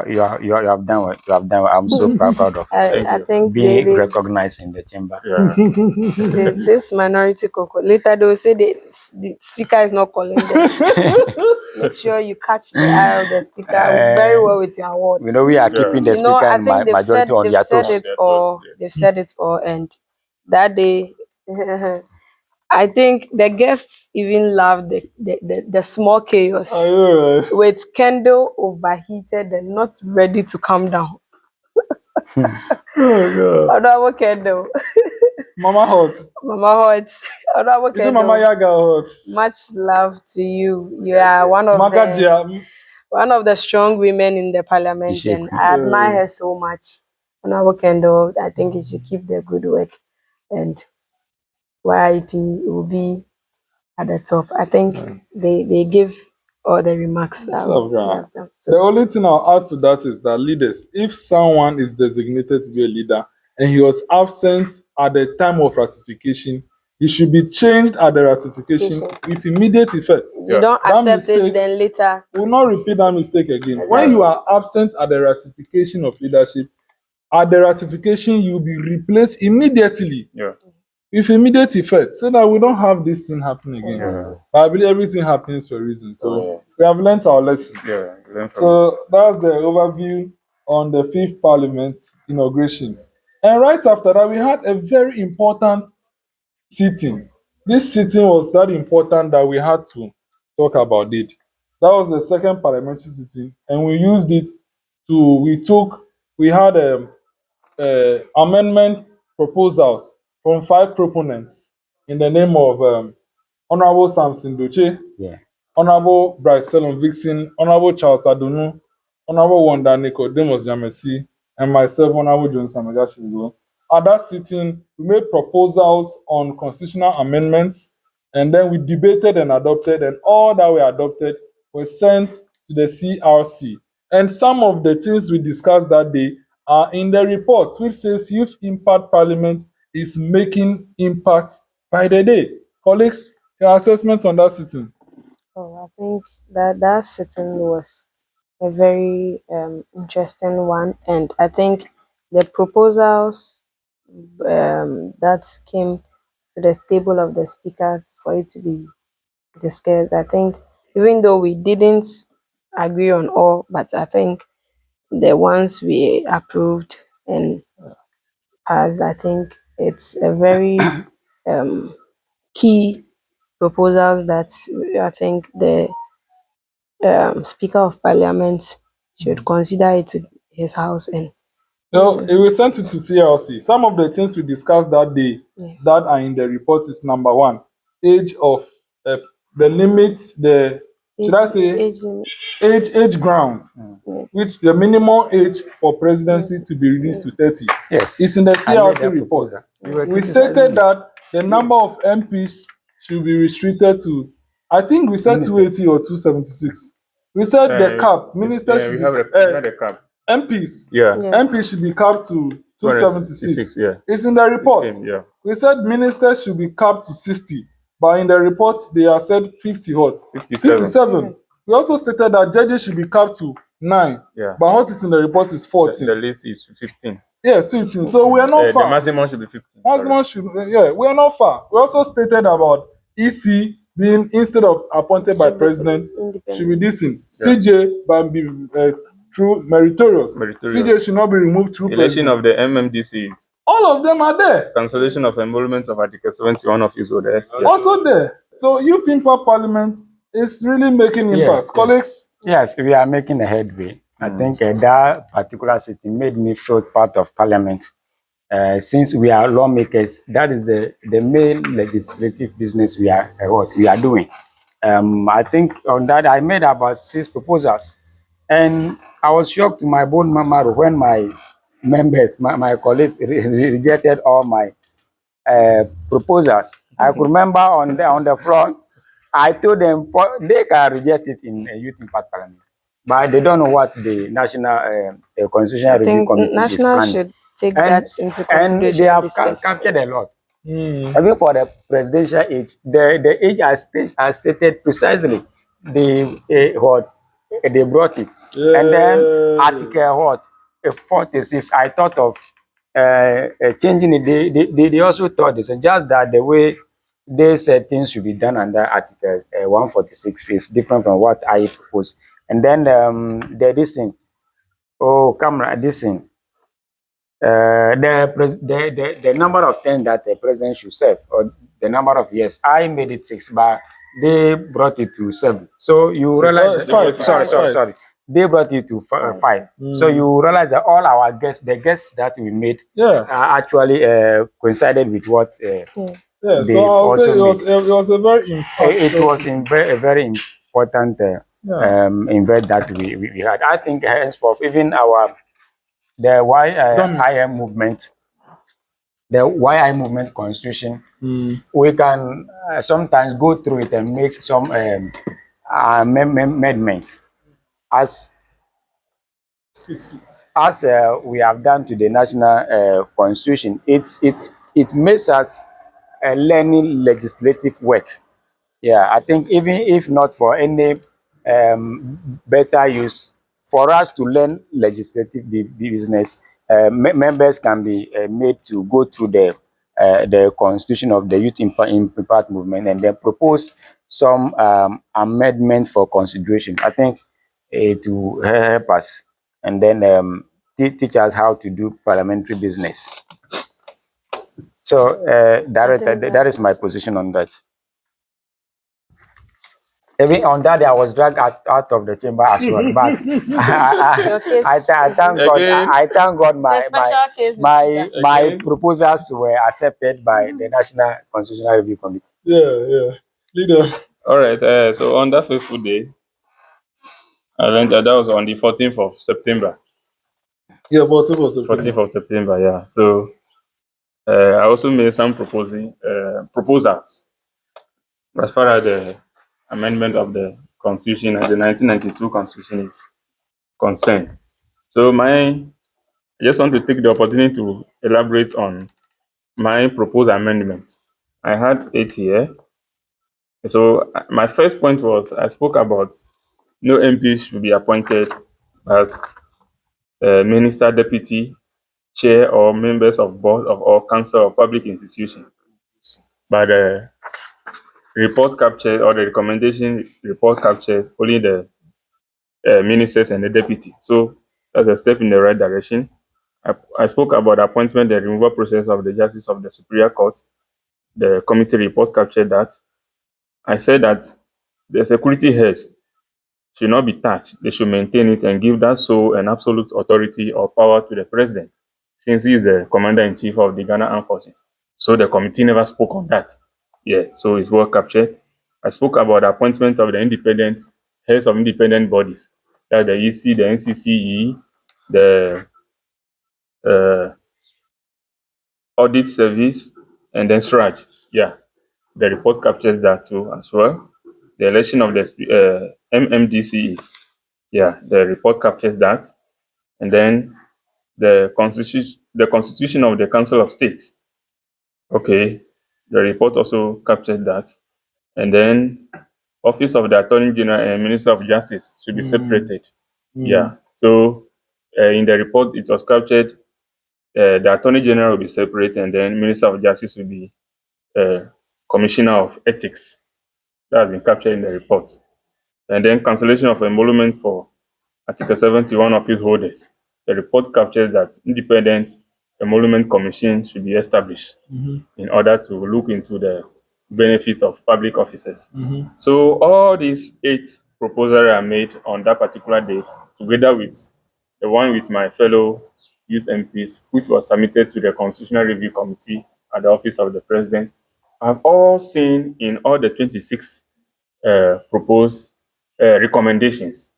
you have done what you have done. I'm so proud of I think being recognized in the chamber. Yeah. this minority cocoa. Later they will say the speaker is not calling them. Make sure you catch the eye of the speaker very well with your awards. We know we are keeping the You know, speaker I and think they've majority said on their toes. they've said it all, and that day, I think the guests even loved the small chaos I know, right? with Kendall overheated and not ready to calm down. Oh God. Honorable Kendall, Mama hot. Mama Hot, Honorable Is it Mama Kendall, Yaga hot? much love to you. You are one of the strong women in the parliament, and I admire her so much. Honorable Kendall, I think you should keep the good work, and YIP will be at the top. I think they give all the remarks. The So, only thing I'll add to that is that leaders, if someone is designated to be a leader and he was absent at the time of ratification, he should be changed at the ratification with immediate effect. you don't accept it, then later. We will not repeat that mistake again. When you are absent at the ratification of leadership, at the ratification, you will be replaced immediately with immediate effect, so that we don't have this thing happening again. But I believe everything happens for a reason. So we have learnt our lesson. So that's the overview on the fifth Parliament inauguration. And right after that, we had a very important sitting. This sitting was that important that we had to talk about it. That was the second parliamentary sitting, and we used it we had amendment proposals from 5 proponents in the name of Honorable Sampson Dotse, Yeah. Honorable Bryce Selon Vixen, Honorable Charles Adonu, Honorable Wanda Nicodemus Dzameshie, and myself, Honorable Jones Amegashie-Viglo. At that sitting, we made proposals on constitutional amendments, and then we debated and adopted, and all that were adopted were sent to the CRC. And some of the things we discussed that day in the report which says Youth Impact Parliament is making impact by the day. Colleagues, your assessment on that sitting? Oh, I think that sitting was a very interesting one, and I think the proposals that came to the table of the speaker for it to be discussed, I think even though we didn't agree on all, but I think the ones we approved and passed, I think it's a very um, key proposals that I think the Speaker of Parliament should consider it to his house and No, it will send it to CLC. Some of the things we discussed that day yeah. that are in the report is number one, age of the limit, the should I say Age limit. age ground, Yeah. which the minimum age for presidency to be reduced to 30 Yes. is in the I made CLC that report. proposal. You were We criticizing stated me. that the number of MPs should be restricted to, I think we said Ministers. 280 or 276. We said the cap, ministers Yeah, should we be had a cap. MPs. Yeah, Yeah. MPs should be capped to 276. 276. Yeah, It's in the report. 15, yeah. We said ministers should be capped to 60, but in the report they have said 50 what? 57. 57. We also stated that judges should be capped to 9, Yeah. but what is in the report is 14. The list is 15. Yes, 15. So we are not The far. maximum should be 15. Maximum should, yeah, we are not far. We also stated about EC being, instead of appointed by president, should be this thing. CJ by be through meritorious. CJ should not be removed through Election president. of the MMDCs. All of them are there. Cancellation of enrollment of Article 71 of his ODS. Yeah. Also there. So Youth Impact Parliament is really making impact. Yes, Colleagues, Yes, we are making a headway. I think that particular sitting made me feel part of Parliament. Since we are lawmakers, that is the main legislative business what we are doing. I think on that I made about 6 proposals, and I was shocked to my bone marrow when my members, my colleagues rejected all my proposals. I could remember on the floor, I told them they can reject it in a youth impact parliament, but they don't know what the National Constitutional I Review think Committee is national planning. should take And that into and they consideration and have discuss. captured a lot. Even for the presidential age, the age has stated precisely what they brought it. And then Article what 46, I thought of changing it. They also thought this, and just that the way they said things should be done under Article 146 is different from what I proposed. And then this thing, oh, camera, this thing. The number of terms that the president should serve, or the number of years, I made it 6, but they brought it to 7. So you realize, sorry, they brought it to 5. So you realize that all our guests, the guests that we made, actually coincided with what yeah. they So I would say also it was a very impactful. it was a very important event that we had. I think henceforth, even the YIM movement, the YI movement constitution, we can sometimes go through it and make some amendments as we have done to the national constitution. It makes us learning legislative work. Yeah, I think even if not for any better use, for us to learn legislative business, members can be made to go through the constitution of the Youth Impact Movement and then propose some amendment for consideration. I think it will help us and then teach us how to do parliamentary business. So that is my position on that. Even on that day, I was dragged out of the chamber as well. But I thank God. I thank God my proposals were accepted by the National Constitutional Review Committee. Yeah. Leader. All right. So on that fateful day, I learned that was on the 14th of September. Yeah, 14th of September. 14th of September. Yeah. So I also made some proposals as far as the amendment of the Constitution, as the 1992 Constitution is concerned. So my I just want to take the opportunity to elaborate on my proposed amendments. I had 8 here. So my first point was I spoke about no MP should be appointed as minister, deputy, chair, or members of board of or council of public institution. But the report captured or the recommendation report captured only the ministers and the deputy. So that's a step in the right direction. I spoke about appointment and removal process of the justice of the Superior Court. The committee report captured that. I said that the security heads should not be touched. They should maintain it and give that sole and absolute authority or power to the president, since he is the commander-in-chief of the Ghana Armed Forces. So the committee never spoke on that. Yeah, so it's well captured. I spoke about the appointment of the independent heads of independent bodies, like the EC, the NCCE, the audit service, and then SRAJ. Yeah, the report captures that too as well. The election of the MMDCs. Yeah, the report captures that. And then the constitution of the Council of States. Okay, the report also captured that. And then office of the Attorney General and Minister of Justice should be separated. Yeah. So in the report, it was captured. The Attorney General will be separate, and then Minister of Justice will be Commissioner of Ethics. That has been captured in the report. And then cancellation of emolument for Article 71 office holders. The report captures that independent emolument commission should be established in order to look into the benefit of public officers. So all these 8 proposals are made on that particular day, together with the one with my fellow youth MPs, which was submitted to the Constitutional Review Committee at the Office of the President, have all seen in all the 26 proposed recommendations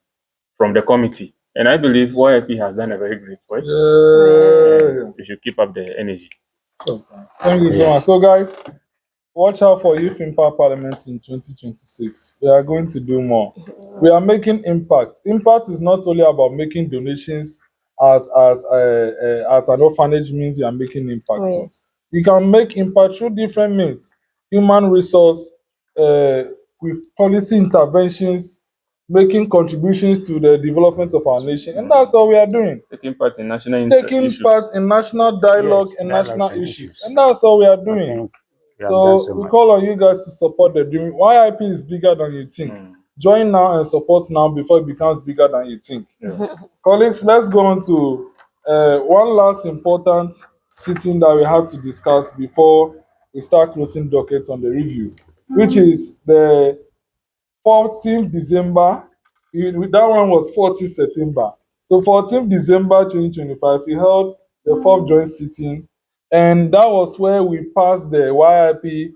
from the committee. And I believe YIP has done a very great work. Yeah. We should keep up the energy. Thank you so much. So, guys, watch out for Youth Impact Parliament in 2026. We are going to do more. We are making impact. Impact is not only about making donations at an orphanage means you are making impact. Oh, yes. You can make impact through different means. Human resource, with policy interventions, making contributions to the development of our nation. And that's all we are doing. Taking part in national Taking issues. part in national dialogue Yes, and dialogues national and issues. issues. And that's all we are I doing. think we have done so So we much. call on you guys to support the dream. YIP is bigger than you think. Join now and support now before it becomes bigger than you think. Colleagues, let's go on to one last important sitting that we have to discuss before we start closing dockets on the review, which is the 14th December. That one was 14th September. So 14th December 2025, we held the fourth joint sitting, and that was where we passed the YIP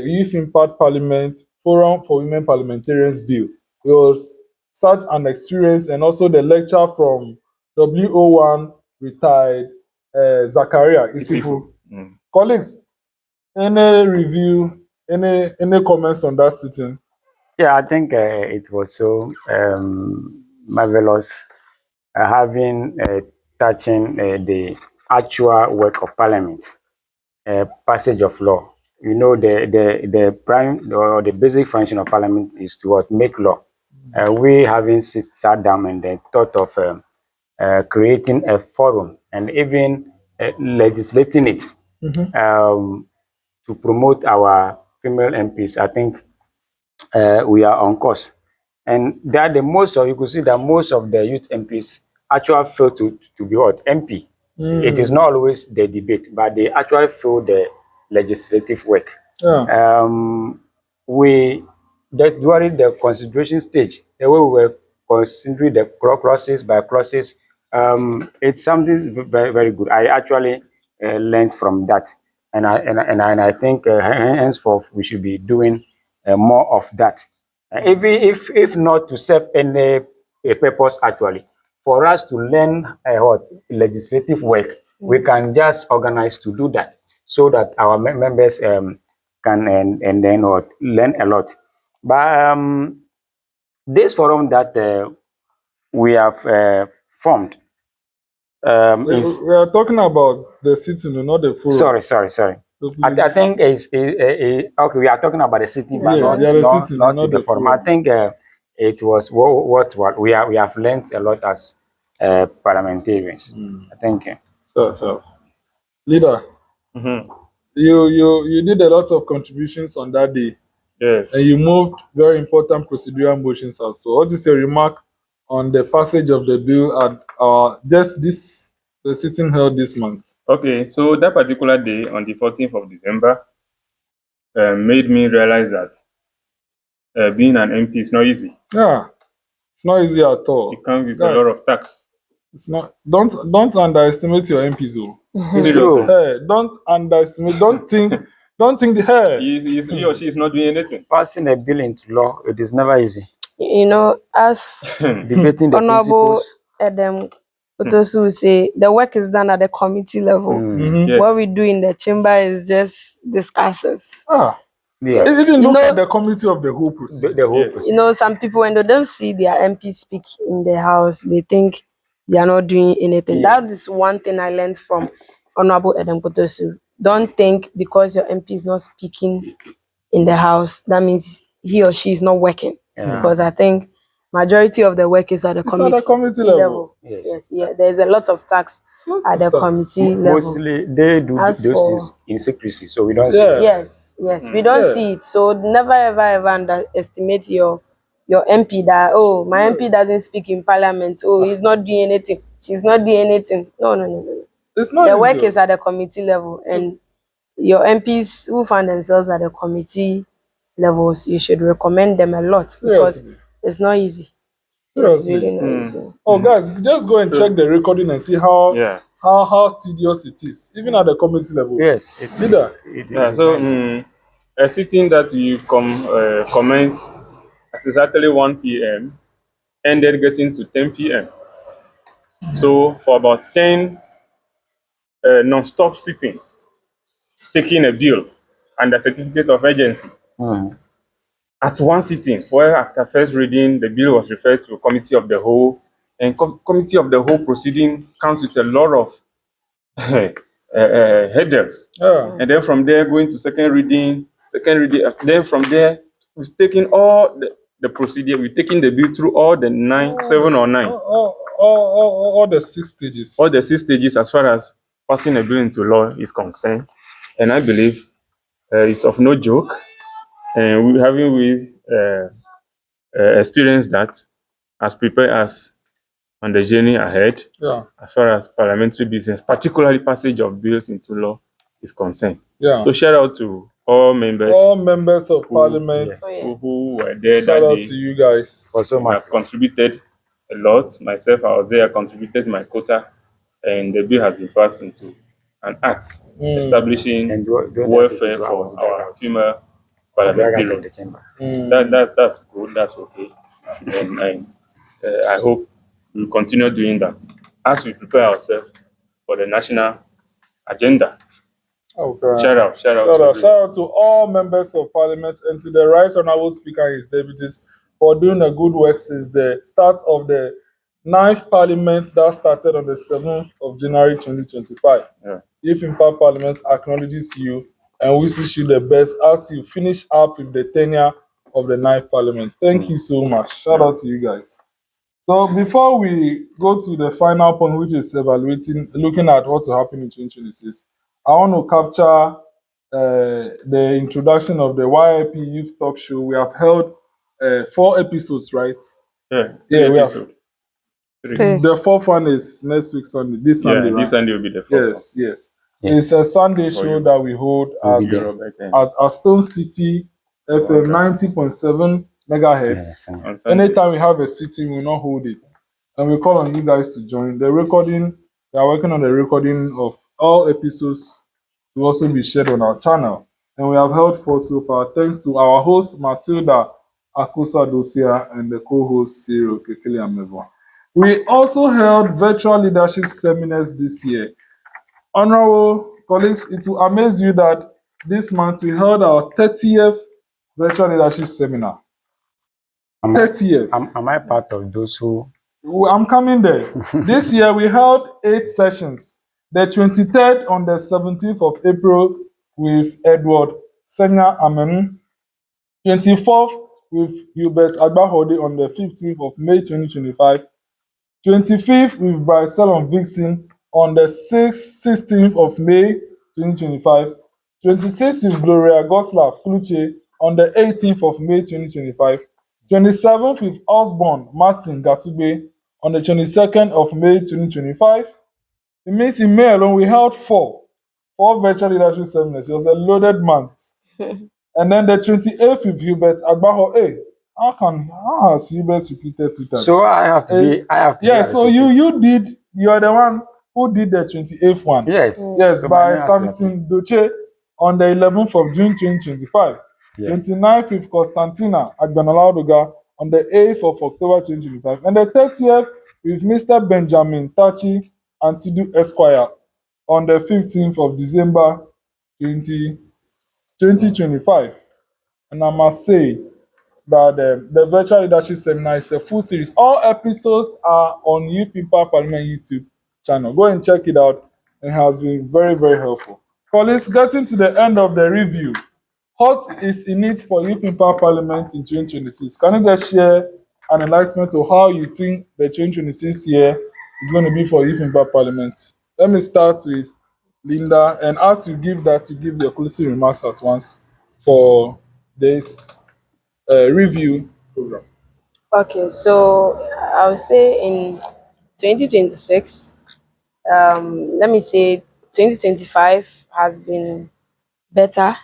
Youth Impact Parliament Forum for Women Parliamentarians Bill. It was such an experience, and also the lecture from WO1 retired Zachariah Isifu. Colleagues, any review, any comments on that sitting? Yeah, I think it was so marvelous having touching the actual work of Parliament, passage of law. You know, the prime or the basic function of Parliament is to what? Make law. We having sat down and then thought of creating a forum and even legislating it to promote our female MPs. I think we are on course. And that the most of, you could see that most of the youth MPs actually fail to be what? MP. It is not always the debate, but they actually fail the legislative work. Yeah. We that during the consideration stage, the way we were considering the clauses by clauses, it's something very, very good. I actually learned from that, and I think henceforth we should be doing more of that. Even if not to serve any purpose actually, for us to learn what legislative work, we can just organize to do that so that our members can and then what learn a lot. But this forum that we have formed We are talking about the sitting, not the forum. Sorry. So I please, think it's okay. We are talking about the sitting, but yes, not yeah, the sitting, not not the the forum. I forum. think it was what we have learned a lot as parliamentarians. I think. Sure. Leader, Mhm. you did a lot of contributions on that day, Yes. and you moved very important procedural motions as well. What is your remark on the passage of the bill at just this the sitting held this month? Okay, so that particular day on the 14th of December made me realize that being an MP is not easy. Yeah, it's not easy at all. It comes with a lot Guys, of tax. it's not. Don't underestimate your MPs. Oh. It's Seriously. true. Hey, don't underestimate. Don't think the hey. He or she is not doing anything. Passing a bill into law, it is never easy. You know, as Debating the Honorable principles. Edem Otosu will say, the work is done at the committee level. Mm-hmm. What Yes. we do in the chamber is just discussions. Yeah. Even You look know, at the committee of the whole procedures. The whole Yes. process. you know, some people when they don't see their MP speak in the house, they think they are not doing anything. Yes. That is one thing I learned from Honorable Edem Otosu. Don't think because your MP is not speaking in the house, that means he or she is not working. Yeah. Because I think majority of the work is at the It's at the committee level. Yes. Yes, there's a lot of tax at the tax. committee level. Mostly they do As those for- things in secrecy, so we don't see Yeah. it. Yes, we don't Yeah. see it. So never ever underestimate your MP that my MP doesn't speak in parliament. Oh, he's not doing anything. She's not doing anything. No. It's not The easy. work is at the committee level, and your MPs who find themselves at the committee levels, you should recommend them a lot because Seriously. it's not easy. It's Seriously. really not easy. Oh, guys, just go and So- check the recording and see how Yeah. how tedious it is, even at the committee level. Yes. Leader. Yeah. So a sitting that we commence at exactly 1 p.m. ended getting to 10 p.m. So for about 10 non-stop sitting, taking a bill and a certificate of urgency. At one sitting, where after first reading, the bill was referred to committee of the whole, and committee of the whole proceeding comes with a lot of headers. Yeah. And then from there, going to second reading, then from there, we've taken all the procedure, we've taken the bill through all the 7 or 9, All the 6 stages. all the 6 stages as far as passing a bill into law is concerned. And I believe it's of no joke. And we experienced that as prepared as on the journey ahead Yeah. as far as parliamentary business, particularly passage of bills into law, is concerned. Yeah. So shout out to all members All members of parliament. yes. who were there Shout that out day. to you guys. For so We much. have contributed a lot. Myself, I was there, I contributed my quota, and the bill has been passed into an act establishing And during that welfare sitting, I for was our dragged female out of the parliamentarians. chamber. That's good, that's okay. And I hope we'll continue doing that as we prepare ourselves for the national agenda. Okay. Shout out to Shout out to all members of parliament and to the right honorable speaker and his deputies for doing a good work since the start of the 9th parliament that started on the 7th of January 2025. Yeah. YIP Impact Parliament acknowledges you and wishes you the best as you finish up with the tenure of the 9th parliament. Thank you so much. Shout out to you guys. So before we go to the final point, which is looking at what will happen in 2026, I want to capture the introduction of the YIP Youth Talk Show. We have held 4 episodes, right? Yeah, Yeah, we have. episode. The 4th one is next week Sunday. This Sunday, Yeah, right? this Sunday will be the fourth. Yes. Yes. It's a Sunday show you. that we hold We'll be at there. Stone City FM 90.7 megahertz. Yes. On Sunday. Anytime we have a sitting, we will not hold it. And we call on you guys to join. The recording, we are working on the recording of all episodes to also be shared on our channel. And we have held 4 so far, thanks to our host, Matilda Akusa Dosia, and the co-host, Cyril Kekele Amevo. We also held virtual leadership seminars this year. Honorable colleagues, it will amaze you that this month we held our 30th virtual leadership seminar. 30th. Am I part of those who I'm coming there. This year we held 8 sessions. The 23rd on the 17th of April with Edward Senya Amenu. 24th with Hubert Agbahode on the 15th of May 2025. 25th with Brycelon Vixen on the 16th of May 2025. 26th with Gloria Goslav Kluche on the 18th of May 2025. 27th with Osborne Martin Gatugbe on the 22nd of May 2025. It means in May alone we held four virtual leadership seminars. It was a loaded month. And then the 28th with Hubert Agbaho. Hey, how has Hubert repeated 2 times? So I have to be. I have to. Yeah, be so you are the one who did the 28th one. Yes. Yes, So by Sampson Dotse on the 11th of June 2025. Yeah. 29th with Constantina Agbanalaudoga on the 8th of October 2025. And the 30th with Mr. Benjamin Tachi Antidu Esquire on the 15th of December 2025. And I must say that the virtual leadership seminar is a full series. All episodes are on YIP Parliament YouTube channel. Go and check it out. It has been very, very helpful. Colleagues, getting to the end of the review, what is in it for YIP Parliament in 2026? Can you just share an enlightenment to how you think the 2026 year is going to be for YIP Parliament? Let me start with Linda, and as you give that, you give your closing remarks at once for this review program. Okay, so I would say in 2026, let me say 2025 has been better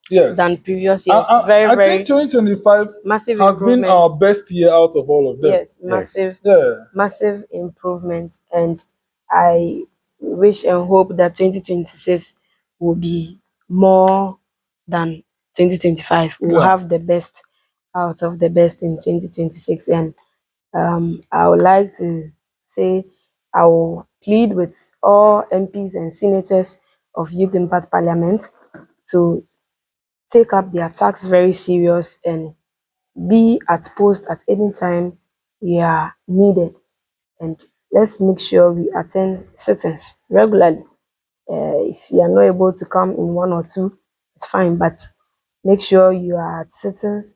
Yes. than previous years. Very, I very think 2025 massive has been our improvements. best year out of all of them. Yes, massive, Yeah. massive improvement. And I wish and hope that 2026 will be more than 2025. We'll Yeah. have the best out of the best in 2026. And I would like to say I will plead with all MPs and senators of Youth Impact Parliament to take up their task very serious and be at post at any time we are needed. And let's make sure we attend sittings regularly. If you are not able to come in one or two, it's fine, but make sure you are at sittings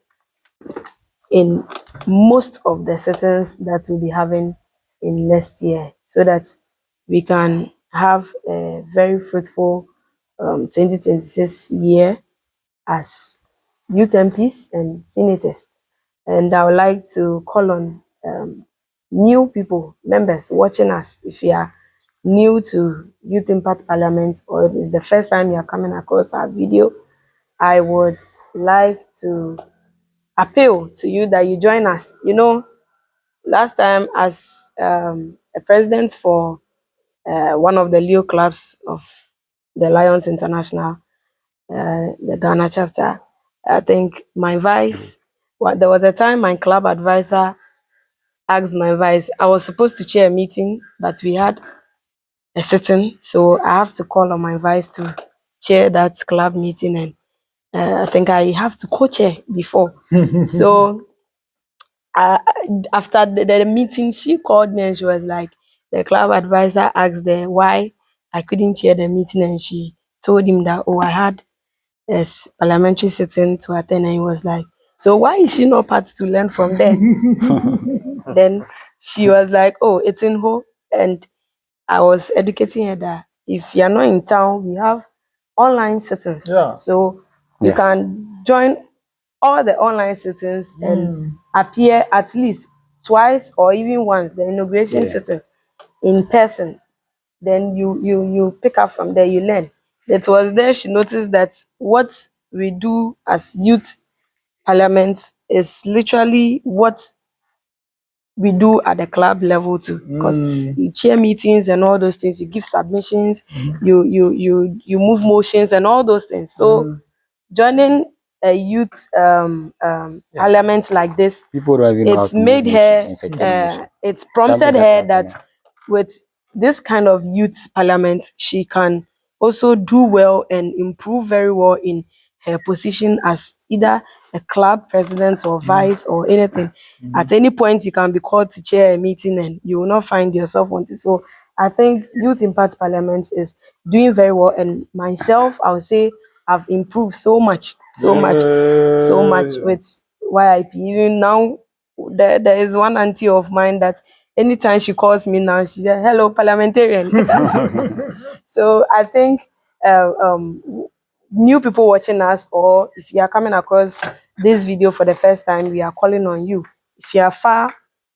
in most of the sittings that we'll be having in next year so that we can have a very fruitful 2026 year as youth MPs and senators. And I would like to call on new people, members watching us. If you are new to Youth Impact Parliament or it is the first time you are coming across our video, I would like to appeal to you that you join us. You know, last time as a president for one of the Leo clubs of the Lions International, the Ghana chapter, I think my vice, there was a time my club advisor asked my vice, I was supposed to chair a meeting, but we had a sitting, so I have to call on my vice to chair that club meeting, and I think I have to co-chair before. So after the meeting, she called me and she was like, the club advisor asked her why I couldn't chair the meeting, and she told him that, oh, I had a parliamentary sitting to attend, and he was like, so why is she not part to learn from there? Then she was like, oh, it's in Ho. And I was educating her that if you're not in town, we have online sittings. Yeah. So you can join all the online sittings and appear at least twice or even once, the inauguration sitting in person. Then you pick up from there, you learn. It was there she noticed that what we do as youth parliament is literally what we do at the club level too, because you chair meetings and all those things, you give submissions, you move motions and all those things. So joining a youth parliament like this, People don't even know how it's to made use her motion in second motion. it's prompted Something her like that, that with this kind of youth parliament she can also do well and improve very well in her position as either a club president or vice or anything. At any point, you can be called to chair a meeting and you will not find yourself wanting. So I think Youth Impact Parliament is doing very well. And myself, I would say I've improved so much with YIP. Even now, there is one auntie of mine that anytime she calls me now, she says, "Hello, parliamentarian." So I think new people watching us, or if you are coming across this video for the first time, we are calling on you. If you are far,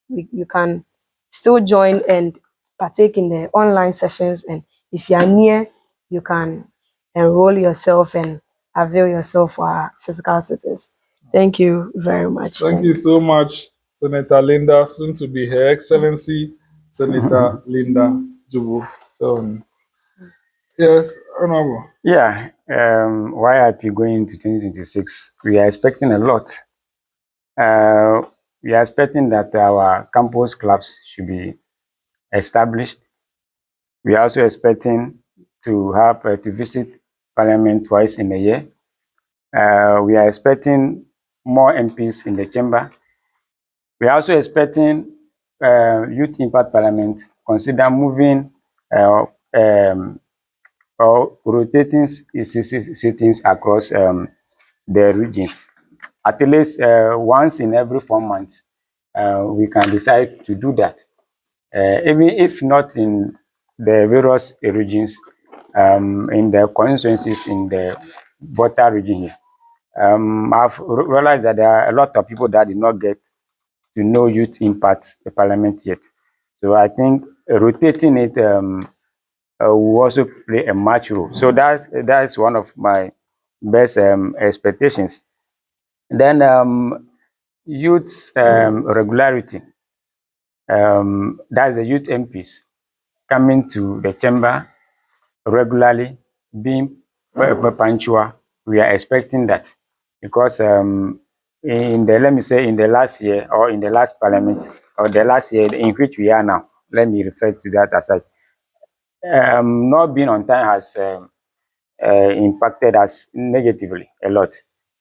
you can still join and partake in the online sessions. And if you are near, you can enroll yourself and avail yourself for our physical cities. Thank you very much. Thank you so much, Senator Linda, soon to be Her Excellency Senator Linda Dzobo. So, yes, Honorable. Yeah, YIP going into 2026, we are expecting a lot. We are expecting that our campus clubs should be established. We are also expecting to have to visit Parliament twice in a year. We are expecting more MPs in the chamber. We are also expecting Youth Impact Parliament consider moving or rotating sittings across the regions. At least once in every 4 months, we can decide to do that. Even if not in the various regions, in the constituencies in the Volta region here. I've realized that there are a lot of people that did not get to know Youth Impact Parliament yet. So I think rotating it will also play a much role. So that's one of my best expectations. Then youth regularity. That's the youth MPs coming to the chamber regularly, being punctual. We are expecting that because in the, let me say, in the last year or in the last parliament or the last year in which we are now, let me refer to that as such. Not being on time has impacted us negatively a lot.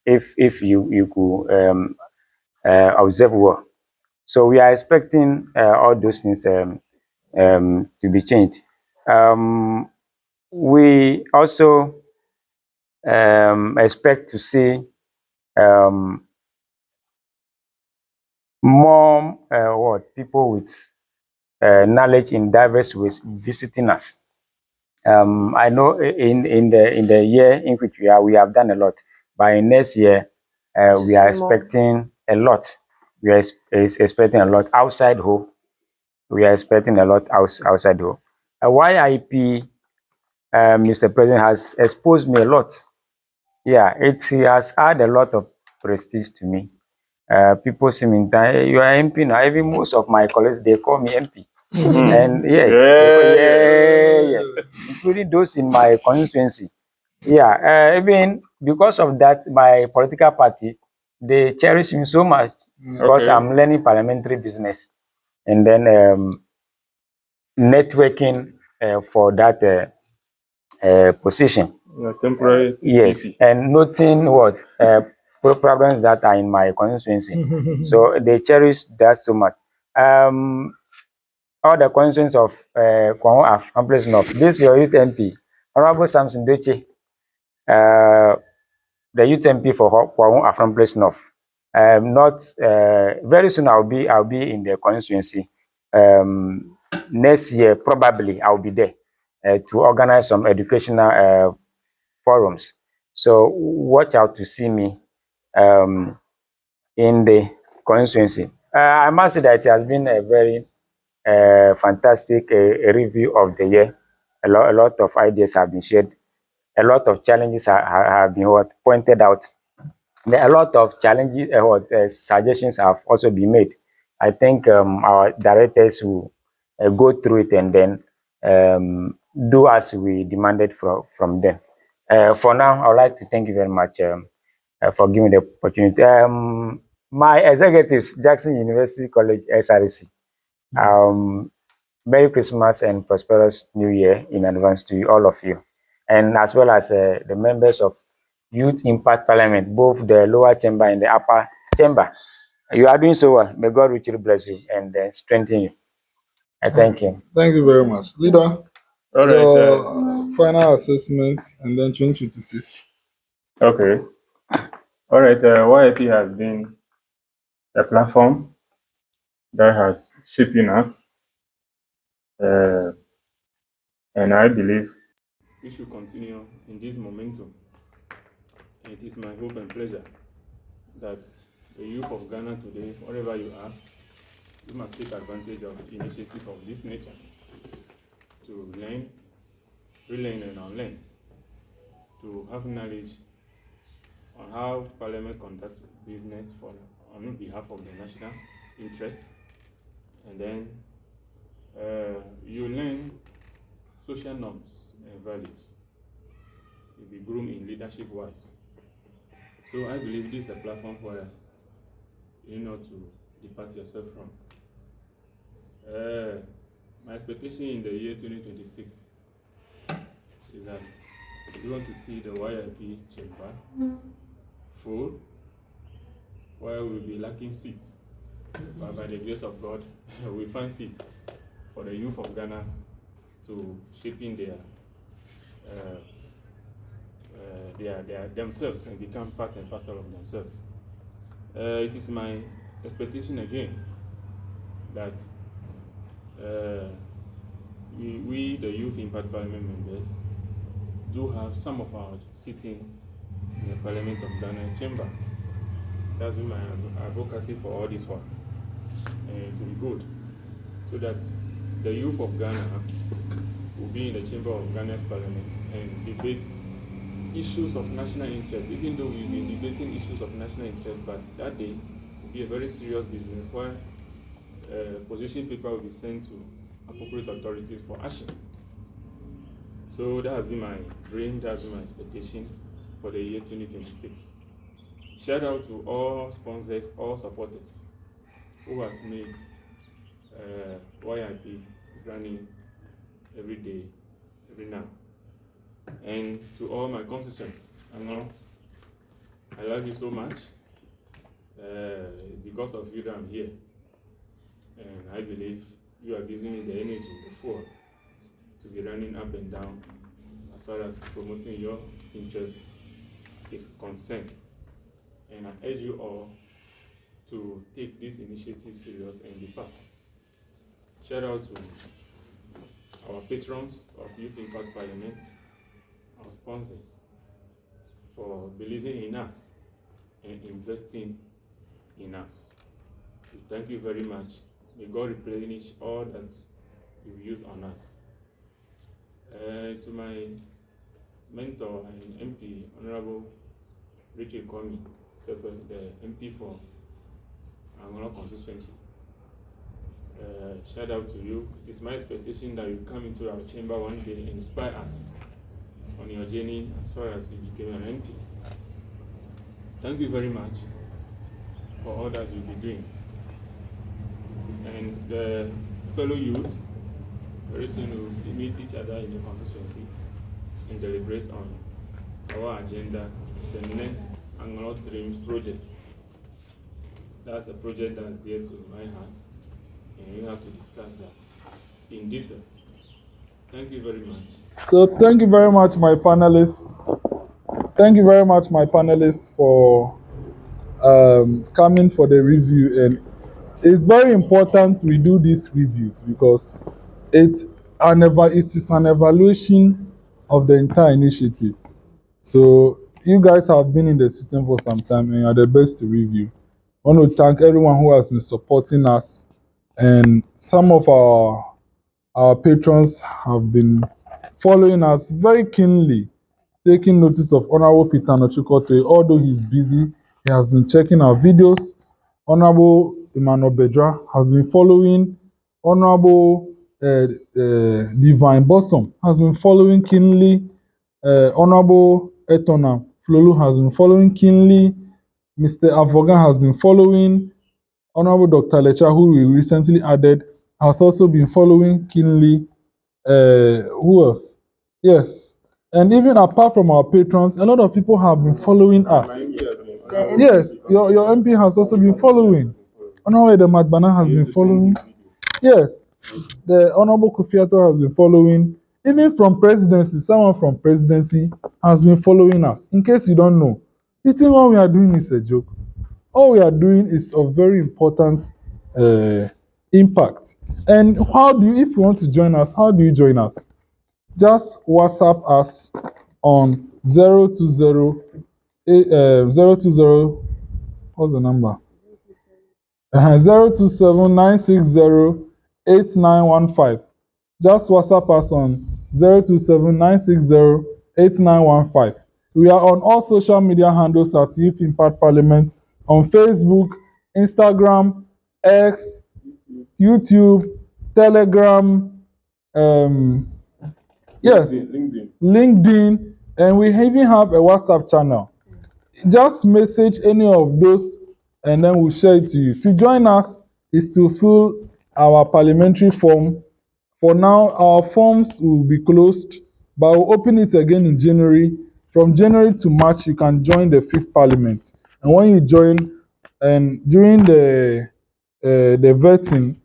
If you could observe well, so we are expecting all those things to be changed. We also expect to see more people with knowledge in diverse ways visiting us. I know in the year in which we have done a lot. By next year, we are expecting a lot. We are expecting a lot outside home. We are expecting a lot outside home. YIP, Mr. President, has exposed me a lot. Yeah, it has had a lot of prestige to me. People see me, "Hey, you are MP now." Even most of my colleagues, they call me MP. And yes, yes, including those in my constituency. Yeah, even because of that, my political party, they cherish me so much because I'm learning parliamentary business and then networking for that position. Temporary. Yes, and noting what problems that are in my constituency. So they cherish that so much. All the constituents of Afram Place North. This your youth MP, Honorable Sampson Dotse, the youth MP for Afram Place North. Not very soon. I'll be in the constituency. Next year, probably I'll be there to organize some educational forums. So watch out to see me in the constituency. I must say that it has been a very fantastic review of the year. A lot of ideas have been shared. A lot of challenges have been pointed out. A lot of challenges, suggestions have also been made. I think our directors will go through it and then do as we demanded from them. For now, I would like to thank you very much for giving the opportunity. My executives, Jackson University College, SRC. Merry Christmas and prosperous New Year in advance to all of you, and as well as the members of Youth Impact Parliament, both the lower chamber and the upper chamber. You are doing so well. May God richly bless you and strengthen you. I thank you. Thank you very much. Leader, All right. your final assessment and then 2026. Okay. All right. YIP has been a platform that has shaped us, and I believe we should continue in this momentum. And it is my hope and pleasure that the youth of Ghana today, wherever you are, you must take advantage of initiatives of this nature to learn, relearn, and unlearn, to have knowledge on how Parliament conducts business on behalf of the national interest, and then you learn social norms and values. You'll be groomed in leadership-wise. So I believe this is a platform where you know to depart yourself from. My expectation in the year 2026 is that we want to see the YIP chamber full, where we'll be lacking seats. But by the grace of God, we find seats for the youth of Ghana to shaping their themselves and become part and parcel of themselves. It is my expectation again that we, the Youth Impact Parliament members, do have some of our sittings in the Parliament of Ghana's chamber. That's been my advocacy for all this one. And to be good, so that the youth of Ghana will be in the chamber of Ghana's parliament and debate issues of national interest, even though we've been debating issues of national interest, but that day will be a very serious business where position paper will be sent to appropriate authorities for action. So that has been my dream, that has been my expectation for the year 2026. Shout out to all sponsors, all supporters who has made YIP running every day, every now. And to all my constituents, Anlo, I love you so much. It's because of you that I'm here. And I believe you are giving me the energy, the fuel, to be running up and down as far as promoting your interests is concerned. And I urge you all to take this initiative serious and be part. Shout out to our patrons of Youth Impact Parliament, our sponsors, for believing in us and investing in us. We thank you very much. May God replenish all that you use on us. To my mentor and MP, Honorable Richard Kwame, the MP for Anlo constituency. Shout out to you. It is my expectation that you come into our chamber one day and inspire us on your journey as far as you became an MP. Thank you very much for all that you'll be doing. And the fellow youth, very soon we will meet each other in the constituency and deliberate on our agenda, the next Anlo Dream project. That's a project that's dear to my heart, and we have to discuss that in detail. Thank you very much. So thank you very much, my panelists. Thank you very much, my panelists, for coming for the review. And it's very important we do these reviews because it is an evaluation of the entire initiative. So you guys have been in the system for some time and you are the best to review. I want to thank everyone who has been supporting us, and some of our patrons have been following us very keenly, taking notice of Honorable Peter Nochukote. Although he's busy, he has been checking our videos. Honorable Emmanuel Bedra has been following. Honorable Divine Bosom has been following keenly. Honorable Etona Flolu has been following keenly. Mr. Avogan has been following. Honorable Dr. Lecha, who we recently added, has also been following keenly. Who else? Yes. And even apart from our patrons, a lot of people have been following us. Yes, your MP has also been following. Honorable the Madbana has been following. Yes, the Honorable Kufiato has been following. Even from presidency, someone from presidency has been following us. In case you don't know, you think what we are doing is a joke. All we are doing is of very important impact. And how do you, if you want to join us, how do you join us? Just WhatsApp us on 020, what's the number? 027-960-8915. Just WhatsApp us on 027-960-8915. We are on all social media handles at Youth Impact Parliament on Facebook, Instagram, X, YouTube, Telegram, um, yes, LinkedIn, and we even have a WhatsApp channel. Just message any of those and then we'll share it to you. To join us is to fill our parliamentary form. For now, our forms will be closed, but we'll open it again in January. From January to March, you can join the fifth parliament. And when you join, and during the vetting,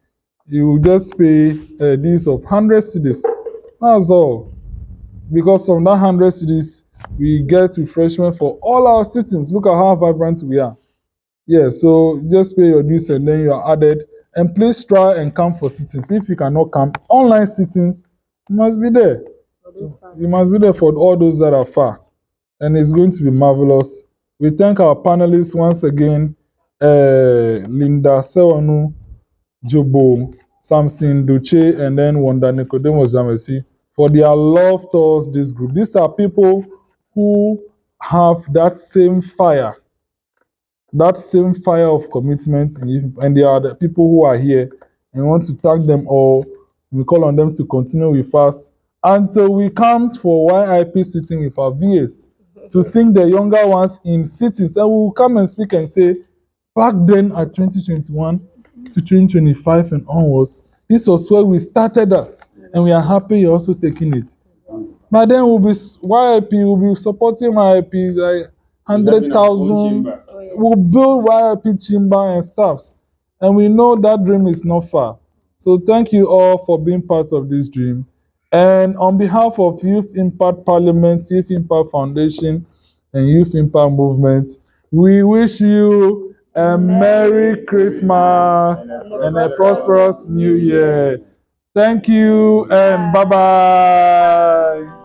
you will just pay this of 100 cedis. That's all. Because from that 100 cedis, we get refreshment for all our sittings. Look at how vibrant we are. Yeah, so just pay your dues and then you are added. And please try and come for sittings. If you cannot come, online sittings, you must be there. You must be there for all those that are far. And it's going to be marvelous. We thank our panelists once again, Linda Sewornu, Dzobo, Sampson, Dotse, and then Wonder Nicodemus Dzameshie for their love towards this group. These are people who have that same fire of commitment, and they are the people who are here. And we want to thank them all. We call on them to continue with us until we come for YIP sitting with our VAs to sing the younger ones in sittings. And we will come and speak and say, back then at 2021 to 2025 and onwards, this was where we started at. And we are happy you're also taking it. But then YIP will be supporting YIP like 100,000. We'll build YIP chamber and staffs. And we know that dream is not far. So thank you all for being part of this dream. And on behalf of Youth Impact Parliament, Youth Impact Foundation, and Youth Impact Movement, we wish you a Merry Christmas and a prosperous New Year. Thank you and bye-bye.